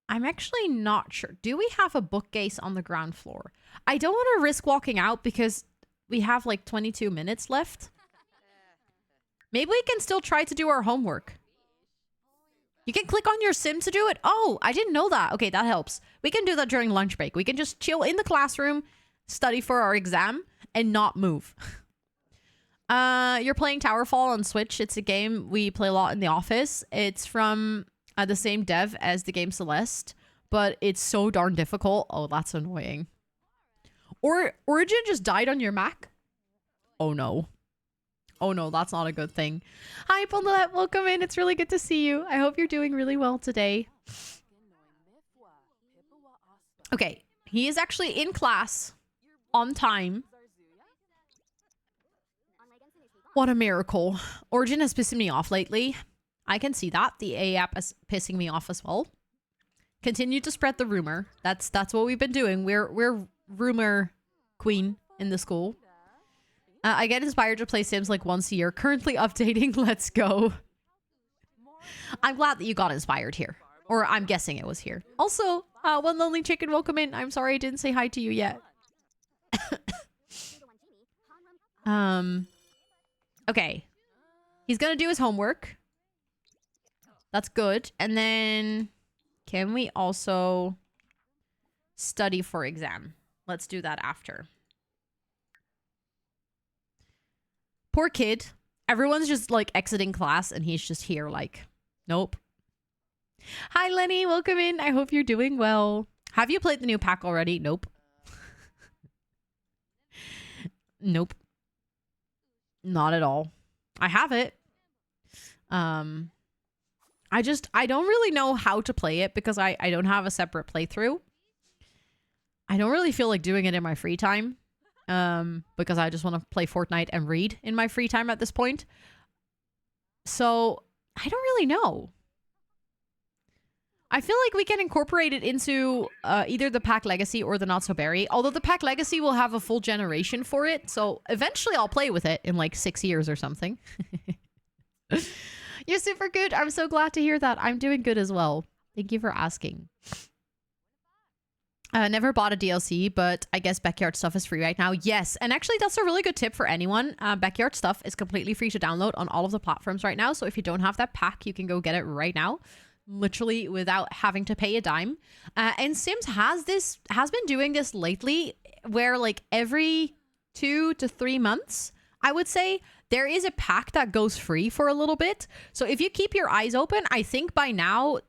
I'm actually not sure. Do we have a bookcase on the ground floor? I don't want to risk walking out because we have like 22 minutes left. Maybe we can still try to do our homework. You can click on your sim to do it. Oh, I didn't know that. Okay, that helps. We can do that during lunch break. We can just chill in the classroom, study for our exam, and not move. You're playing Towerfall on Switch. It's a game we play a lot in the office. It's from the same dev as the game Celeste, but it's so darn difficult. Oh, that's annoying. Origin just died on your Mac? Oh no. Oh no, that's not a good thing. Hi, Pondelet. Welcome in. It's really good to see you. I hope you're doing really well today. Okay, he is actually in class on time. What a miracle. Origin has pissed me off lately. I can see that. The A app is pissing me off as well. Continue to spread the rumor. That's what we've been doing. We're rumor queen in the school. I get inspired to play Sims like once a year. Currently updating. Let's go. I'm glad that you got inspired here. Or I'm guessing it was here. Also, One Lonely Chicken, welcome in. I'm sorry I didn't say hi to you yet. Okay. He's gonna do his homework. That's good. And then can we also study for exam? Let's do that after. Poor kid. Everyone's just like exiting class and he's just here like, nope. Hi, Lenny. Welcome in. I hope you're doing well. Have you played the new pack already? Nope. Nope. Not at all. I have it. I don't really know how to play it because I don't have a separate playthrough. I don't really feel like doing it in my free time. Because I just want to play Fortnite and read in my free time at this point. So, I don't really know. I feel like we can incorporate it into either the Pack Legacy or the Not So Berry. Although the Pack Legacy will have a full generation for it. So, eventually I'll play with it in like 6 years or something. You're super good. I'm so glad to hear that. I'm doing good as well. Thank you for asking. Never bought a DLC, but I guess Backyard Stuff is free right now. Yes, and actually that's a really good tip for anyone. Backyard Stuff is completely free to download on all of the platforms right now. So if you don't have that pack, you can go get it right now. Literally without having to pay a dime. And Sims has been doing this lately where like every 2 to 3 months, I would say, there is a pack that goes free for a little bit. So if you keep your eyes open, I think by now,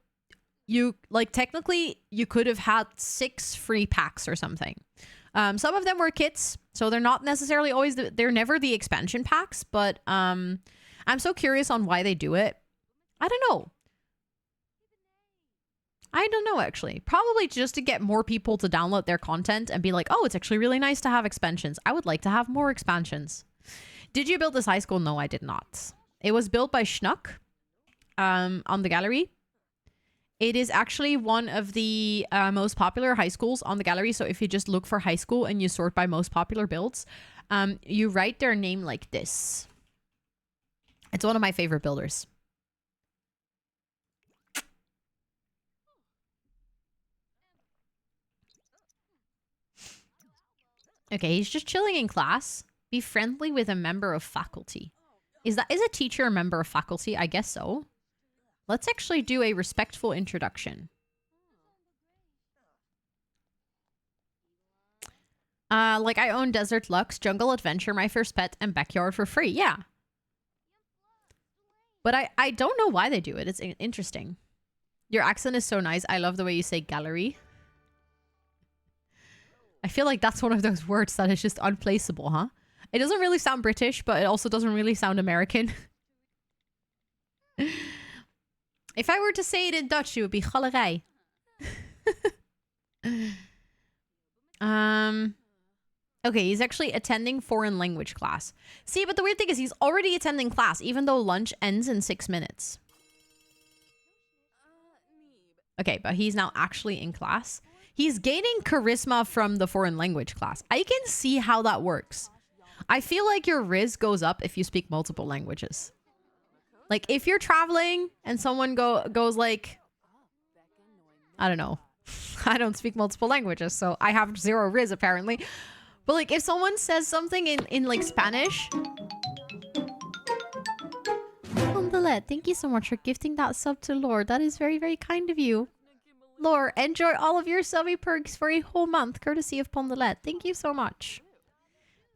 you like technically you could have had 6 free packs or something. Some of them were kits, so they're not necessarily always, they're never the expansion packs, but I'm so curious on why they do it. I don't know. I don't know, actually. Probably just to get more people to download their content and be like, oh, it's actually really nice to have expansions. I would like to have more expansions. Did you build this high school? No, I did not. It was built by Schnuck on the gallery. It is actually one of the most popular high schools on the gallery. So if you just look for high school and you sort by most popular builds, you write their name like this. It's one of my favorite builders. Okay, he's just chilling in class. Be friendly with a member of faculty. Is a teacher a member of faculty? I guess so. Let's actually do a respectful introduction. Like I own Desert Lux, Jungle Adventure, My First Pet, and Backyard for free. Yeah. But I don't know why they do it. It's interesting. Your accent is so nice. I love the way you say gallery. I feel like that's one of those words that is just unplaceable, huh? It doesn't really sound British, but it also doesn't really sound American. If I were to say it in Dutch, it would be galerij. Okay, he's actually attending foreign language class. See, but the weird thing is he's already attending class, even though lunch ends in 6 minutes. Okay, but he's now actually in class. He's gaining charisma from the foreign language class. I can see how that works. I feel like your Riz goes up if you speak multiple languages. Like, if you're traveling and someone goes like... I don't know. I don't speak multiple languages, so I have 0 Riz, apparently. But, like, if someone says something in like, Spanish... Pondelet, thank you so much for gifting that sub to Lore. That is very, very kind of you. Lore, enjoy all of your subby perks for a whole month, courtesy of Pondelet. Thank you so much.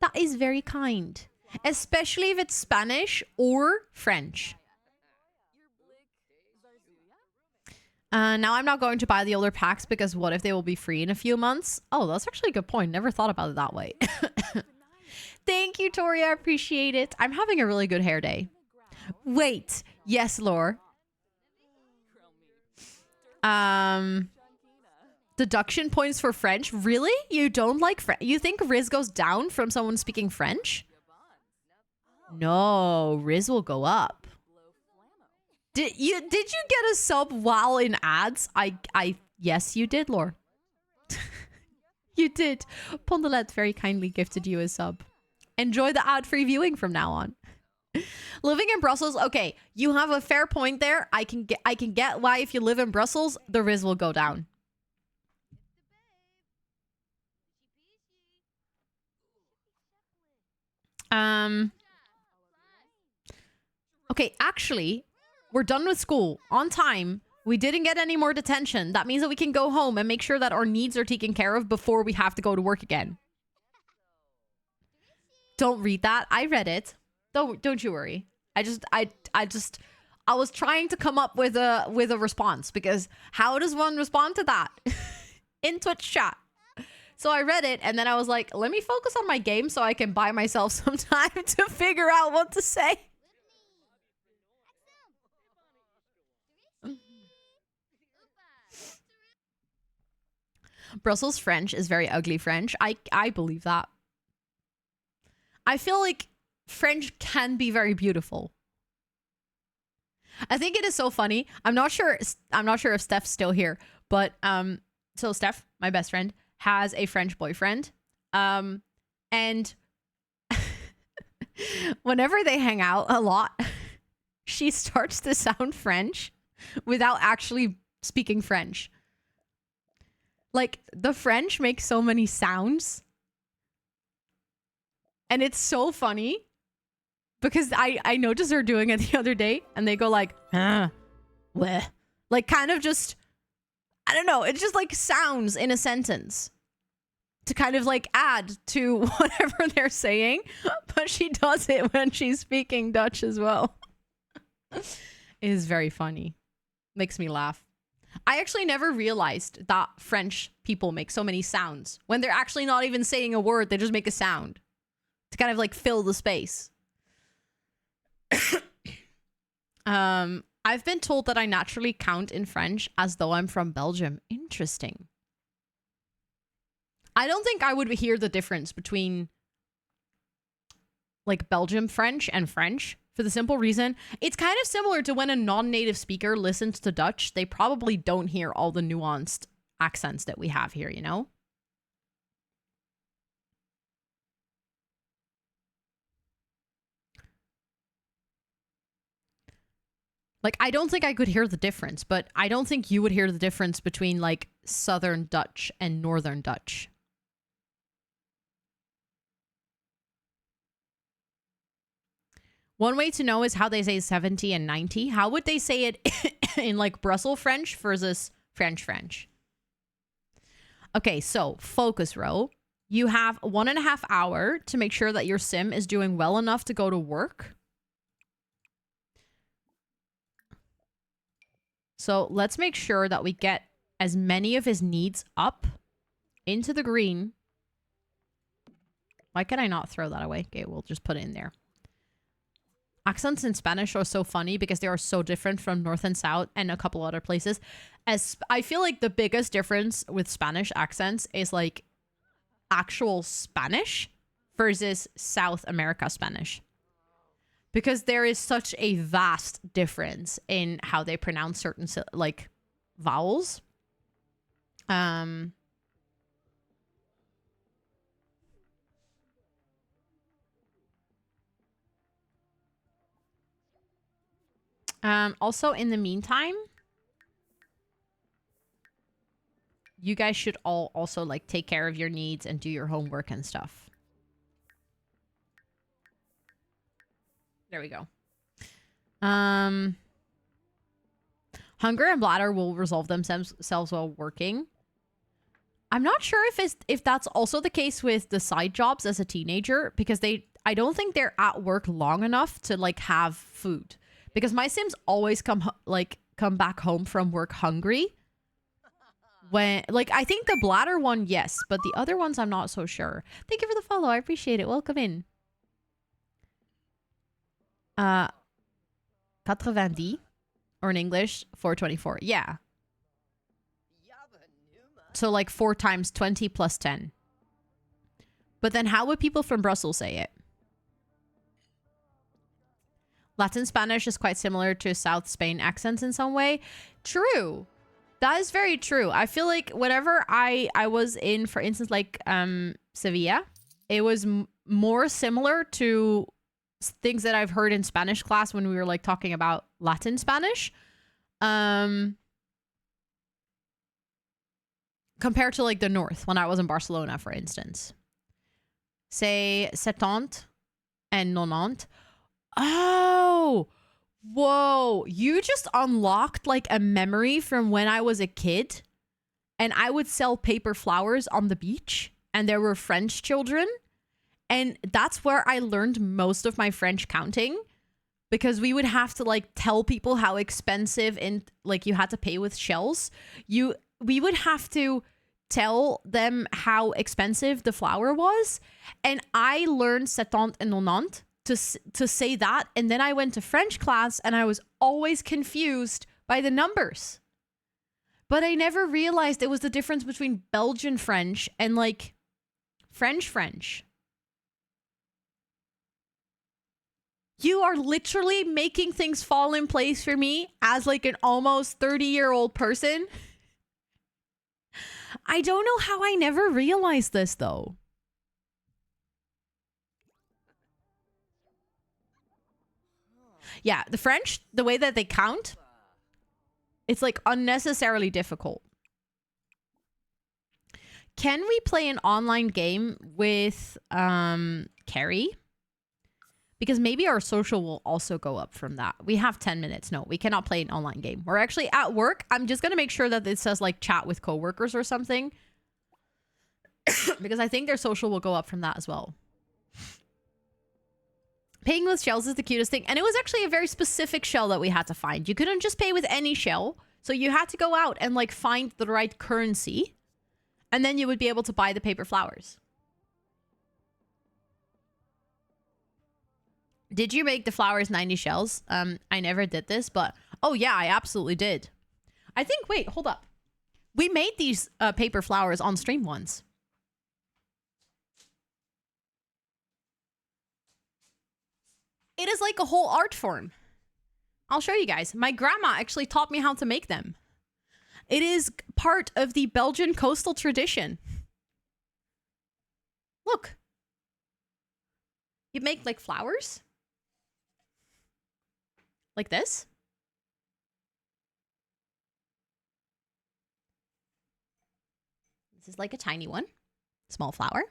That is very kind. Especially if it's Spanish or French. Now I'm not going to buy the older packs because what if they will be free in a few months? Oh, that's actually a good point. Never thought about it that way. Thank you, Tori. I appreciate it. I'm having a really good hair day. Wait. Yes, Lore. Deduction points for French? Really? You don't like French? You think Riz goes down from someone speaking French? No, Riz will go up. Did you get a sub while in ads? Yes, you did, Lore. You did. Pondelet very kindly gifted you a sub. Enjoy the ad-free viewing from now on. Living in Brussels, okay, you have a fair point there. I can get why if you live in Brussels, the Riz will go down. Okay, actually, we're done with school on time. We didn't get any more detention. That means that we can go home and make sure that our needs are taken care of before we have to go to work again. Don't read that. I read it. Don't you worry. I was trying to come up with a response because how does one respond to that in Twitch chat? So I read it and then I was like, let me focus on my game so I can buy myself some time to figure out what to say. Brussels French is very ugly French. I believe that. I feel like French can be very beautiful. I think it is so funny. I'm not sure if Steph's still here, but so Steph, my best friend, has a French boyfriend. And whenever they hang out a lot, she starts to sound French without actually speaking French. Like, the French make so many sounds. And it's so funny. Because I noticed her doing it the other day. And they go like, weh. Like, kind of just, I don't know. It's just like sounds in a sentence. To kind of like add to whatever they're saying. But she does it when she's speaking Dutch as well. It is very funny. Makes me laugh. I actually never realized that French people make so many sounds. When they're actually not even saying a word, they just make a sound. To kind of like fill the space. I've been told that I naturally count in French as though I'm from Belgium. Interesting. I don't think I would hear the difference between like Belgium French and French for the simple reason it's kind of similar to when a non-native speaker listens to Dutch. They probably don't hear all the nuanced accents that we have here, you know? Like, I don't think I could hear the difference, but I don't think you would hear the difference between like Southern Dutch and Northern Dutch. One way to know is how they say 70 and 90. How would they say it in like Brussels French versus French French? Okay, so focus row. You have 1.5 hours to make sure that your sim is doing well enough to go to work. So let's make sure that we get as many of his needs up into the green. Why can I not throw that away? Okay, we'll just put it in there. Accents in Spanish are so funny because they are so different from North and South and a couple other places. As I feel like the biggest difference with Spanish accents is like actual Spanish versus South America Spanish. Because there is such a vast difference in how they pronounce certain like vowels. Also, in the meantime, you guys should all also like take care of your needs and do your homework and stuff. There we go. Hunger and bladder will resolve themselves while working. I'm not sure if that's also the case with the side jobs as a teenager, because I don't think they're at work long enough to like have food. Because my Sims always come back home from work hungry. When like I think the bladder one, yes, but the other ones I'm not so sure. Thank you for the follow. I appreciate it. Welcome in. 90 or in English 424. Yeah. So like 4 times 20 plus 10. But then how would people from Brussels say it? Latin Spanish is quite similar to South Spain accents in some way. True. That is very true. I feel like whenever I was in, for instance, like Sevilla, it was more similar to things that I've heard in Spanish class when we were like talking about Latin Spanish. Compared to like the north when I was in Barcelona, for instance. Say 70 and 90. Oh, whoa. You just unlocked like a memory from when I was a kid and I would sell paper flowers on the beach and there were French children. And that's where I learned most of my French counting, because we would have to like tell people how expensive and like you had to pay with shells. We would have to tell them how expensive the flower was. And I learned 70 and 90 to say that, and then I went to French class and I was always confused by the numbers. But I never realized it was the difference between Belgian French and like French. You are literally making things fall in place for me as like an almost 30-year-old person. I don't know how I never realized this though. Yeah, the French, the way that they count, it's like unnecessarily difficult. Can we play an online game with Carrie? Because maybe our social will also go up from that. We have 10 minutes. No, we cannot play an online game. We're actually at work. I'm just going to make sure that it says like chat with coworkers or something. Because I think their social will go up from that as well. Paying with shells is the cutest thing. And it was actually a very specific shell that we had to find. You couldn't just pay with any shell. So you had to go out and like find the right currency. And then you would be able to buy the paper flowers. Did you make the flowers 90 shells? I never did this, but... Oh, yeah, I absolutely did. I think, wait, hold up. We made these paper flowers on stream once. It is like a whole art form. I'll show you guys. My grandma actually taught me how to make them. It is part of the Belgian coastal tradition. Look. You make like flowers. Like this. This is like a tiny one. Small flower.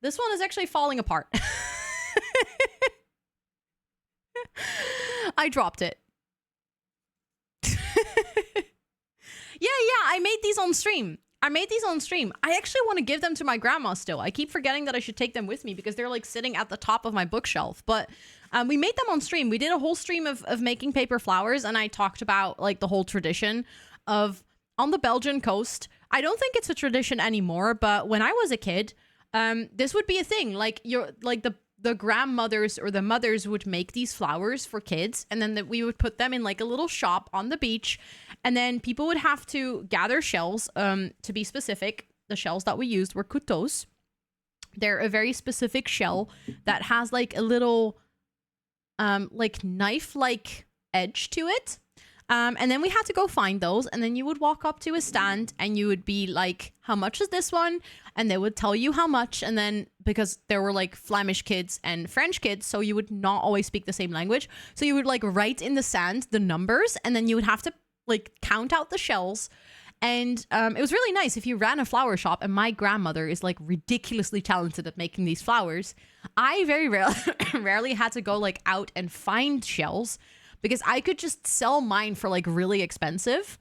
This one is actually falling apart. I dropped it. Yeah, I made these on stream. I actually want to give them to my grandma still. I keep forgetting that I should take them with me because they're like sitting at the top of my bookshelf. But we made them on stream. We did a whole stream of making paper flowers, and I talked about like the whole tradition of on the Belgian coast. I don't think it's a tradition anymore, but when I was a kid, this would be a thing. Like the grandmothers or the mothers would make these flowers for kids, and then we would put them in like a little shop on the beach, and then people would have to gather shells. To be specific, the shells that we used were couteaus. They're a very specific shell that has like a little like knife-like edge to it. And then we had to go find those, and then you would walk up to a stand and you would be like, how much is this one? And they would tell you how much. And then because there were like Flemish kids and French kids, so you would not always speak the same language. So you would like write in the sand the numbers, and then you would have to like count out the shells. And it was really nice if you ran a flower shop, and my grandmother is like ridiculously talented at making these flowers. I very rarely had to go like out and find shells, because I could just sell mine for like really expensive.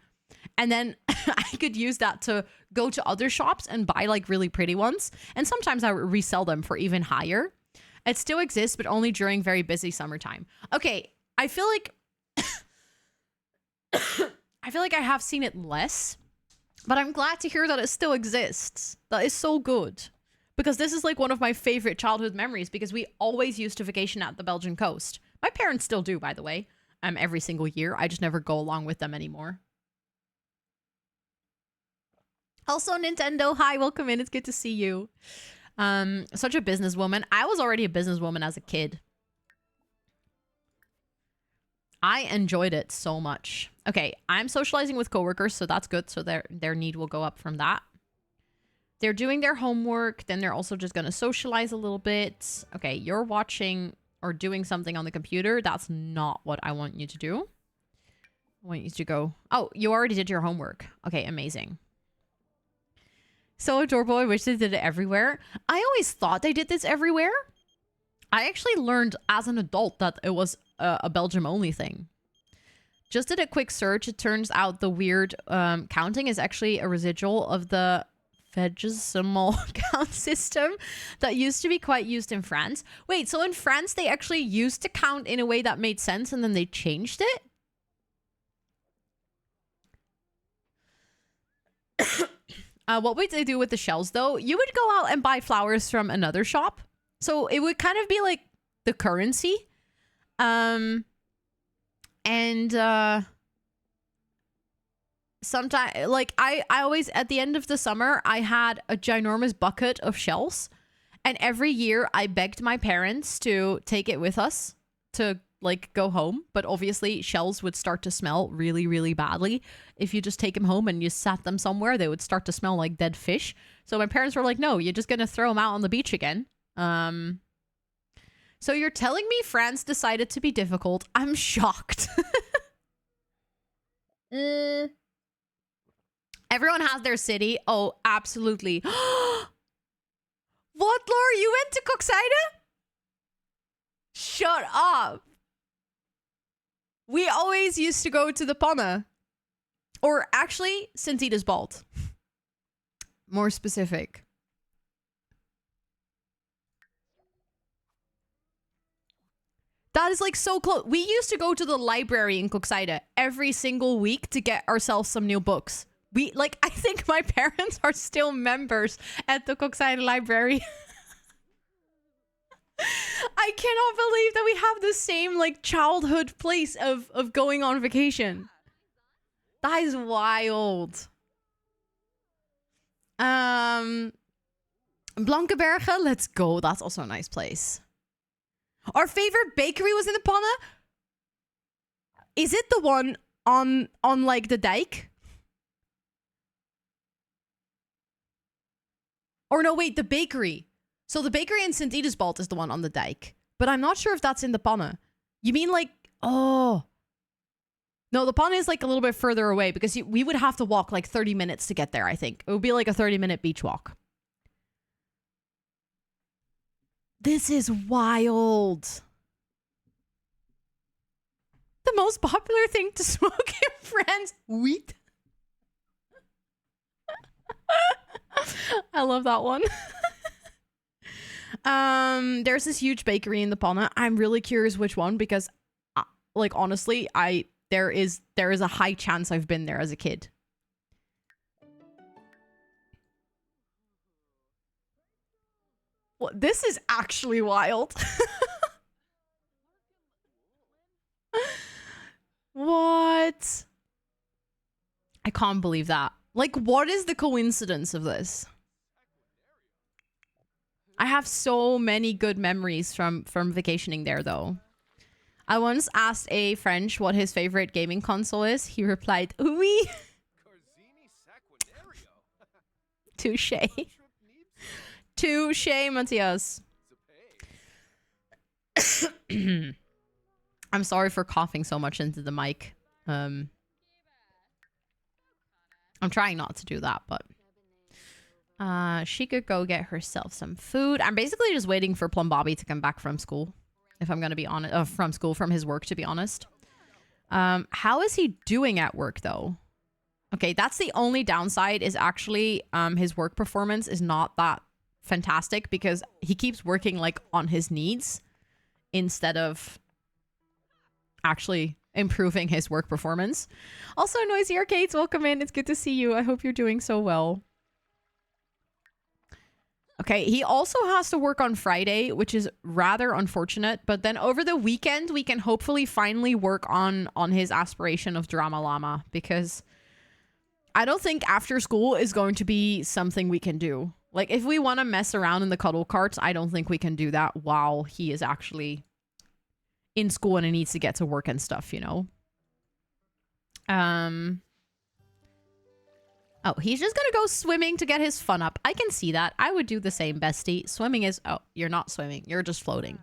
And then I could use that to go to other shops and buy like really pretty ones. And sometimes I would resell them for even higher. It still exists, but only during very busy summertime. Okay, I feel like I have seen it less, but I'm glad to hear that it still exists. That is so good. Because this is like one of my favorite childhood memories, because we always used to vacation at the Belgian coast. My parents still do, by the way. Every single year. I just never go along with them anymore. Also, Nintendo, hi, welcome in. It's good to see you. Such a businesswoman. I was already a businesswoman as a kid. I enjoyed it so much. Okay, I'm socializing with coworkers, so that's good. So their need will go up from that. They're doing their homework. Then they're also just going to socialize a little bit. Okay, you're watching or doing something on the computer. That's not what I want you to do. I want you to go... Oh, you already did your homework. Okay, amazing. So adorable. I wish they did it everywhere. I always thought they did this everywhere. I actually learned as an adult that it was a Belgium-only thing. Just did a quick search. It turns out the weird counting is actually a residual of the Vigesimal count system that used to be quite used in France. Wait, so in France they actually used to count in a way that made sense, and then they changed it? What would they do with the shells though? You would go out and buy flowers from another shop. So it would kind of be like the currency. Sometimes, like, I always, at the end of the summer, I had a ginormous bucket of shells. And every year I begged my parents to take it with us to, like, go home. But obviously shells would start to smell really, really badly. If you just take them home and you sat them somewhere, they would start to smell like dead fish. So my parents were like, no, you're just going to throw them out on the beach again. So you're telling me France decided to be difficult? I'm shocked. Everyone has their city. Oh, absolutely. What, Laura? You went to Coxide? Shut up. We always used to go to the Panne. Or actually, Sint-Ides Bald. More specific. That is like so close. We used to go to the library in Coxide every single week to get ourselves some new books. I think my parents are still members at the Coxide Library. I cannot believe that we have the same like childhood place of going on vacation. That is wild. Blankenberge, let's go. That's also a nice place. Our favorite bakery was in the Panne. Is it the one on like the dike? Or no, wait, the bakery. So the bakery in St. Edithsbald is the one on the dike. But I'm not sure if that's in the Panne. You mean like, oh. No, the Panne is like a little bit further away because we would have to walk like 30 minutes to get there, I think. It would be like a 30-minute beach walk. This is wild. The most popular thing to smoke in France, weed. I love that one. There's this huge bakery in the Panne. I'm really curious which one because, like, honestly, there is a high chance I've been there as a kid. Well, this is actually wild. What? I can't believe that. Like, what is the coincidence of this? I have so many good memories from vacationing there, though. I once asked a French what his favorite gaming console is. He replied, "Oui." Touche. Touche, Matthias. I'm sorry for coughing so much into the mic. I'm trying not to do that, but she could go get herself some food. I'm basically just waiting for Plum Bobby to come back from school. If I'm gonna be honest, from his work, to be honest. How is he doing at work though? Okay, that's the only downside is actually his work performance is not that fantastic because he keeps working like on his needs instead of actually improving his work performance. Also, Noisy Arcades, welcome in. It's good to see you. I hope you're doing so well. Okay, he also has to work on Friday, which is rather unfortunate. But then over the weekend, we can hopefully finally work on his aspiration of Drama Llama because I don't think after school is going to be something we can do. Like, if we want to mess around in the cuddle carts, I don't think we can do that while he is actually in school and he needs to get to work and stuff, you know? Oh, he's just gonna go swimming to get his fun up. I can see that. I would do the same, bestie. Swimming is... Oh, you're not swimming. You're just floating.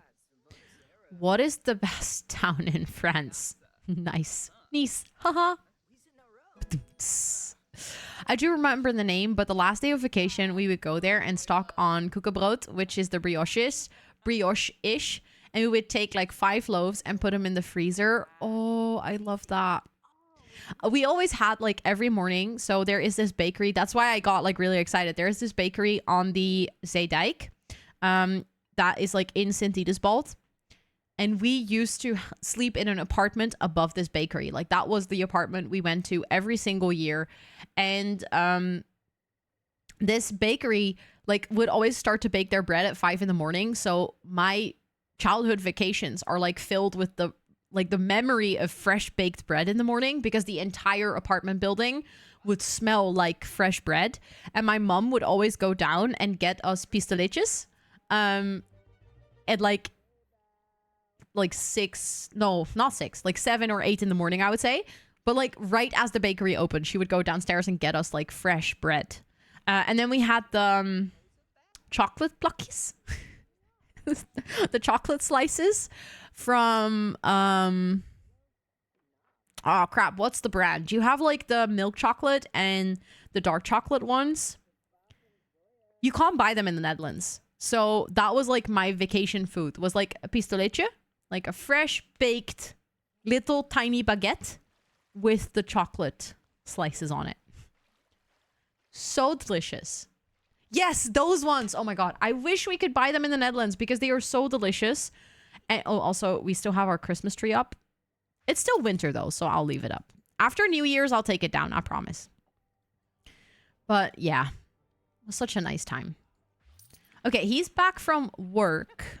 What is the best town in France? Nice. Nice. Haha. I do remember the name, but the last day of vacation, we would go there and stock on koekenbrood, which is the brioche-ish, and we would take like 5 loaves and put them in the freezer. Oh, I love that. We always had like every morning. So there is this bakery. That's why I got like really excited. There is this bakery on the Zeedijk that is like in St. Edithsbald. And we used to sleep in an apartment above this bakery. Like that was the apartment we went to every single year. And this bakery like would always start to bake their bread at 5 in the morning. So my childhood vacations are like filled with the memory of fresh baked bread in the morning because the entire apartment building would smell like fresh bread. And my mom would always go down and get us pistoletjes at like 6, no, not 6, like 7 or 8 in the morning, I would say. But like right as the bakery opened, she would go downstairs and get us like fresh bread. And then we had the chocolate plakjes, the chocolate slices from oh crap, what's the brand? Do you have like the milk chocolate and the dark chocolate ones? You can't buy them in the Netherlands. So that was like my vacation food, was like a pistoletje, like a fresh baked little tiny baguette with the chocolate slices on it. So delicious. Yes, those ones. Oh my god, I wish we could buy them in the Netherlands because they are so delicious. And oh, also, we still have our Christmas tree up. It's still winter, though, so I'll leave it up. After New Year's, I'll take it down, I promise. But, yeah. It was such a nice time. Okay, he's back from work.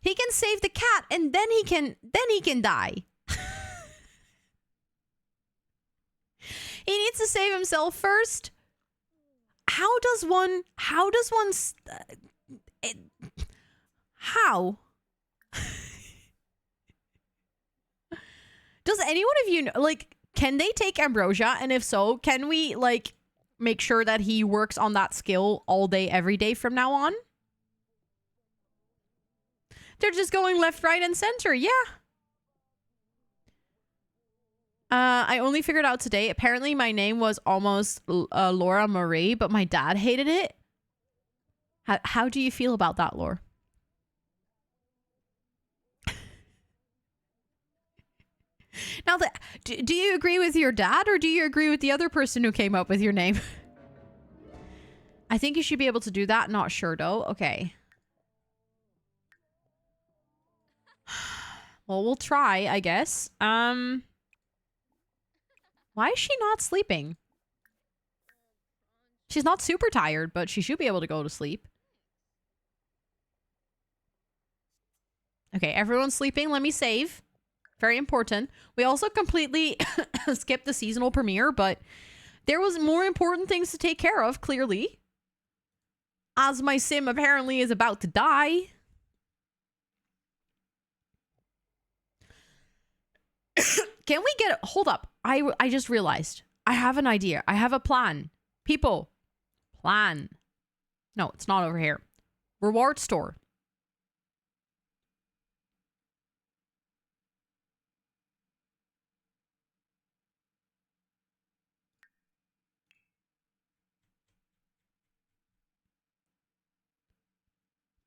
He can save the cat and then he can die. He needs to save himself first. How? Does anyone of you know, like, can they take ambrosia? And if so, can we, like, make sure that he works on that skill all day, every day from now on? They're just going left, right, and center. Yeah. I only figured out today. Apparently, my name was almost Laura Marie, but my dad hated it. How do you feel about that, Laura? Now, do you agree with your dad, or do you agree with the other person who came up with your name? I think you should be able to do that. Not sure, though. Okay. Well, we'll try, I guess. Why is she not sleeping? She's not super tired, but she should be able to go to sleep. Okay, everyone's sleeping. Let me save. Very important. We also completely skipped the seasonal premiere, but there was more important things to take care of, clearly. As my sim apparently is about to die. Can we get... Hold up. I just realized. I have an idea. I have a plan. People. Plan. No, it's not over here. Reward store.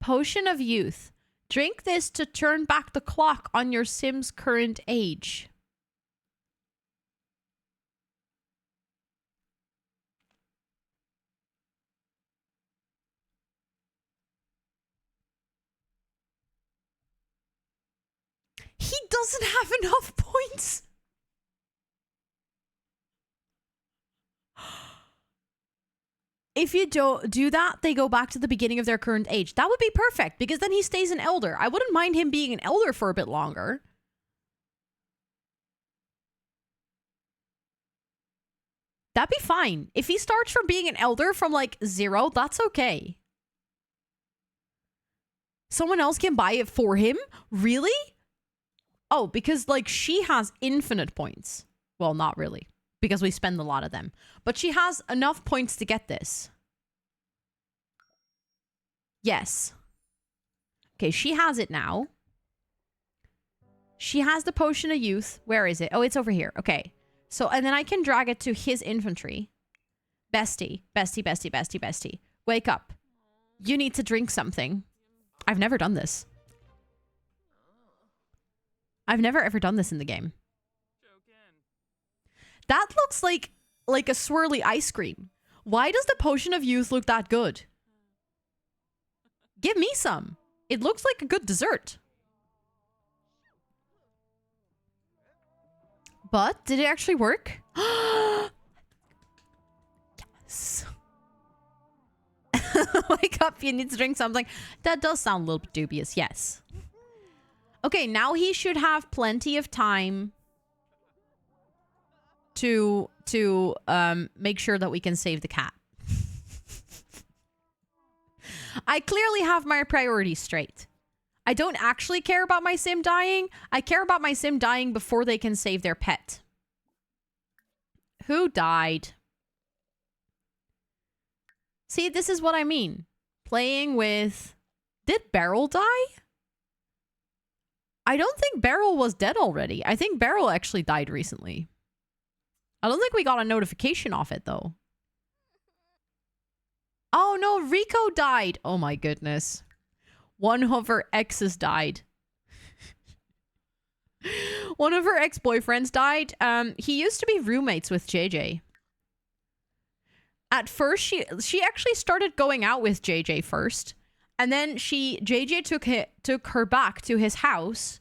Potion of Youth. Drink this to turn back the clock on your sim's current age. He doesn't have enough points. If you don't do that, they go back to the beginning of their current age. That would be perfect, because then he stays an elder. I wouldn't mind him being an elder for a bit longer. That'd be fine. If he starts from being an elder from, like, 0, that's okay. Someone else can buy it for him? Really? Oh, because, like, she has infinite points. Well, not really, because we spend a lot of them. But she has enough points to get this. Yes. Okay, she has it now. She has the Potion of Youth. Where is it? Oh, it's over here. Okay. So, and then I can drag it to his infantry. Bestie. Bestie, bestie, bestie, bestie. Wake up. You need to drink something. I've never done this. I've never ever done this in the game. That looks like a swirly ice cream. Why does the Potion of Youth look that good? Give me some. It looks like a good dessert. But did it actually work? Yes. Wake up, you need to drink something. That does sound a little bit dubious, yes. Okay, now he should have plenty of time to make sure that we can save the cat. I clearly have my priorities straight. I don't actually care about my sim dying. I care about my sim dying before they can save their pet. Who died? See, this is what I mean. Playing with... Did Beryl die? I don't think Beryl was dead already. I think Beryl actually died recently. I don't think we got a notification off it, though. Oh, no, Rico died. Oh, my goodness. One of her exes died. One of her ex-boyfriends died. He used to be roommates with JJ. At first, she actually started going out with JJ first. And then JJ took her back to his house.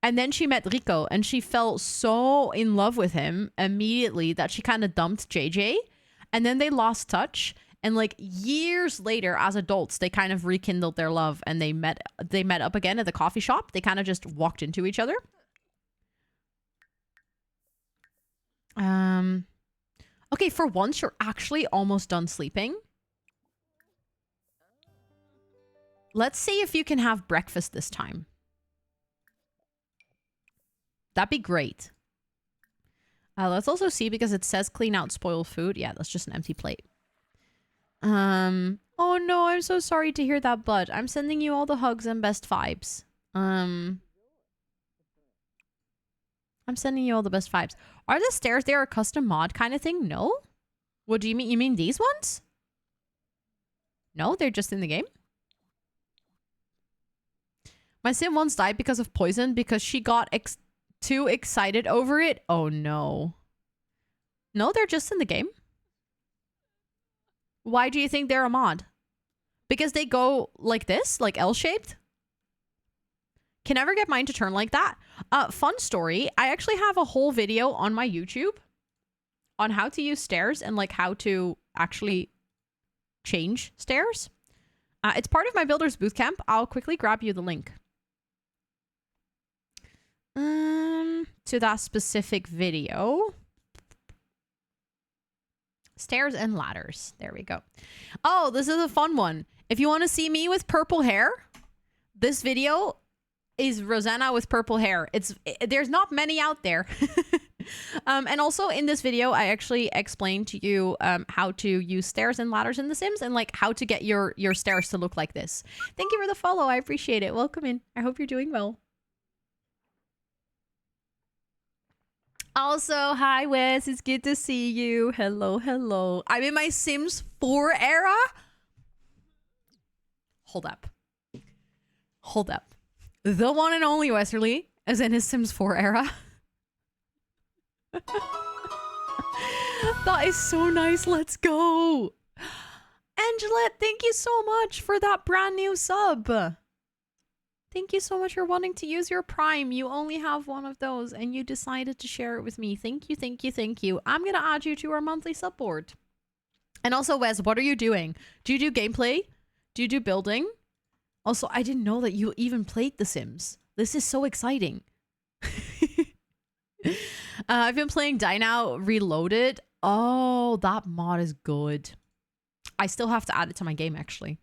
And then she met Rico. And she fell so in love with him immediately that she kind of dumped JJ. And then they lost touch. And like years later, as adults, they kind of rekindled their love and they met up again at the coffee shop. They kind of just walked into each other. Okay, for once, you're actually almost done sleeping. Let's see if you can have breakfast this time. That'd be great. Let's also see, because it says clean out spoiled food. Yeah, that's just an empty plate. Oh no, I'm so sorry to hear that, bud. I'm sending you all the hugs and best vibes. I'm sending you all the best vibes. Are the stairs there a custom mod kind of thing? No? What do you mean? You mean these ones? No, they're just in the game. My sim once died because of poison because she got too excited over it. Oh no. No, they're just in the game. Why do you think they're a mod? Because they go like this, like L-shaped? Can never get mine to turn like that. Fun story. I actually have a whole video on my YouTube on how to use stairs and like how to actually change stairs. It's part of my Builder's Bootcamp. I'll quickly grab you the link. To that specific video. Stairs and ladders. There we go. Oh, this is a fun one. If you want to see me with purple hair, this video is Rosanna with purple hair. There's not many out there. And also in this video, I actually explained to you how to use stairs and ladders in The Sims and like how to get your stairs to look like this. Thank you for the follow. I appreciate it. Welcome in. I hope you're doing well. Also, hi Wes, it's good to see you. Hello, hello. I'm in my Sims 4 era. Hold up. Hold up. The one and only Westerly is in his Sims 4 era. That is so nice. Let's go. Angelette, thank you so much for that brand new sub. Thank you so much for wanting to use your Prime. You only have one of those and you decided to share it with me. Thank you, thank you, thank you. I'm going to add you to our monthly sub board. And also, Wes, what are you doing? Do you do gameplay? Do you do building? Also, I didn't know that you even played The Sims. This is so exciting. I've been playing Die Now Reloaded. Oh, that mod is good. I still have to add it to my game, actually.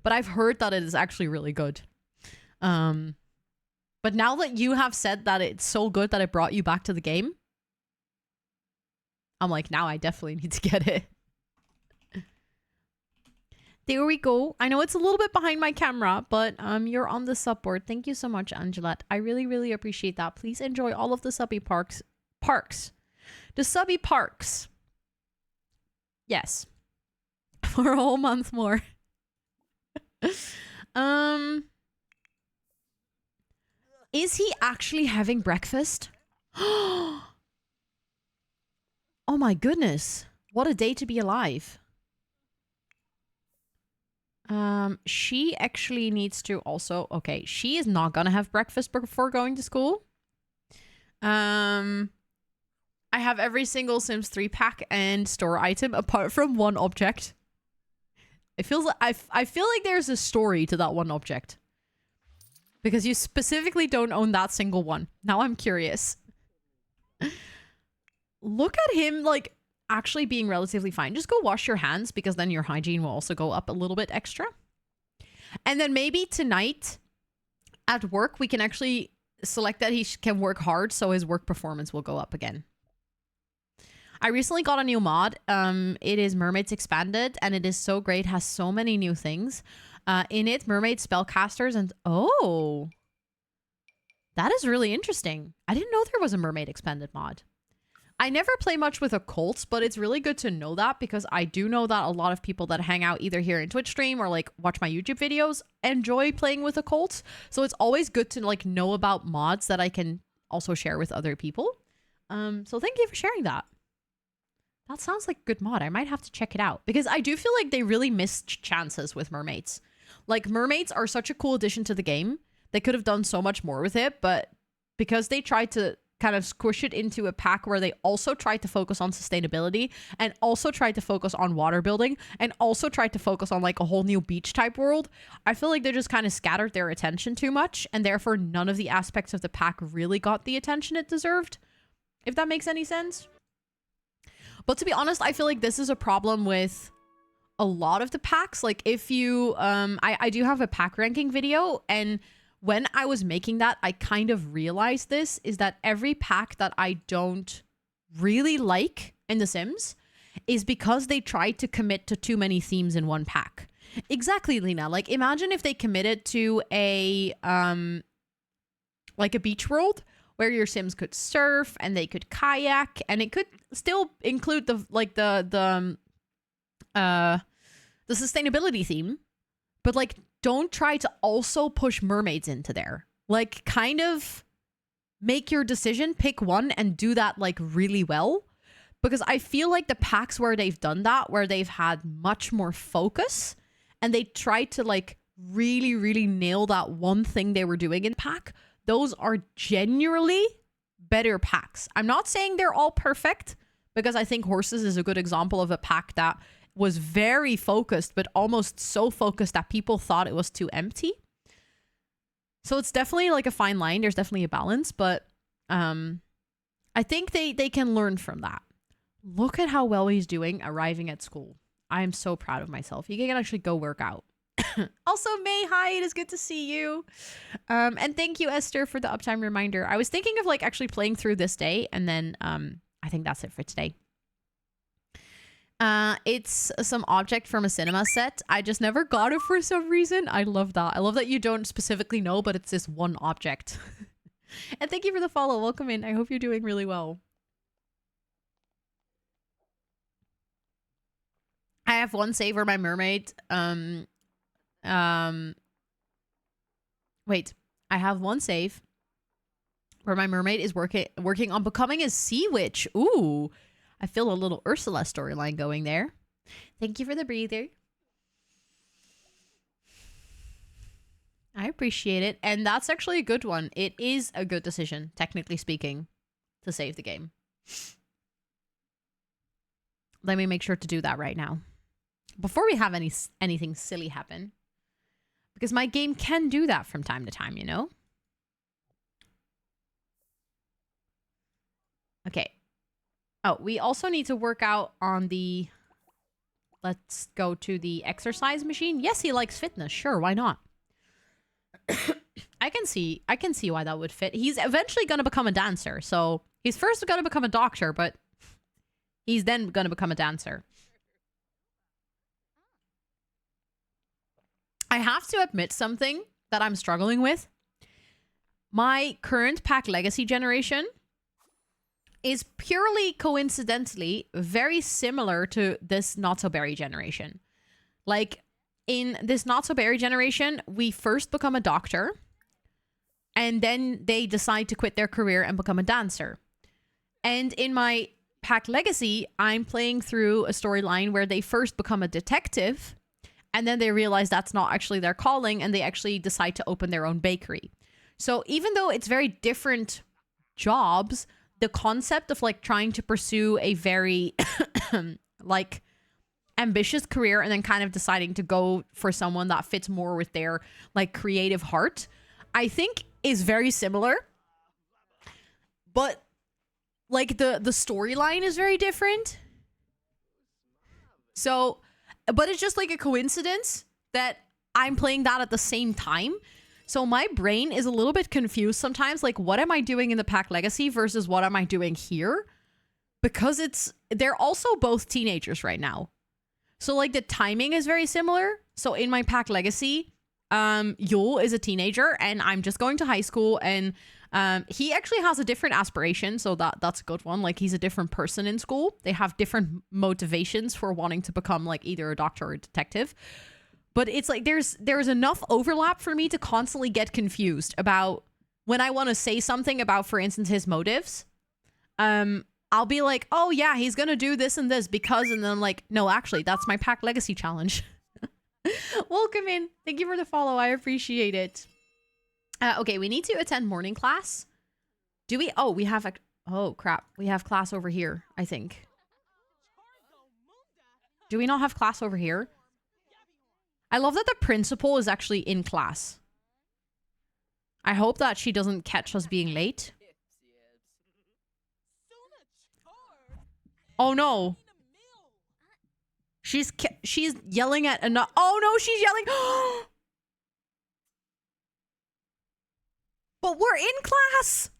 But I've heard that it is actually really good. But now that you have said that it's so good that it brought you back to the game, I'm like, now I definitely need to get it. There we go. I know it's a little bit behind my camera, but you're on the sub board. Thank you so much, Angelette. I really, really appreciate that. Please enjoy all of the subby parks. The subby parks. Yes. For a whole month more. Is he actually having breakfast? Oh my goodness. What a day to be alive. She actually needs to also... Okay, she is not gonna have breakfast before going to school. I have every single Sims 3 pack and store item apart from one object. It feels like... I feel like there's a story to that one object. Because you specifically don't own that single one. Now I'm curious. Look at him, like, actually being relatively fine. Just go wash your hands, because then your hygiene will also go up a little bit extra. And then maybe tonight at work, we can actually select that he can work hard, so his work performance will go up again. I recently got a new mod. It is Mermaids Expanded, and it is so great. Has so many new things. In it, mermaid spellcasters and... Oh! That is really interesting. I didn't know there was a Mermaid Expanded mod. I never play much with occults, but it's really good to know that, because I do know that a lot of people that hang out either here in Twitch stream or like watch my YouTube videos enjoy playing with occults. So it's always good to like know about mods that I can also share with other people. So thank you for sharing that. That sounds like a good mod. I might have to check it out, because I do feel like they really missed chances with mermaids. Like, mermaids are such a cool addition to the game. They could have done so much more with it, but because they tried to kind of squish it into a pack where they also tried to focus on sustainability and also tried to focus on water building and also tried to focus on like a whole new beach type world, I feel like they just kind of scattered their attention too much, and therefore none of the aspects of the pack really got the attention it deserved, if that makes any sense. But to be honest, I feel like this is a problem with a lot of the packs. Like if you I do have a pack ranking video, and when I was making that, I kind of realized this, is that every pack that I don't really like in The Sims is because they tried to commit to too many themes in one pack. Exactly, Lena. Like imagine if they committed to a like a beach world where your Sims could surf and they could kayak, and it could still include the sustainability theme, but like don't try to also push mermaids into there. Like kind of make your decision, pick one and do that like really well. Because I feel like the packs where they've done that, where they've had much more focus and they tried to like really, really nail that one thing they were doing in pack, those are genuinely better packs. I'm not saying they're all perfect, because I think horses is a good example of a pack that was very focused, but almost so focused that people thought it was too empty. So it's definitely like a fine line. There's definitely a balance, but I think they can learn from that. Look at how well he's doing arriving at school. I am so proud of myself. He can actually go work out. Also, May, hi, it is good to see you. And thank you, Esther, for the uptime reminder. I was thinking of like actually playing through this day, and then I think that's it for today. It's some object from a cinema set. I just never got it for some reason. I love that. I love that you don't specifically know, but it's this one object. And thank you for the follow. Welcome in. I hope you're doing really well. I have one save where my mermaid, wait, I have one save where my mermaid is working on becoming a sea witch. Ooh, I feel a little Ursula storyline going there. Thank you for the breather. I appreciate it. And that's actually a good one. It is a good decision, technically speaking, to save the game. Let me make sure to do that right now, before we have anything silly happen. Because my game can do that from time to time, you know? Okay. Oh, we also need to work out on the... Let's go to the exercise machine. Yes, he likes fitness. Sure, why not? I can see why that would fit. He's eventually going to become a dancer. So he's first going to become a doctor, but he's then going to become a dancer. I have to admit something that I'm struggling with. My current pack legacy generation is purely coincidentally very similar to this not so berry generation. Like in this not so berry generation, we first become a doctor and then they decide to quit their career and become a dancer. And in my pack legacy, I'm playing through a storyline where they first become a detective and then they realize that's not actually their calling and they actually decide to open their own bakery. So even though it's very different jobs, the concept of like trying to pursue a very like ambitious career and then kind of deciding to go for someone that fits more with their like creative heart, I think is very similar. But like the storyline is very different. So, but it's just like a coincidence that I'm playing that at the same time. So my brain is a little bit confused sometimes. Like, what am I doing in the pack legacy versus what am I doing here? Because they're also both teenagers right now. So like the timing is very similar. So in my pack legacy, Yul is a teenager and I'm just going to high school, and he actually has a different aspiration. So that's a good one. Like he's a different person in school. They have different motivations for wanting to become like either a doctor or a detective. But it's like there's enough overlap for me to constantly get confused about when I want to say something about, for instance, his motives. I'll be like, oh yeah, he's gonna do this and this because, and then I'm like, no, actually, that's my pack legacy challenge. Welcome in. Thank you for the follow. I appreciate it. Okay, we need to attend morning class Do we? Oh, we have a... Oh, crap. We have class over here, I think. Do we not have class over here? I love that the principal is actually in class. I hope that she doesn't catch us being late. Oh, no. She's yelling at another... Oh, no, she's yelling... But we're in class!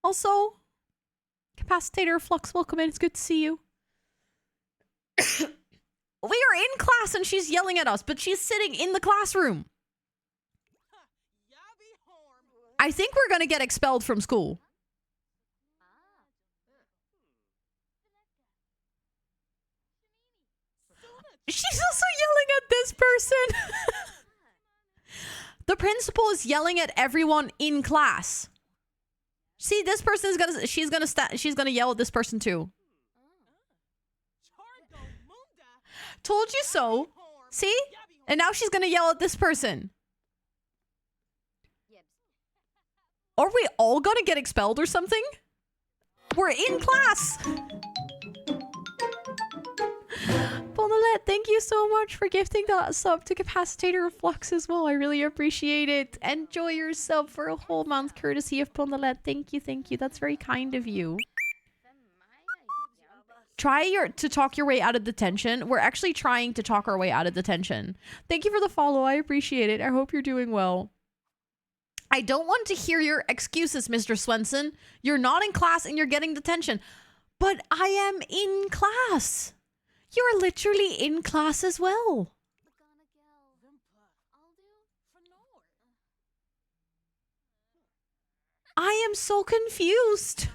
Also, Capacitator Flux, welcome in. It's good to see you. We are in class and she's yelling at us, but she's sitting in the classroom. I think we're going to get expelled from school. She's also yelling at this person. The principal is yelling at everyone in class. See, this person is she's gonna yell at this person too. Told you so. See? And now she's gonna yell at this person. Are we all gonna get expelled or something? We're in class. Bonalette, thank you so much for gifting that sub to Capacitator Flux as well. I really appreciate it. Enjoy yourself for a whole month, courtesy of Bonalette. Thank you, thank you. That's very kind of you. Try to talk your way out of detention. We're actually trying to talk our way out of detention. Thank you for the follow. I appreciate it. I hope you're doing well. I don't want to hear your excuses, Mr. Swenson. You're not in class and you're getting detention. But I am in class. You're literally in class as well. I am so confused.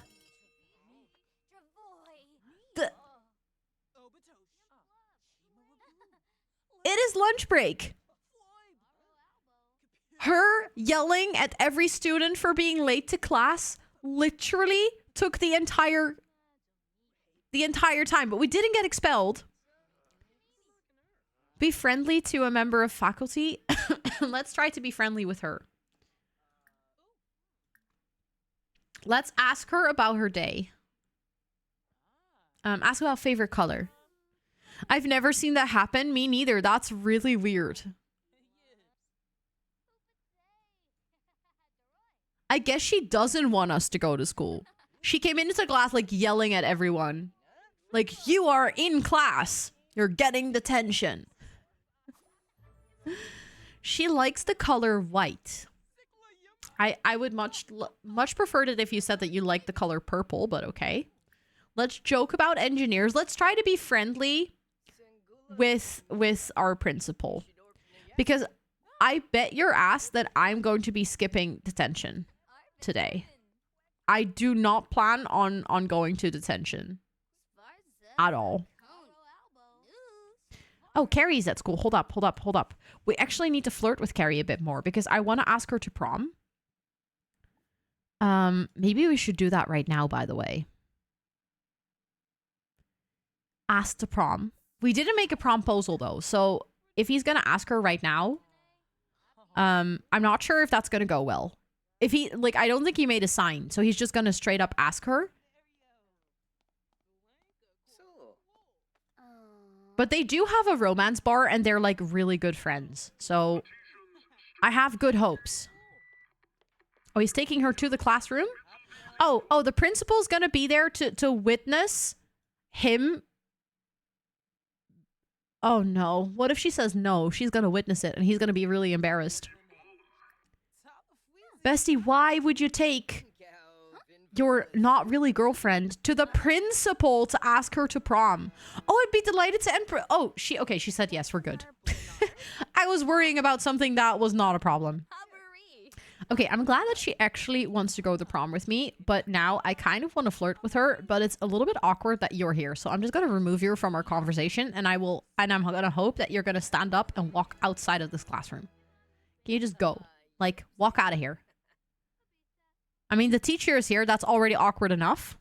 It is lunch break. Her yelling at every student for being late to class literally took the entire time, but we didn't get expelled. Be friendly to a member of faculty. Let's try to be friendly with her. Let's ask her about her day. Ask about favorite color. I've never seen that happen. Me neither. That's really weird. I guess she doesn't want us to go to school. She came into class like yelling at everyone. Like, you are in class. You're getting detention. She likes the color white. I would much prefer it if you said that you like the color purple, but okay. Let's joke about engineers. Let's try to be friendly with our principal. Because I bet your ass that I'm going to be skipping detention today. I do not plan on going to detention. At all. Oh, Carrie's at school. Hold up. We actually need to flirt with Carrie a bit more because I want to ask her to prom. Maybe we should do that right now, by the way. Ask to prom. We didn't make a promposal though, so if he's gonna ask her right now, I'm not sure if that's gonna go well. If he, like, I don't think he made a sign, so he's just gonna straight up ask her. But they do have a romance bar and they're like really good friends. So I have good hopes. Oh, he's taking her to the classroom? Oh, the principal's gonna be there to witness him. Oh no. What if she says no? She's gonna witness it and he's gonna be really embarrassed. Bestie, why would you take your not really girlfriend to the principal to ask her to prom? Oh, I'd be delighted to oh, she said yes, we're good. I was worrying about something that was not a problem. Okay, I'm glad that she actually wants to go to prom with me, but now I kind of want to flirt with her, but it's a little bit awkward that you're here. So I'm just going to remove you from our conversation and I'm going to hope that you're going to stand up and walk outside of this classroom. Can you just go? Like, walk out of here. I mean, the teacher is here. That's already awkward enough.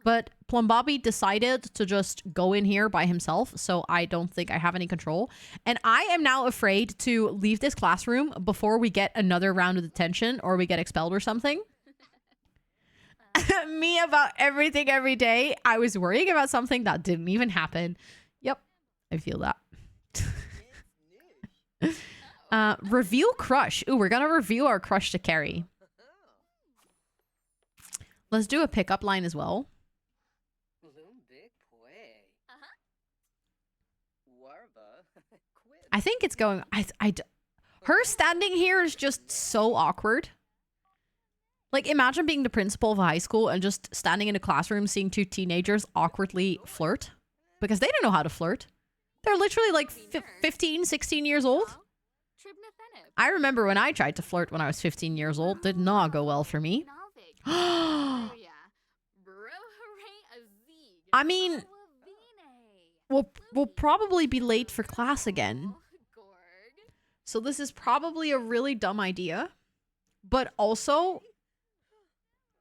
But Plum Bobby decided to just go in here by himself, so I don't think I have any control. And I am now afraid to leave this classroom before we get another round of detention or we get expelled or something. Me about everything every day. I was worrying about something that didn't even happen. Yep, I feel that. Reveal crush. Ooh, we're gonna reveal our crush to Carrie. Let's do a pickup line as well. I think it's going... her standing here is just so awkward. Like, imagine being the principal of a high school and just standing in a classroom seeing two teenagers awkwardly flirt. Because they don't know how to flirt. They're literally like 15, 16 years old. I remember when I tried to flirt when I was 15 years old. Did not go well for me. I mean... We'll probably be late for class again. So this is probably a really dumb idea. But also,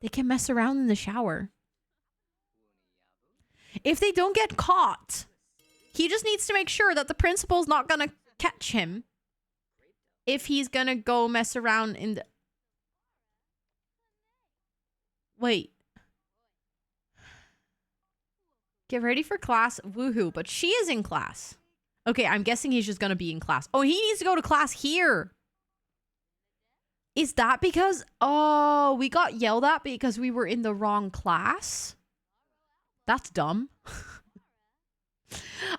they can mess around in the shower. If they don't get caught, he just needs to make sure that the principal's not gonna catch him. If he's gonna go mess around in the... Wait. Get ready for class. Woohoo. But she is in class. Okay, I'm guessing he's just going to be in class. Oh, he needs to go to class here. Is that because... Oh, we got yelled at because we were in the wrong class? That's dumb.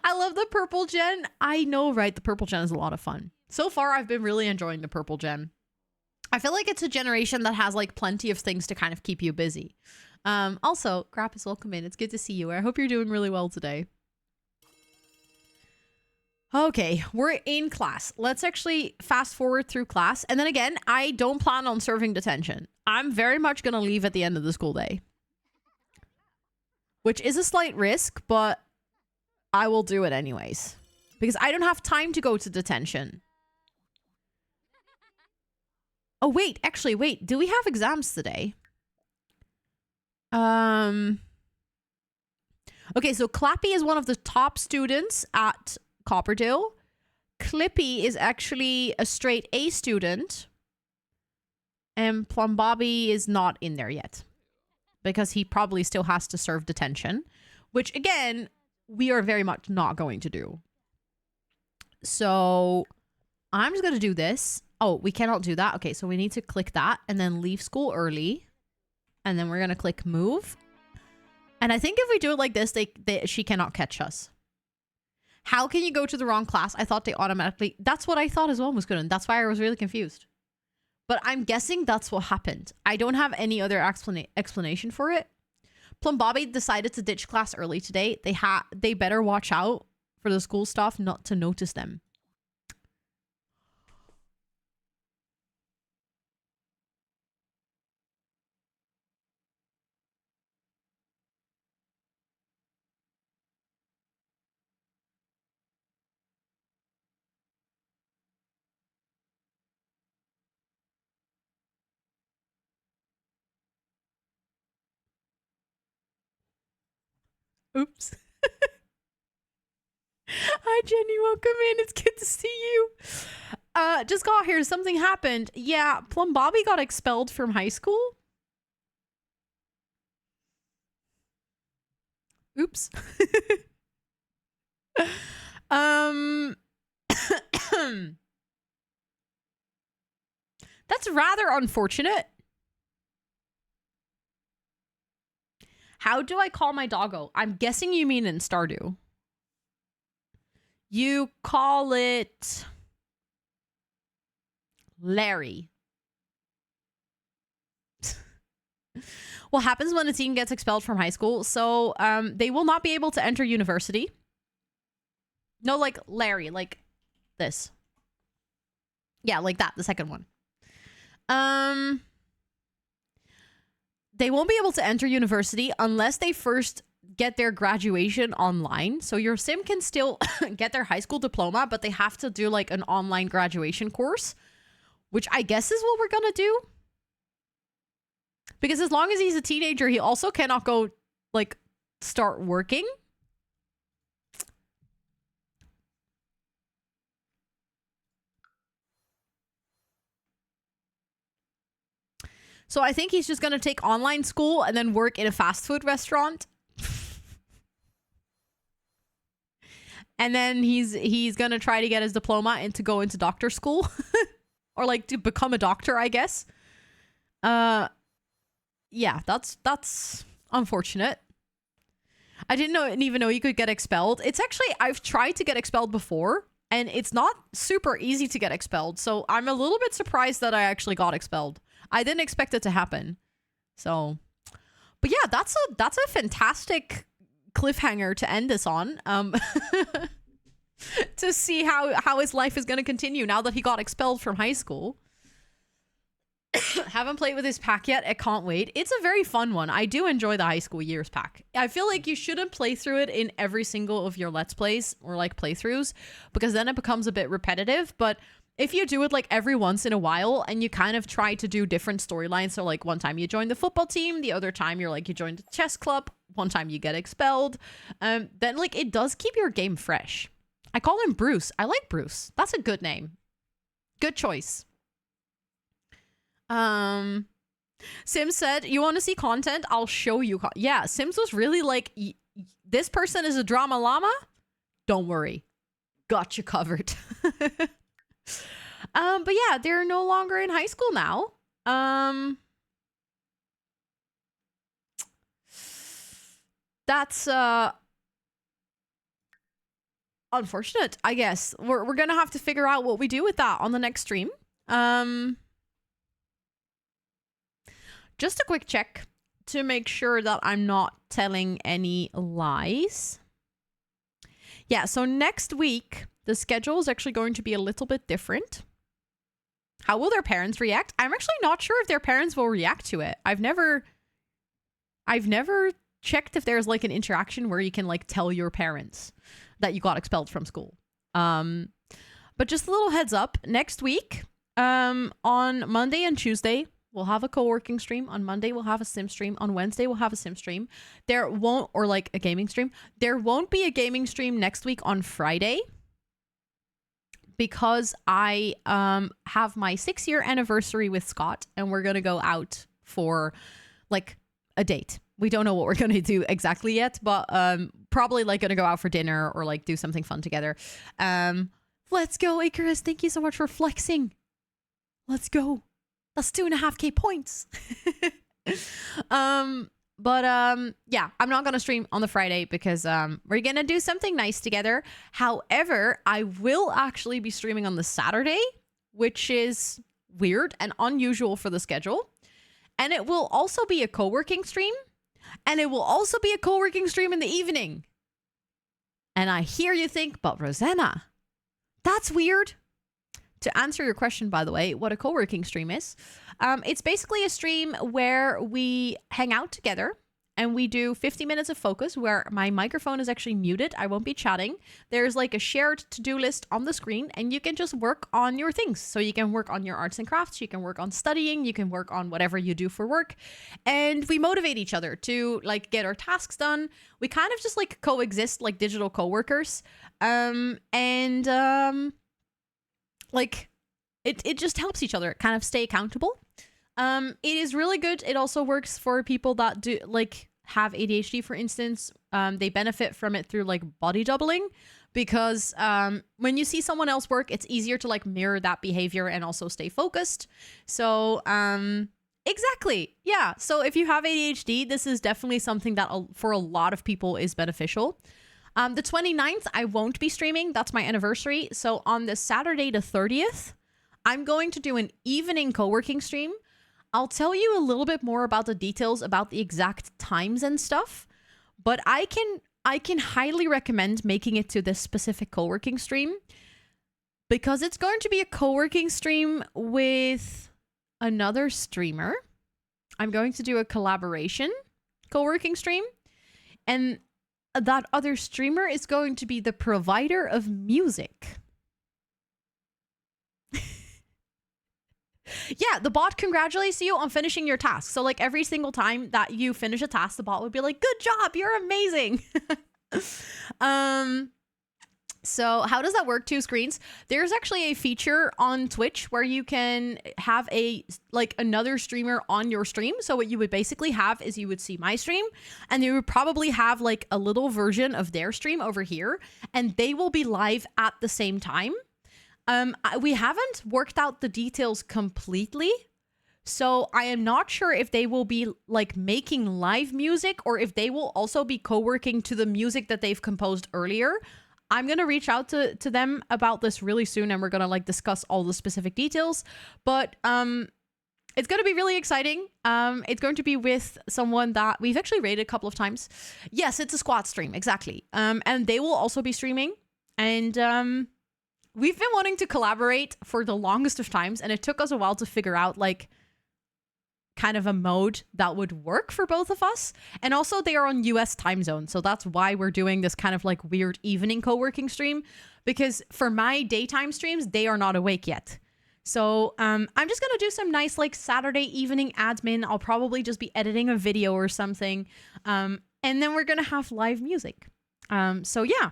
I love the purple gen. I know, right? The purple gen is a lot of fun. So far, I've been really enjoying the purple gen. I feel like it's a generation that has like plenty of things to kind of keep you busy. Also, Grappus, welcome in. It's good to see you. I hope you're doing really well today. Okay, we're in class. Let's actually fast forward through class. And then again, I don't plan on serving detention. I'm very much going to leave at the end of the school day. Which is a slight risk, but I will do it anyways. Because I don't have time to go to detention. Oh, wait. Actually, wait. Do we have exams today? Okay, so Clappy is one of the top students at Copperdale. Clippy is actually a straight A student. And Plum Bobby is not in there yet. Because he probably still has to serve detention. Which, again, we are very much not going to do. So, I'm just going to do this. Oh, we cannot do that. Okay, so we need to click that and then leave school early. And then we're going to click move. And I think if we do it like this, she cannot catch us. How can you go to the wrong class? I thought they automatically... That's what I thought as well was good. And that's why I was really confused. But I'm guessing that's what happened. I don't have any other explanation for it. Plum Bobby decided to ditch class early today. They better watch out for the school staff not to notice them. Oops. Hi, Jenny. Welcome in. It's good to see you. Just got here. Something happened. Yeah, Plum Bobby got expelled from high school. Oops. That's rather unfortunate. How do I call my doggo? I'm guessing you mean in Stardew. You call it Larry. What happens when a teen gets expelled from high school? So they will not be able to enter university. No, like Larry, like this. Yeah, like that, the second one. They won't be able to enter university unless they first get their graduation online. So your sim can still get their high school diploma, but they have to do like an online graduation course, which I guess is what we're gonna do. Because as long as he's a teenager, he also cannot go like start working. So I think he's just going to take online school and then work in a fast food restaurant. And then he's going to try to get his diploma and to go into doctor school or like to become a doctor, I guess. Yeah, that's unfortunate. I didn't even know you could get expelled. It's actually, I've tried to get expelled before and it's not super easy to get expelled. So I'm a little bit surprised that I actually got expelled. I didn't expect it to happen. So, but yeah, that's a fantastic cliffhanger to end this on. To see how his life is going to continue now that he got expelled from high school. Haven't played with his pack yet. I can't wait. It's a very fun one. I do enjoy the high school years pack. I feel like you shouldn't play through it in every single of your Let's Plays or like playthroughs because then it becomes a bit repetitive. But if you do it like every once in a while and you kind of try to do different storylines, so like one time you join the football team, the other time you're like you joined the chess club, one time you get expelled, then like it does keep your game fresh. I call him Bruce. I like Bruce. That's a good name. Good choice. Sims said, you want to see content? I'll show you. Yeah, Sims was really like, this person is a drama llama? Don't worry. Got you covered. But yeah, they're no longer in high school now. That's unfortunate, I guess. We're gonna have to figure out what we do with that on the next stream. Just a quick check to make sure that I'm not telling any lies. Yeah, so next week the schedule is actually going to be a little bit different. How will their parents react? I'm actually not sure if their parents will react to it. I've never checked if there's like an interaction where you can like tell your parents that you got expelled from school. But just a little heads up, next week, on Monday and Tuesday, we'll have a co-working stream. On Monday, we'll have a sim stream. On Wednesday, we'll have a sim stream. There won't, or like a gaming stream. There won't be a gaming stream next week on Friday because I have my 6-year anniversary with Scott and we're going to go out for like a date. We don't know what we're going to do exactly yet, but probably like going to go out for dinner or like do something fun together. Let's go, Icarus. Thank you so much for flexing. Let's go. That's 2.5k points. Yeah, I'm not going to stream on the Friday because we're going to do something nice together. However, I will actually be streaming on the Saturday, which is weird and unusual for the schedule. And it will also be a co-working stream. And it will also be a co-working stream in the evening. And I hear you think, but Rosanna, that's weird. To answer your question, by the way, what a co-working stream is, it's basically a stream where we hang out together and we do 50 minutes of focus where my microphone is actually muted. I won't be chatting. There's like a shared to-do list on the screen and you can just work on your things. So you can work on your arts and crafts, you can work on studying, you can work on whatever you do for work. And we motivate each other to like get our tasks done. We kind of just like coexist like digital co-workers. Like it just helps each other kind of stay accountable. It is really good. It also works for people that do like have ADHD, for instance. They benefit from it through like body doubling because when you see someone else work, it's easier to like mirror that behavior and also stay focused. So exactly. Yeah. So if you have ADHD, this is definitely something that for a lot of people is beneficial. The 29th, I won't be streaming. That's my anniversary. So on the Saturday the 30th, I'm going to do an evening co-working stream. I'll tell you a little bit more about the details about the exact times and stuff, but I can highly recommend making it to this specific co-working stream because it's going to be a co-working stream with another streamer. I'm going to do a collaboration co-working stream, and that other streamer is going to be the provider of music. Yeah, the bot congratulates you on finishing your task. So like every single time that you finish a task, the bot would be like, good job, you're amazing. So how does that work? Two screens. There's actually a feature on Twitch where you can have another streamer on your stream. So what you would basically have is you would see my stream and you would probably have like a little version of their stream over here and they will be live at the same time. We haven't worked out the details completely. So I am not sure if they will be like making live music or if they will also be co-working to the music that they've composed earlier. I'm going to reach out to them about this really soon and we're going to like discuss all the specific details. But it's going to be really exciting. It's going to be with someone that we've actually rated a couple of times. Yes, it's a squad stream. Exactly. And they will also be streaming. And we've been wanting to collaborate for the longest of times. And it took us a while to figure out like kind of a mode that would work for both of us. And also they are on US time zone. So that's why we're doing this kind of like weird evening co-working stream, because for my daytime streams, they are not awake yet. So I'm just going to do some nice like Saturday evening admin. I'll probably just be editing a video or something. And then we're going to have live music. So yeah,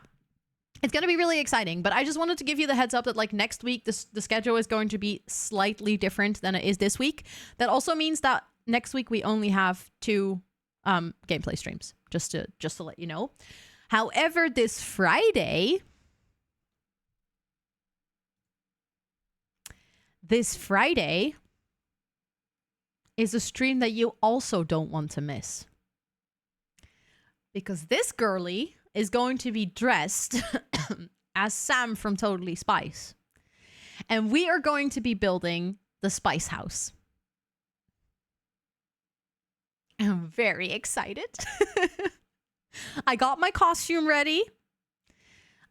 it's going to be really exciting, but I just wanted to give you the heads up that like next week, the schedule is going to be slightly different than it is this week. That also means that next week we only have 2 gameplay streams, just to let you know. However, this Friday is a stream that you also don't want to miss. Because this girly is going to be dressed as Sam from Totally Spice. And we are going to be building the Spice House. I'm very excited. I got my costume ready.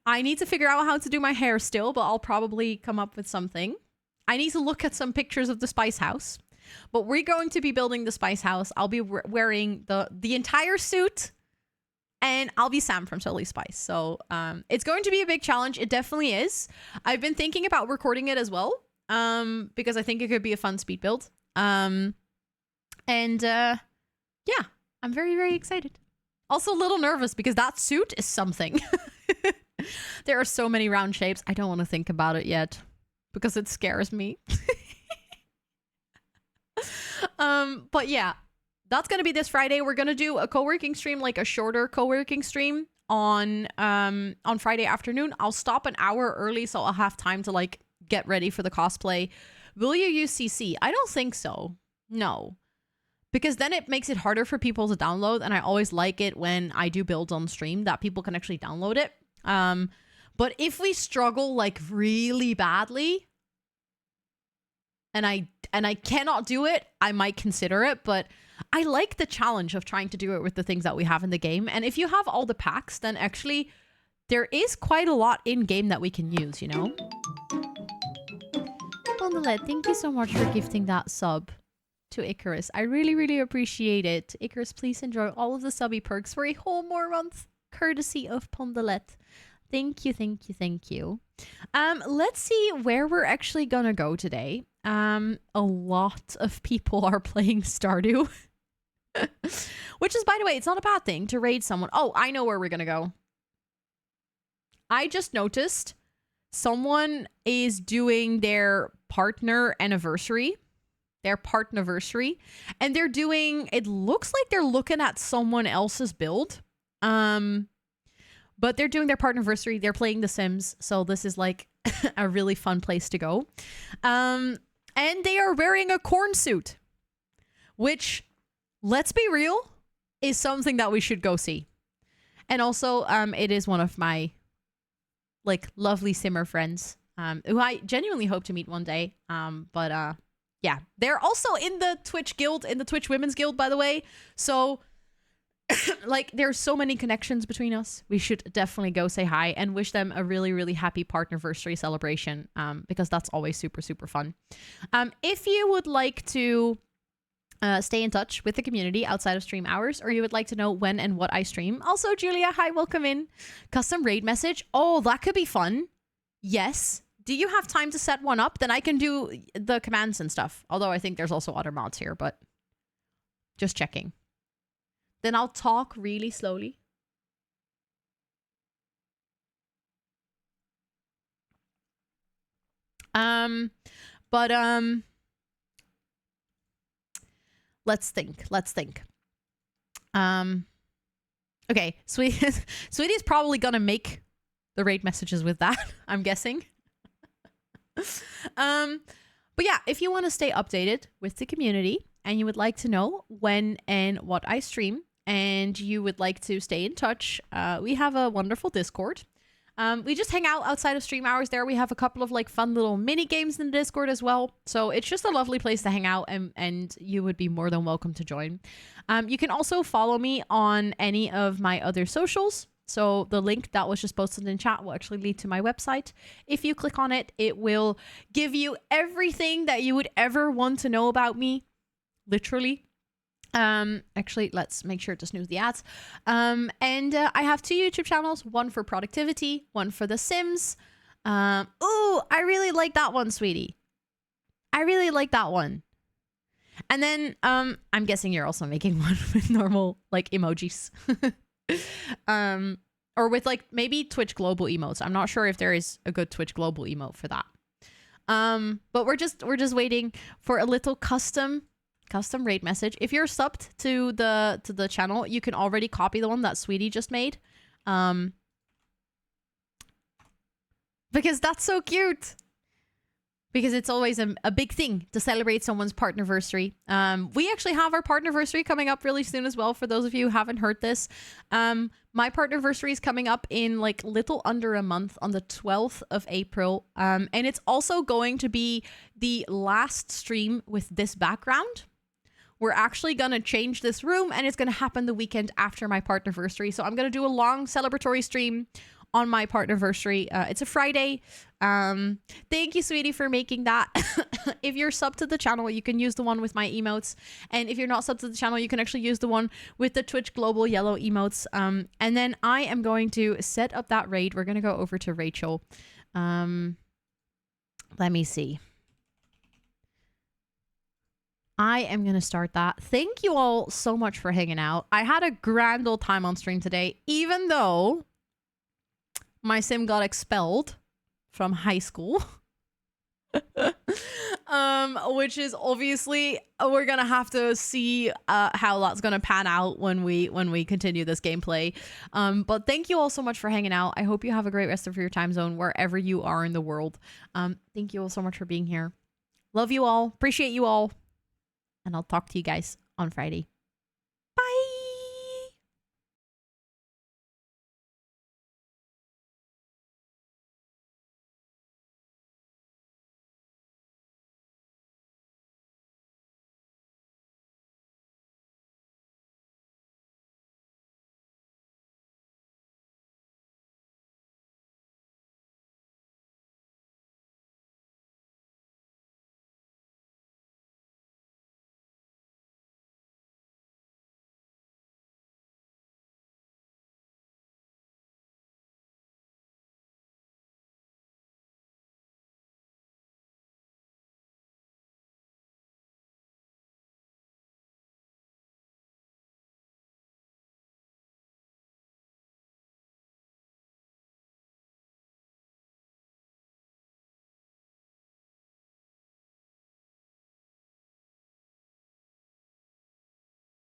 I need to figure out how to do my hair still, but I'll probably come up with something. I need to look at some pictures of the Spice House. But we're going to be building the Spice House. I'll be wearing the entire suit. And I'll be Sam from Totally Spice. So it's going to be a big challenge. It definitely is. I've been thinking about recording it as well. Because I think it could be a fun speed build. Yeah, I'm very, very excited. Also a little nervous because that suit is something. There are so many round shapes. I don't want to think about it yet because it scares me. But yeah. That's going to be this Friday. We're going to do a co-working stream, like a shorter co-working stream on Friday afternoon. I'll stop an hour early so I'll have time to like get ready for the cosplay. Will you use CC? I don't think so. No. Because then it makes it harder for people to download. And I always like it when I do builds on stream that people can actually download it. But if we struggle like really badly and I cannot do it, I might consider it. But I like the challenge of trying to do it with the things that we have in the game. And if you have all the packs, then actually there is quite a lot in game that we can use, you know? Bondelet, thank you so much for gifting that sub to Icarus. I really, really appreciate it. Icarus, please enjoy all of the subby perks for a whole more month, courtesy of Pondelet. Thank you, thank you, thank you. Let's see where we're actually gonna go today. A lot of people are playing Stardew. Which is, by the way, it's not a bad thing to raid someone. Oh, I know where we're gonna go. I just noticed someone is doing their partner anniversary. Their partnerversary. And they're doing, it looks like they're looking at someone else's build. But they're doing their partnerversary. They're playing The Sims. So this is like a really fun place to go. And they are wearing a corn suit. Which, let's be real, is something that we should go see. And also, it is one of my like lovely Simmer friends. Who I genuinely hope to meet one day. Yeah. They're also in the Twitch guild, in the Twitch Women's Guild, by the way. So like there's so many connections between us. We should definitely go say hi and wish them a really, really happy partnerversary celebration, because that's always super, super fun. If you would like to stay in touch with the community outside of stream hours, or you would like to know when and what I stream. Also, Julia, hi, welcome in. Custom raid message. Oh, that could be fun. Yes, Do you have time to set one up? Then I can do the commands and stuff. Although I think there's also other mods here, but just checking. Then I'll talk really slowly. Let's think. Okay, Sweetie's probably gonna make the raid messages with that, I'm guessing. But yeah, if you want to stay updated with the community and you would like to know when and what I stream and you would like to stay in touch, we have a wonderful Discord. We just hang out outside of stream hours there. We have a couple of like fun little mini games in the Discord as well. So it's just a lovely place to hang out and you would be more than welcome to join. You can also follow me on any of my other socials. So the link that was just posted in chat will actually lead to my website. If you click on it, it will give you everything that you would ever want to know about me. Literally. Actually, let's make sure to snooze the ads. I have 2 YouTube channels, one for productivity, one for The Sims. Ooh, I really like that one, sweetie. I really like that one. And then, I'm guessing you're also making one with normal, like, emojis. Or with, like, maybe Twitch Global emotes. I'm not sure if there is a good Twitch Global emote for that. But we're just waiting for a little custom raid message. If you're subbed to the channel, you can already copy the one that Sweetie just made. Because that's so cute. Because it's always a big thing to celebrate someone's partnerversary. We actually have our partnerversary coming up really soon as well. For those of you who haven't heard this, my partnerversary is coming up in like little under a month on the 12th of April. And it's also going to be the last stream with this background. We're actually going to change this room and it's going to happen the weekend after my partnerversary. So I'm going to do a long celebratory stream on my partnerversary. It's a Friday. Thank you, sweetie, for making that. If you're subbed to the channel, you can use the one with my emotes. And if you're not subbed to the channel, you can actually use the one with the Twitch Global yellow emotes. And then I am going to set up that raid. We're going to go over to Rachel. Let me see. I am going to start that. Thank you all so much for hanging out. I had a grand old time on stream today, even though my sim got expelled from high school. Which is obviously, we're going to have to see how that's going to pan out when we continue this gameplay. But thank you all so much for hanging out. I hope you have a great rest of your time zone wherever you are in the world. Thank you all so much for being here. Love you all. Appreciate you all. And I'll talk to you guys on Friday.